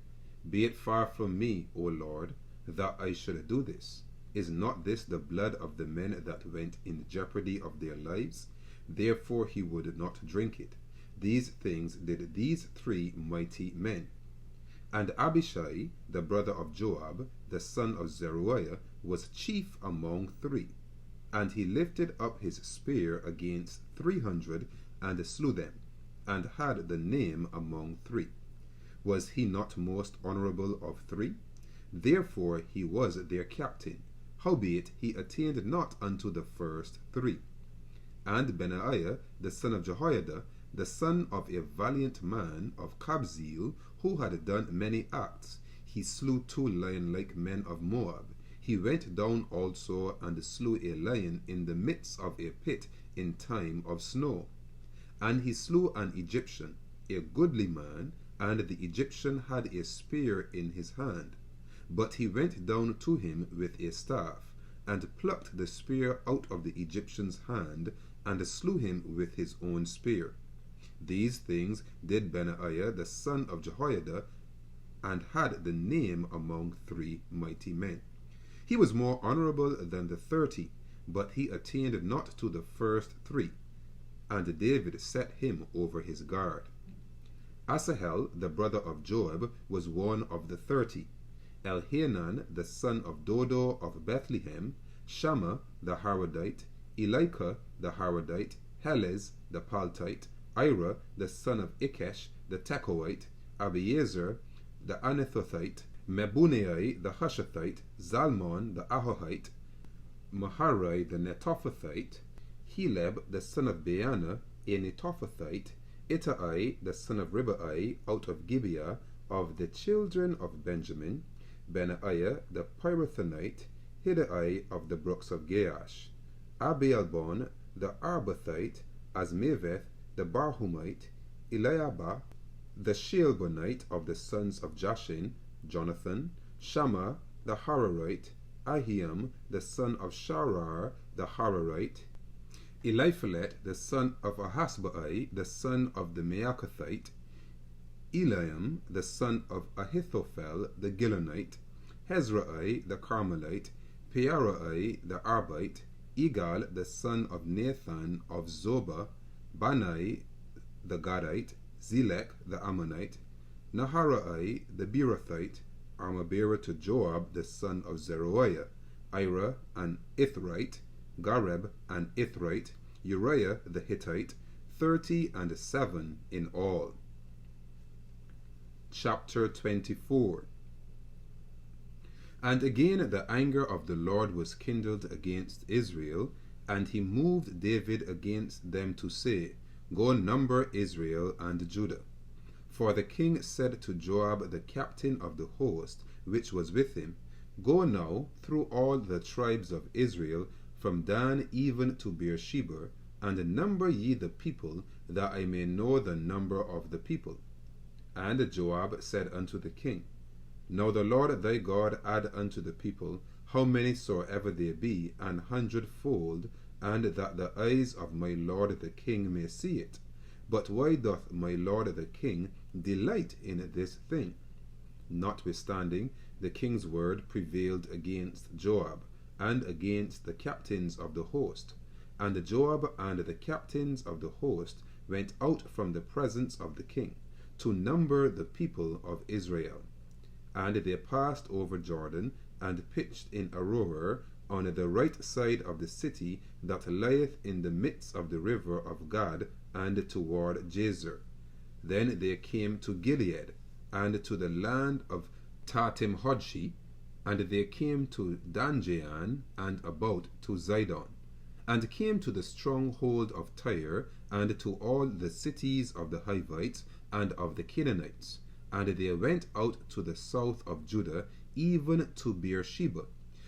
Be it far from me, O Lord, that I should do this. Is not this the blood of the men that went in jeopardy of their lives? Therefore he would not drink it. These things did these 3 mighty men. And Abishai, the brother of Joab, the son of Zeruiah, was chief among 3. And he lifted up his spear against 300, and slew them, and had the name among 3. Was he not most honorable of 3? Therefore he was their captain. Howbeit he attained not unto the first 3. And Benaiah, the son of Jehoiada, the son of a valiant man of Kabzeel, who had done many acts, he slew 2 lion-like men of Moab. He went down also and slew a lion in the midst of a pit in time of snow. And he slew an Egyptian, a goodly man, and the Egyptian had a spear in his hand. But he went down to him with a staff, and plucked the spear out of the Egyptian's hand, and slew him with his own spear. These things did Benaiah the son of Jehoiada, and had the name among 3 mighty men. He was more honorable than the 30, but he attained not to the first 3. And David set him over his guard. Asahel, the brother of Joab, was one of the 30. Elhanan, the son of Dodo of Bethlehem, Shammah the Harodite, Elika the Harodite, Helez the Paltite, Ira the son of Ikesh the Tekoite, Abiezer the Anathothite, Mebunai the Hushathite, Zalmon the Ahohite, Maharai the Netophathite, Heleb the son of Baana a Netophathite, Ittai the son of Ribai out of Gibeah of the children of Benjamin, Benaiah the Pirathonite, Hiddai of the brooks of Gaash, Abialbon the Arbathite, Asmaveth the Barhumite, Eliabah the Shealbonite of the sons of Jashin, Jonathan, Shammah the Hararite, Ahiam the son of Sharar the Hararite, Eliphalet the son of Ahasbai the son of the Maacathite, Eliam the son of Ahithophel the Gilonite, Hezrai the Carmelite, Pearai the Arbite, Igal the son of Nathan of Zobah, Banai the Gadite, Zelek the Ammonite, Naharai the Beerothite, armor-bearer to Joab the son of Zeruiah, Ira an Ithrite, Gareb an Ithrite, Uriah the Hittite, 37 in all. Chapter 24. And again the anger of the Lord was kindled against Israel, and he moved David against them to say, Go number Israel and Judah. For the king said to Joab the captain of the host which was with him, Go now through all the tribes of Israel, from Dan even to Beersheba, and number ye the people, that I may know the number of the people. And Joab said unto the king, Now the Lord thy God add unto the people how many soever they be, 100-fold, and that the eyes of my lord the king may see it. But why doth my lord the king delight in this thing? Notwithstanding, the king's word prevailed against Joab, and against the captains of the host. And Joab and the captains of the host went out from the presence of the king, to number the people of Israel. And they passed over Jordan, and pitched in Aroer, on the right side of the city that lieth in the midst of the river of Gad, and toward Jazer. Then they came to Gilead, and to the land of Tatim-Hodshi, and they came to Danjaan, and about to Zidon, and came to the stronghold of Tyre, and to all the cities of the Hivites and of the Canaanites. And they went out to the south of Judah, even to Beersheba.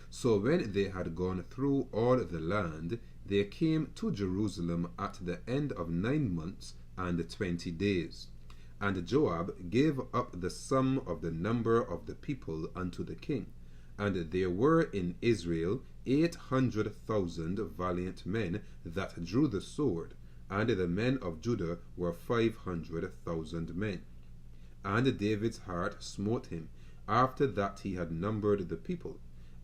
So when they had gone through all the land, they came to Jerusalem at the end of 9 months and 20 days. And Joab gave up the sum of the number of the people unto the king. And there were in Israel 800,000 valiant men that drew the sword, and the men of Judah were 500,000 men. And David's heart smote him, after that he had numbered the people.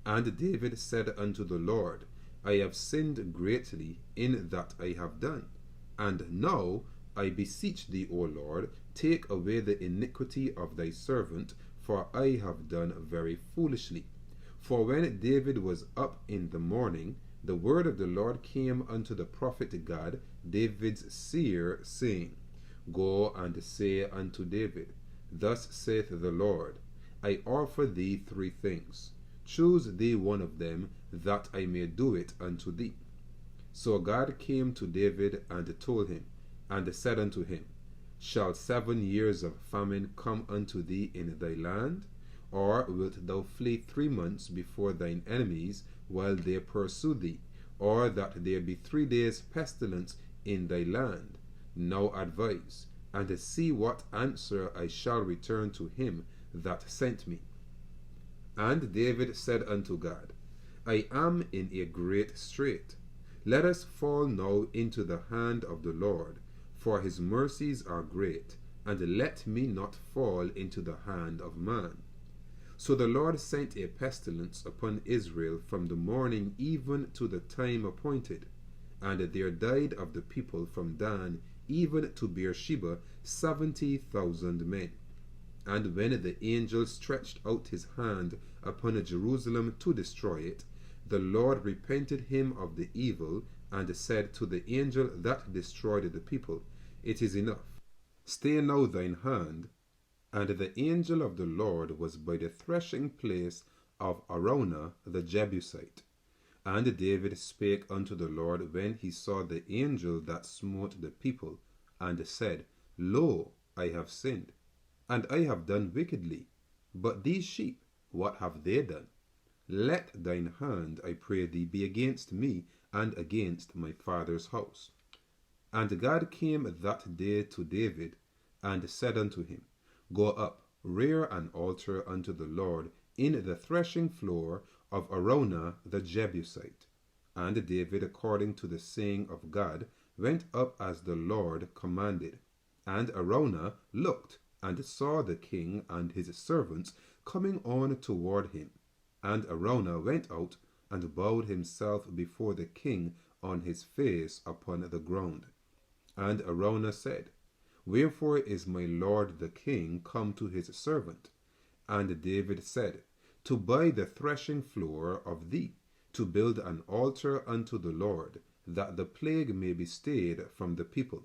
And David said unto the Lord, I have sinned greatly in that I have done. And now, I beseech thee, O Lord, take away the iniquity of thy servant, for I have done very foolishly. For when David was up in the morning, the word of the Lord came unto the prophet Gad, David's seer, saying, Go and say unto David, Thus saith the Lord, I offer thee 3 things. Choose thee one of them, that I may do it unto thee. So God came to David and told him, and said unto him, Shall 7 years of famine come unto thee in thy land? Or wilt thou flee 3 months before thine enemies, while they pursue thee? Or that there be 3 days pestilence in thy land? Now advise, and see what answer I shall return to him that sent me. And David said unto God, I am in a great strait. Let us fall now into the hand of the Lord, for his mercies are great, and let me not fall into the hand of man. So the Lord sent a pestilence upon Israel from the morning even to the time appointed, and there died of the people from Dan even to Beersheba 70,000 men. And when the angel stretched out his hand upon Jerusalem to destroy it, the Lord repented him of the evil, and said to the angel that destroyed the people, It is enough. Stay now thine hand. And the angel of the Lord was by the threshing place of Araunah the Jebusite. And David spake unto the Lord when he saw the angel that smote the people, and said, Lo, I have sinned, and I have done wickedly. But these sheep, what have they done? Let thine hand, I pray thee, be against me and against my father's house. And God came that day to David, and said unto him, Go up, rear an altar unto the Lord in the threshing floor of Araunah the Jebusite. And David, according to the saying of God, went up as the Lord commanded. And Araunah looked, and saw the king and his servants coming on toward him. And Araunah went out, and bowed himself before the king on his face upon the ground. And Araunah said, Wherefore is my lord the king come to his servant? And David said, To buy the threshing floor of thee, to build an altar unto the Lord, that the plague may be stayed from the people.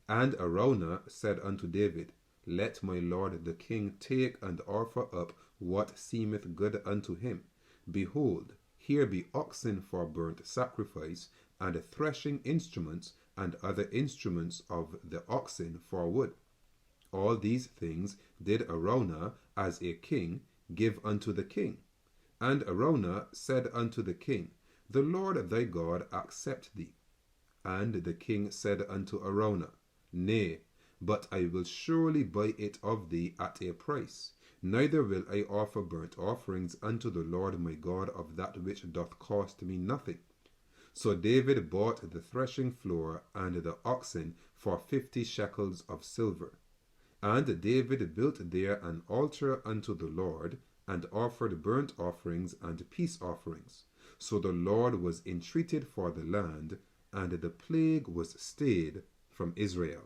And Araunah said unto David, Let my lord the king take and offer up what seemeth good unto him. Behold, here be oxen for burnt sacrifice, and threshing instruments, and other instruments of the oxen for wood. All these things did Araunah, as a king, give unto the king. And Araunah said unto the king, The Lord thy God accept thee. And the king said unto Araunah, Nay, but I will surely buy it of thee at a price. Neither will I offer burnt offerings unto the Lord my God of that which doth cost me nothing. So David bought the threshing floor and the oxen for 50 shekels of silver. And David built there an altar unto the Lord, and offered burnt offerings and peace offerings. So the Lord was entreated for the land, and the plague was stayed from Israel.